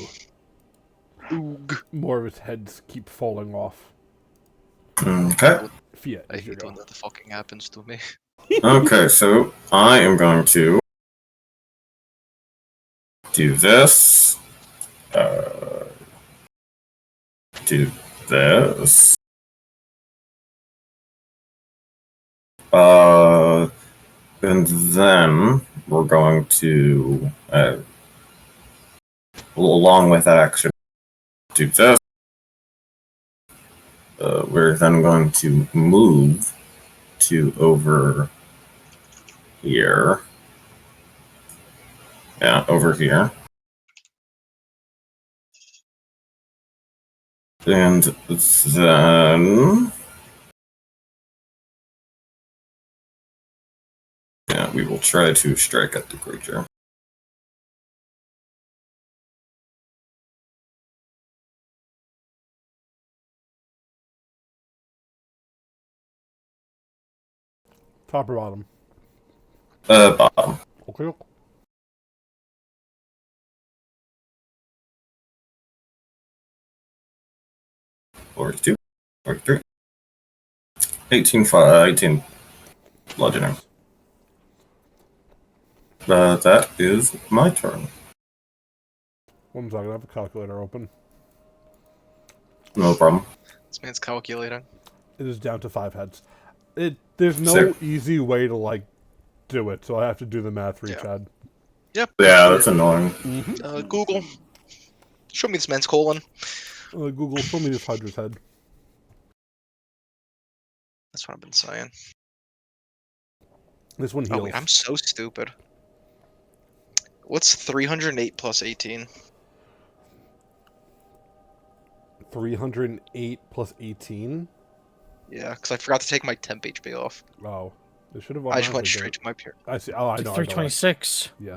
Oog. More of its heads keep falling off. Okay. Fia, I is your hate when go. that fucking happens to me. Okay, so I am going to do this. do this. And then we're going to, along with that action, do this. We're then going to move to over here. Yeah, over here. And then... yeah, we will try to strike at the creature. Top or bottom? Bottom. Okay. 42, 43, 18 bludgeoning. That is my turn. 1 second, I have a calculator open. No problem. This man's calculating. It is down to 5 heads. There's no Sick. easy way to, do it, so I have to do the math for you, Yeah. Chad. Yep. Yeah, that's annoying. Google. Show me this man's colon. Google, show me this Hydra's head. That's what I've been saying. This one Oh heals. wait, I'm so stupid. What's 308 plus 18? 308 plus 18? Yeah, because I forgot to take my temp HP off. Oh. They should have I just went automatically straight done to my peer. it. I see. Oh, I know. 326. Yeah.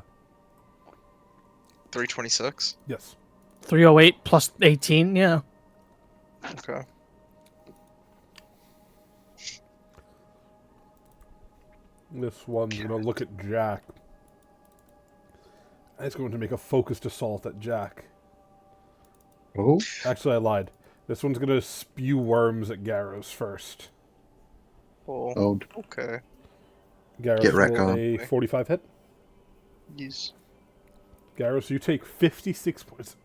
326? Yes. 308 plus 18, yeah. Okay. This one's going to look at Jack. And it's going to make a focused assault at Jack. Oh, Actually, I lied. This one's going to spew worms at Garros first. Oh, oh, okay. Garros Get wrecked roll on. a 45 hit. Yes. Garros, you take 56 points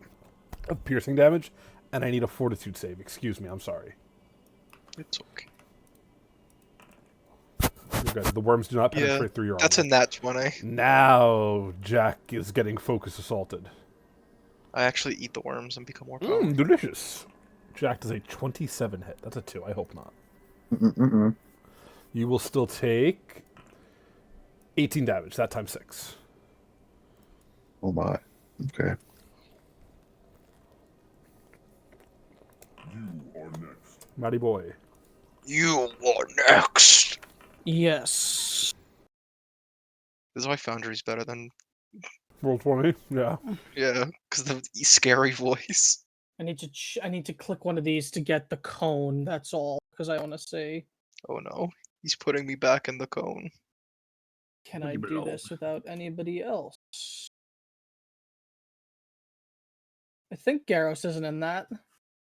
of piercing damage, and I need a fortitude save. Excuse me, I'm sorry. It's okay. You're good. The worms do not penetrate through your That's a armor. nat 20. Now Jack is getting focus assaulted. I actually eat the worms and become more powerful. Mmm, delicious. Jack does a 27 hit. That's a 2. I hope not. mm-mm-mm. You will still take 18 damage. That times 6. Oh my. Okay. You are next. Matty boy. You are next! Yes. This is why Foundry's better than... Roll 20. Yeah. Yeah, because of the scary voice. I need to I need to click one of these to get the cone. That's all, because I want to see, Oh no, he's putting me back in the cone. can I do this without anybody else? I think Garros isn't in that.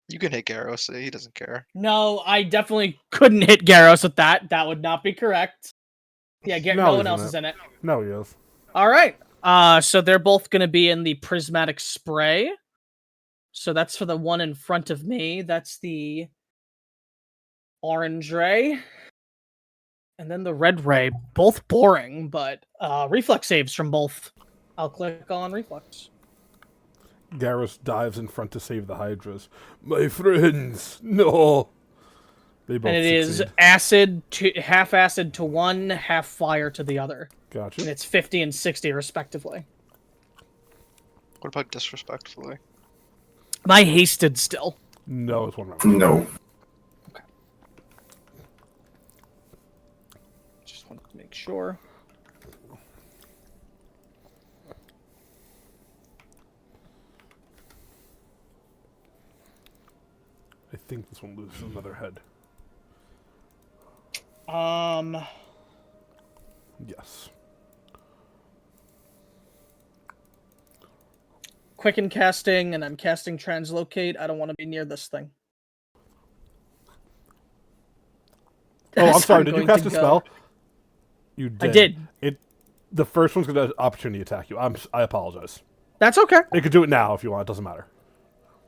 You can hit Garros, he doesn't care. No, I definitely couldn't hit Garros with that. That would not be correct. Yeah, No, no he's one in else it. is in it. No, he is. All right. So they're both going to be in the prismatic spray. So that's for the one in front of me. That's the orange ray. And then the red ray. Both boring, but reflex saves from both. I'll click on reflex. Garrus dives in front to save the Hydras. My friends, no. They both And it is succeed. half acid to one, half fire to the other. Gotcha. And it's 50 and 60 respectively. What about disrespectfully? Am I hasted still? No, it's one round. No. Just wanted to make sure. I think this one loses another head. Yes. Quicken casting, and I'm casting translocate. I don't want to be near this thing. Oh, I'm So sorry. Did you going cast to a go- spell? You did. I did. The first one's going to opportunity attack you. I apologize. That's okay. You could do it now if you want. It doesn't matter.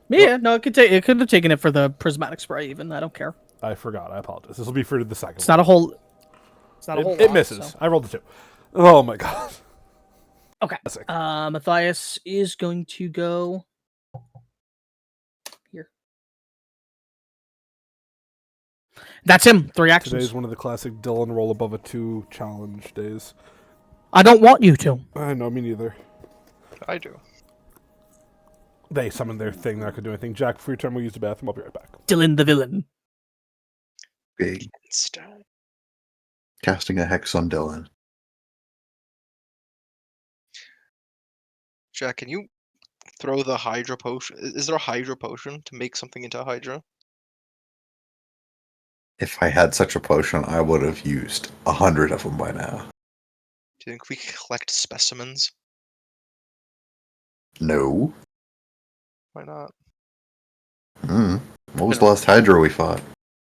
Yeah, no, it could have taken it for the prismatic spray. Even I don't care. I forgot. I apologize. This will be for the second It's one. not a whole. It's not a whole It lot. misses. So. I rolled a 2. Oh my god. Okay. Classic. Matthias is going to go here. That's him. 3 actions. Today's one of the classic Dylan roll above a 2 challenge days. I don't want you to. I know, me neither. I do. They summoned their thing. They're not going to do anything. Jack, before your turn, we'll use the bathroom. I'll be right back. Dylan the villain. Okay, Stone. casting a hex on Dylan. Jack, can you throw the Hydra potion? Is there a Hydra potion to make something into a Hydra? If I had such a potion, I would have used 100 of them by now. Do you think we could collect specimens? No. Why not? What was the last Hydra we fought?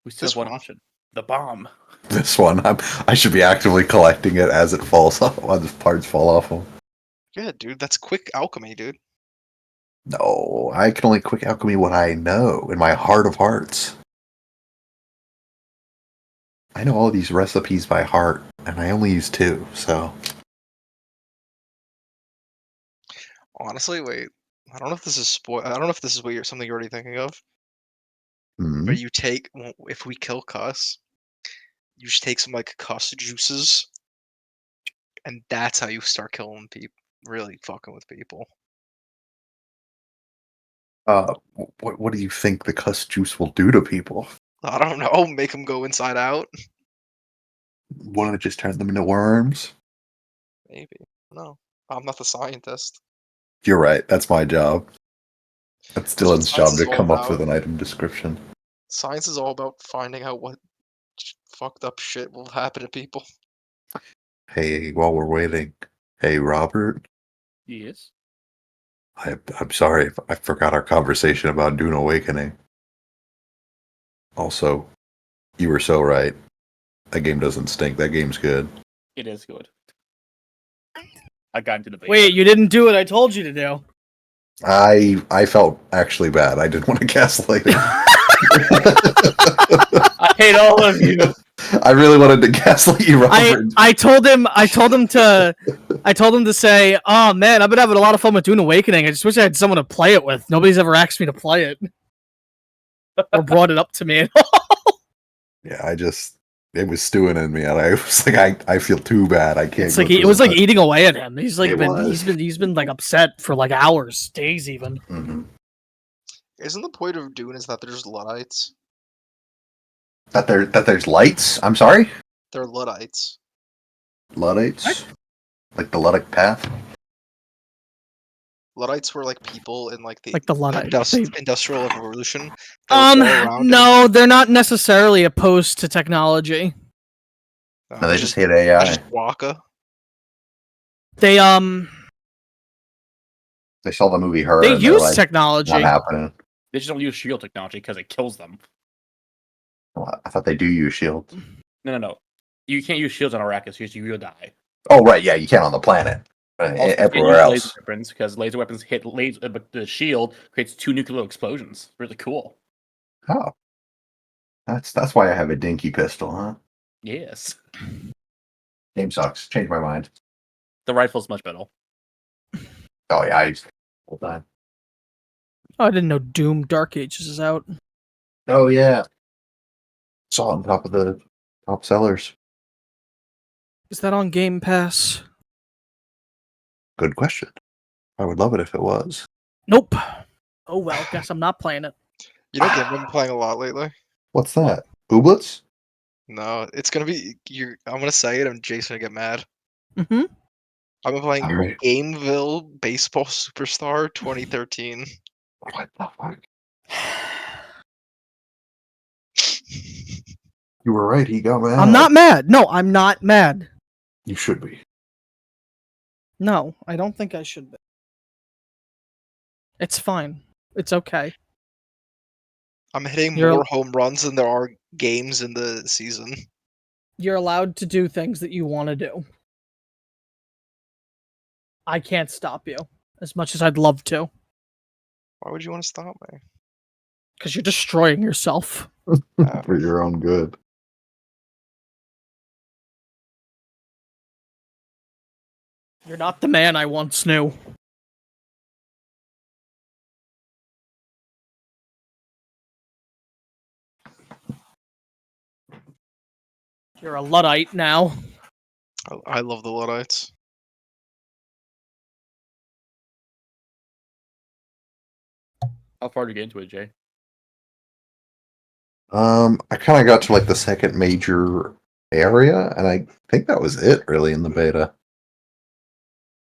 We still This have one one. option. The bomb. This one. I should be actively collecting it as it falls off, as the parts fall off them. Yeah, dude, that's quick alchemy, dude. No, I can only quick alchemy what I know in my heart of hearts. I know all these recipes by heart, and I only use 2, so... Honestly, wait. I don't know if this is I don't know if this is something you're already thinking of. Hmm. But you take if we kill Cuss, you just take some like Cuss juices, and that's how you start killing people. Really fucking with people. What do you think the cuss juice will do to people? I don't know. Make them go inside out. Wouldn't it just turn them into worms? Maybe. No, I'm not the scientist. You're right. That's my job. That's That's what Dylan's science job is to all come up about. with an item description. Science is all about finding out what fucked up shit will happen to people. Hey, while we're waiting, hey Robert, Yes. I'm sorry if I forgot our conversation about Dune Awakening. Also, you were so right. That game doesn't stink. That game's good. It is good. I got into the beta. Wait, you didn't do what I told you to do. I felt actually bad. I didn't want to gaslight him. I hate all of you. I really wanted to gaslight you, Robert. I told him to say, "Oh man, I've been having a lot of fun with Dune Awakening. I just wish I had someone to play it with. Nobody's ever asked me to play it or brought it up to me." Yeah, it was stewing in me, and I was like, I feel too bad. I can't. It's like it was like eating away at him. He's like he's been like upset for like hours, days even. Mm-hmm. Isn't the point of Dune is that there's Luddites? That there's lights. I'm sorry, They're Luddites. Luddites, like the Luddic path. Luddites were like people in like the Luddites. industrial revolution. that would go around No, they're not necessarily opposed to technology. No, they just hate AI. Just Waka. They They saw the movie Her. they and they're use like, technology. Not happening. They just don't use shield technology because it kills them. Well, I thought they do use shields. No. You can't use shields on Arrakis because you will die. Oh right, yeah, you can on the planet. Everywhere else. Laser weapons because laser weapons hit laser, but the shield creates 2 nuclear explosions. Really cool. Oh, that's why I have a dinky pistol, huh? Yes. Game sucks. Changed my mind. The rifle's much better. Oh yeah, I used whole time. Oh, I didn't know Doom Dark Ages is out. Oh yeah, saw it on top of the top sellers. Is that on Game Pass? Good question. I would love it if it was. Nope. Oh well, guess I'm not playing it. You know, I've been playing a lot lately. What's that? Ooblets? No, it's gonna be I'm gonna say it, and Jason gonna get mad. Mm-hmm. I've been playing Alright. Gameville Baseball Superstar 2013. What the fuck? You were right. He got mad. I'm not mad. No, I'm not mad. You should be. No, I don't think I should be. It's fine. It's okay. I'm hitting You're- more home runs than there are games in the season. You're allowed to do things that you want to do. I can't stop you as much as I'd love to. Why would you want to stop me? Because you're destroying yourself. For your own good. You're not the man I once knew. You're a Luddite now. I love the Luddites. How far to get into it, Jay? I kind of got to like the second major area, and I think that was it really in the beta.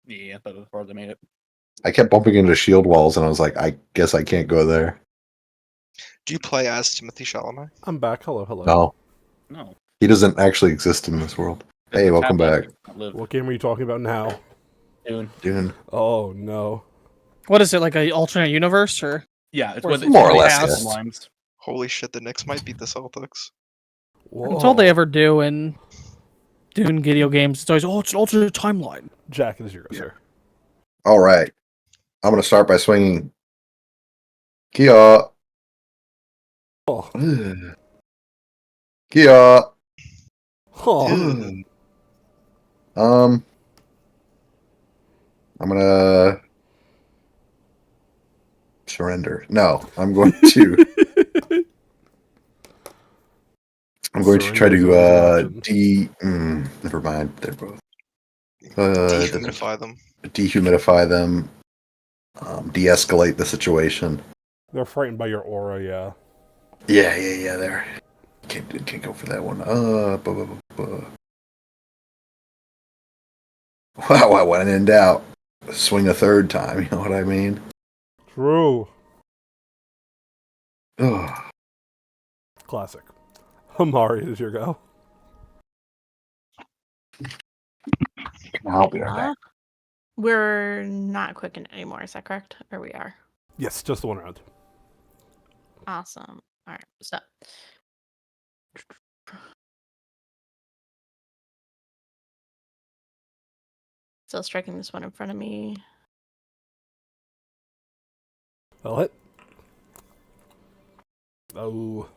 Yeah, that's as far as I made it. I kept bumping into shield walls, and I was like, I guess I can't go there. Do you play as Timothy Chalamet? I'm back. Hello, hello. No, No. he doesn't actually exist in this world. Hey, welcome back. What game are you talking about now? Dune. Oh no. What is it, like a alternate universe, or? Yeah, it's Or what is it more or really less, past? yes. timelines. Holy shit, the Knicks might beat the Celtics. Whoa. That's all they ever do in Dune video games. It's always, it's an alternate timeline. Jack, it is your go, sir. All right, I'm gonna start by swinging. Kia. Oh. Kia. Oh. I'm gonna surrender. No, I'm going to. I'm going to try Surrender is always an to option. never mind. They're both Dehumidify them. dehumidify them, de-escalate the situation. They're frightened by your aura, yeah. Yeah. There. Can't go for that one. Wow, when in doubt, swing a third time. You know what I mean? True. Ugh. Classic. Amari is your go. I'll be right back. We're not quickened anymore, is that correct? Or we are? Yes, just the one round. Awesome. Alright, so. Still striking this one in front of me. That'll hit. Oh.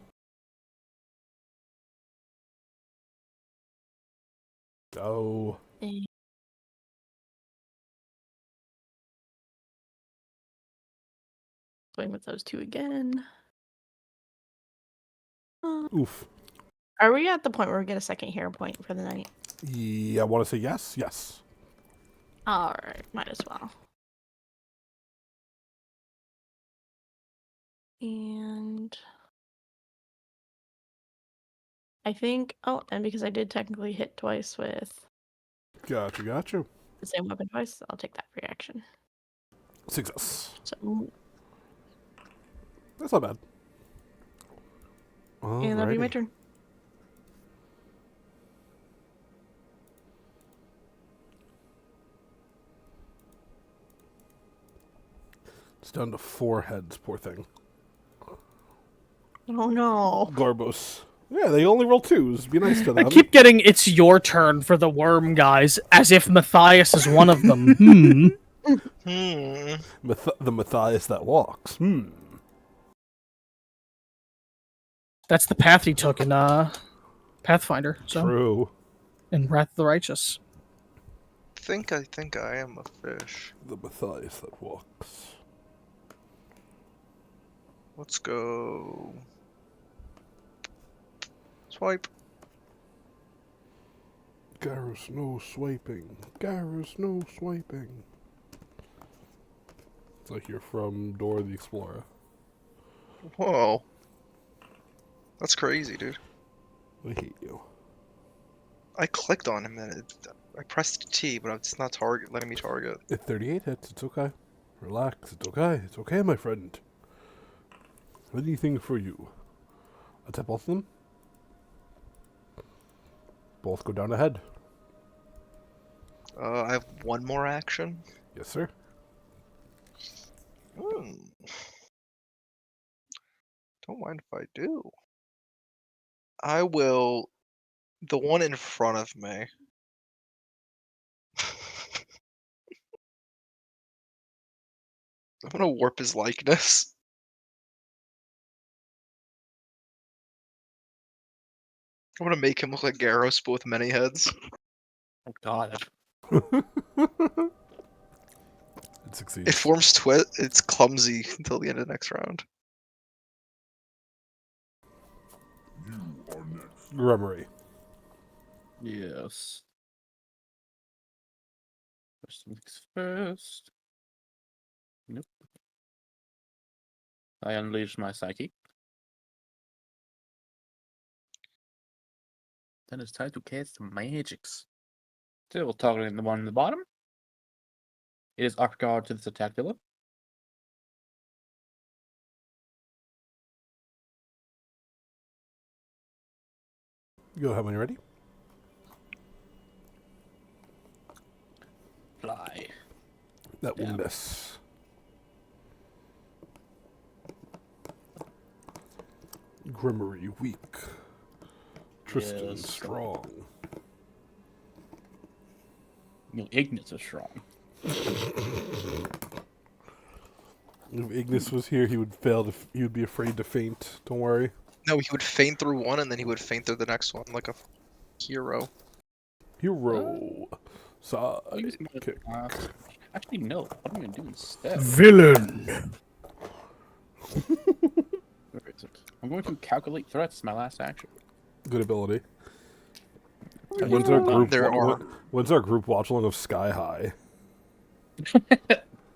Oh. Swing with those two again. Oof. Are we at the point where we get a second hero point for the night? Yeah, I want to say yes. Yes. Alright, might as well. And I think, and because I did technically hit twice with Gotcha. the same weapon twice, I'll take that reaction. Success. So, That's not bad. and that'll be my Alrighty. turn. It's down to 4 heads, poor thing. Oh no. Garbos. Yeah, they only roll 2s. Be nice to them. I keep getting it's your turn for the worm guys, as if Matthias is one of them. Hmm. The Matthias that walks. That's the path he took in Pathfinder. So True. in Wrath of the Righteous. I think I am a fish. The Matthias that walks. Let's go. Swipe. Garrus, no swiping. Garrus, no swiping. It's like you're from Dora the Explorer. Whoa. That's crazy, dude. I hate you. I clicked on him and I pressed T, but it's not letting me target. At 38 hits, it's okay. Relax, it's okay. It's okay, my friend. Anything for you. Attack both of them. Both go down ahead. I have one more action. Yes, sir. Don't mind if I do. I will. The one in front of me. I'm gonna warp his likeness. I'm gonna make him look like Garros, but with many heads. Oh god. It It succeeds. forms twit. It's clumsy until the end of the next round. You are next. Grummery. Yes. First things first. Nope. I unleash my psyche. Then it's time to cast some magics. So we'll target the one in the bottom. It is off guard to this attack villain. Go ahead when you're ready. Fly. That will Yeah. miss. Grummery weak. Tristan Yes. strong. You know, Ignis is strong. If Ignis was here, he would fail. He would be afraid to faint. Don't worry. No, he would feint through one and then he would feint through the next one like a hero. Hero. Side Use my kick. last- Actually, no. What am I gonna do instead? Villain. Where is it? I'm going to calculate threats. My last action. Good ability. Oh, When's yeah. our group? There are- When's our group watch along of Sky High?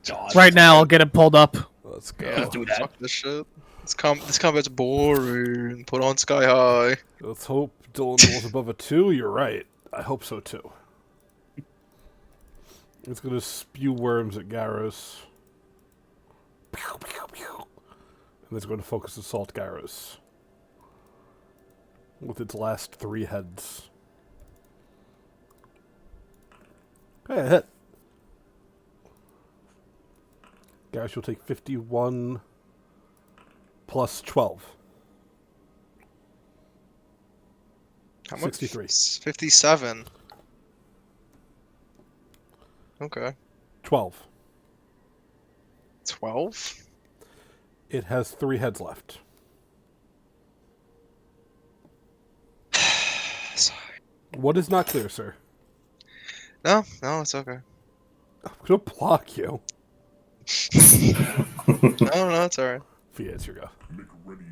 God. Right now, I'll get it pulled up. Let's go. Yeah, Let's do that. Fuck this shit. This combat's boring. Put on Sky High. Let's hope Dylan rolls above a 2. You're right. I hope so too. It's gonna spew worms at Garros. Pew, pew, pew. And it's going to focus assault Garros. With its last 3 heads. Hey, a hit. Garros will take 51 plus 12. How much? 63. 57. Okay. 12. 12? It has 3 heads left. Sorry. What is not clear, sir? No, it's okay. I'm gonna block you. No, it's alright. Fiat, your go. Make ready.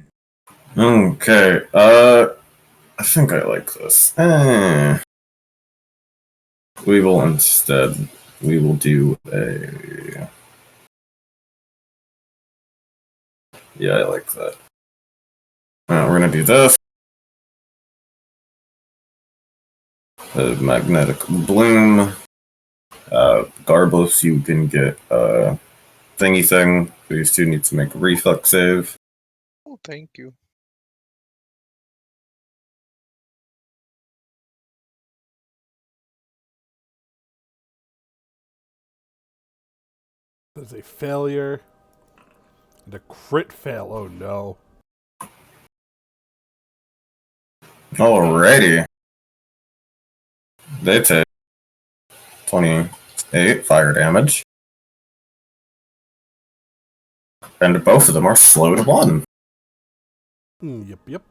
Okay, I think I like this. We will instead, we will do a... Yeah, I like that. We're gonna do this. The magnetic bloom. Garbos, you can get thingy thing. These two need to make a reflex save. Oh, thank you. There's a failure. And a crit fail. Oh no. Alrighty. They take 28 fire damage. And both of them are slow to 1. Yep.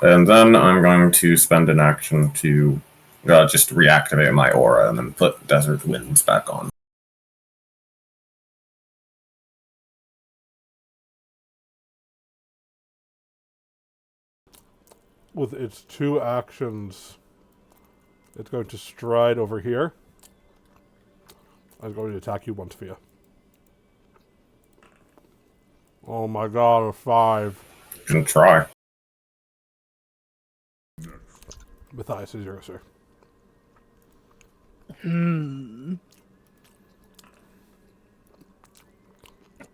And then I'm going to spend an action to just reactivate my aura and then put Desert Winds back on. With its 2 actions, it's going to stride over here. I'm going to attack you once, Fia. Oh my god, a 5. You can try. Matthias is yours, sir.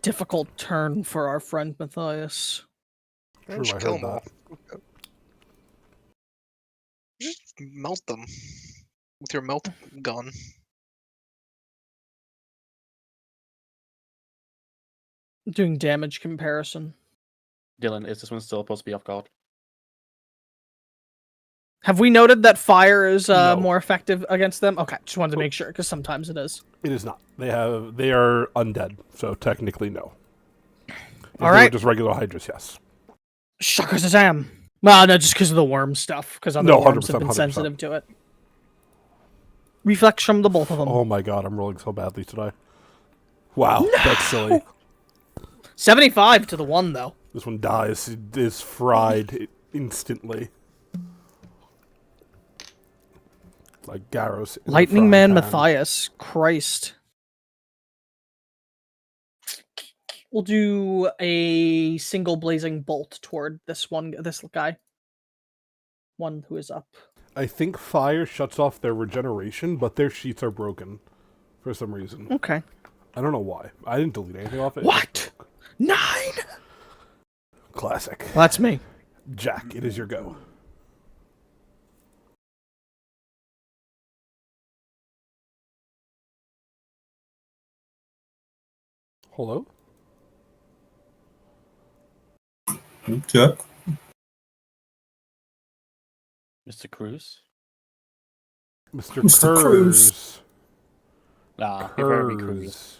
Difficult turn for our friend Matthias. True, Just I kill heard them all. Just melt them with your melt gun. Doing damage comparison. Dylan, is this one still supposed to be off guard? Have we noted that fire is No. more effective against them? Okay, just wanted to make sure, because sometimes it is. It is not. They are undead, so technically no. If All they were right. just regular hydras, yes. Shuckers a jam. Well, no, just because of the worm stuff. Because other No, worms have 100%, been 100%. sensitive to it. Reflex from the both of them. Oh my god, I'm rolling so badly today. Wow, that's silly. 75 to the 1, though. This one dies. It is fried instantly. Like Garros. in the Lightning Man frying pan. Matthias. Christ. We'll do a single blazing bolt toward this guy. One who is up. I think fire shuts off their regeneration, but their sheets are broken for some reason. Okay. I don't know why. I didn't delete anything off it. What? 9? Classic. Well, that's me. Jack, it is your go. Hello? Jack. Mr. Cruz. Mr. Mr. Cruz. Cruz. Nah, he'd rather be Cruz.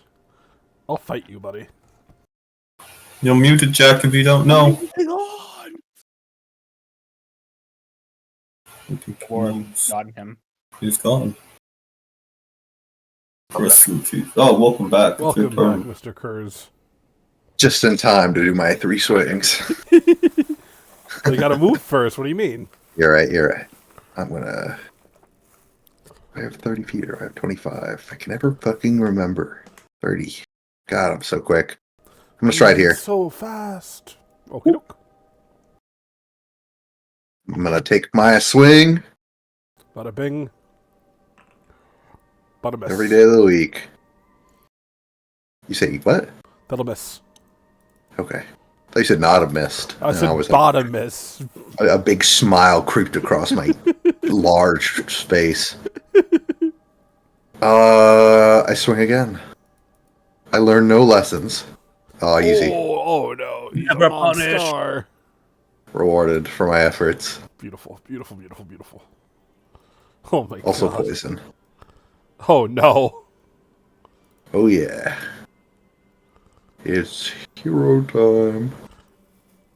I'll fight you, buddy. You're muted, Jack, if you don't know. Or not him. He's gone. Oh, welcome back. It's Welcome your back, turn. Mr. Cruz. Just in time to do my 3 swings. Well, you gotta move first. What do you mean? You're right, you're right. I'm gonna... I have 30 feet or I have 25. I can never fucking remember. 30. God, I'm so quick. I'm gonna try it here. So fast. Okay, doke. I'm gonna take my swing Bada bing. Bada miss. every day of the week. You say what? That'll miss. Okay. I thought you said not a missed. I And said was bada miss. a big smile creeped across my large space. I swing again. I learn no lessons. Oh, easy. Oh no. He's Never a monster. punished. Rewarded for my efforts. Beautiful, beautiful, beautiful, beautiful. Oh my Also god. poison. Oh no. Oh yeah. It's hero time.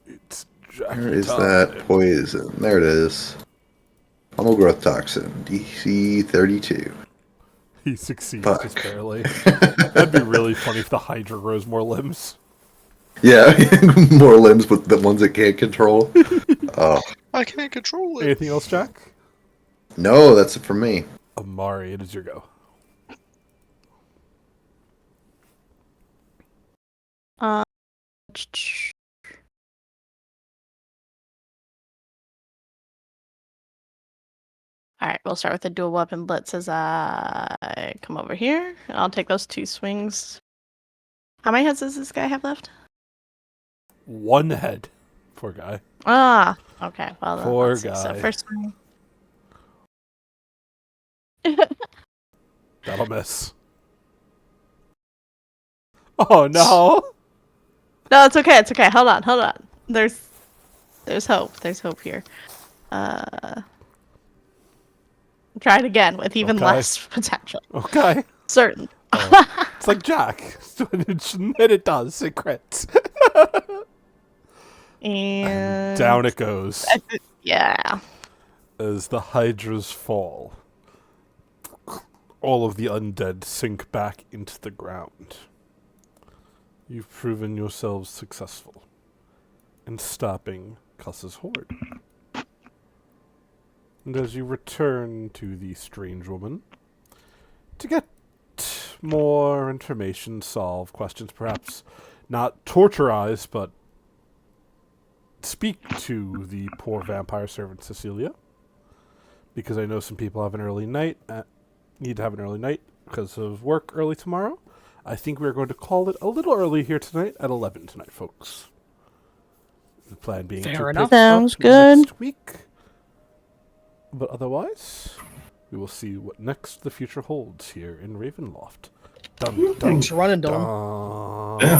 It's Jackie Where is time. that poison? There it is. Pummel growth toxin. DC 32. He succeeds Fuck. just barely. That'd be really funny if the Hydra grows more limbs. Yeah, more limbs, but the ones it can't control. Oh. I can't control it. Anything else, Jack? No, that's it for me. Amari, it is your go. Alright, we'll start with the dual weapon blitz as I come over here. And I'll take those 2 swings. How many heads does this guy have left? 1 head. Poor guy. Ah, okay. Well, then Poor let's see. So guy. first swing. That'll miss. Oh no! No, it's okay. It's okay. Hold on. Hold on. There's hope. There's hope here. Try it again with even Okay. less potential. Okay. Certain. It's like Jack. It does. It crits. And Down it goes. yeah. As the Hydras fall, all of the undead sink back into the ground. You've proven yourselves successful in stopping Cuss's horde. And as you return to the strange woman, to get more information, solve questions, perhaps not torturize, but speak to the poor vampire servant Cecilia, because I know some people have an early night, need to have an early night because of work early tomorrow. I think we're going to call it a little early here tonight at 11 tonight, folks. The plan being Fair to enough. pick Sounds up good. next week. But otherwise, we will see what next the future holds here in Ravenloft. Dun, dun, Thanks for running, Dylan. dun.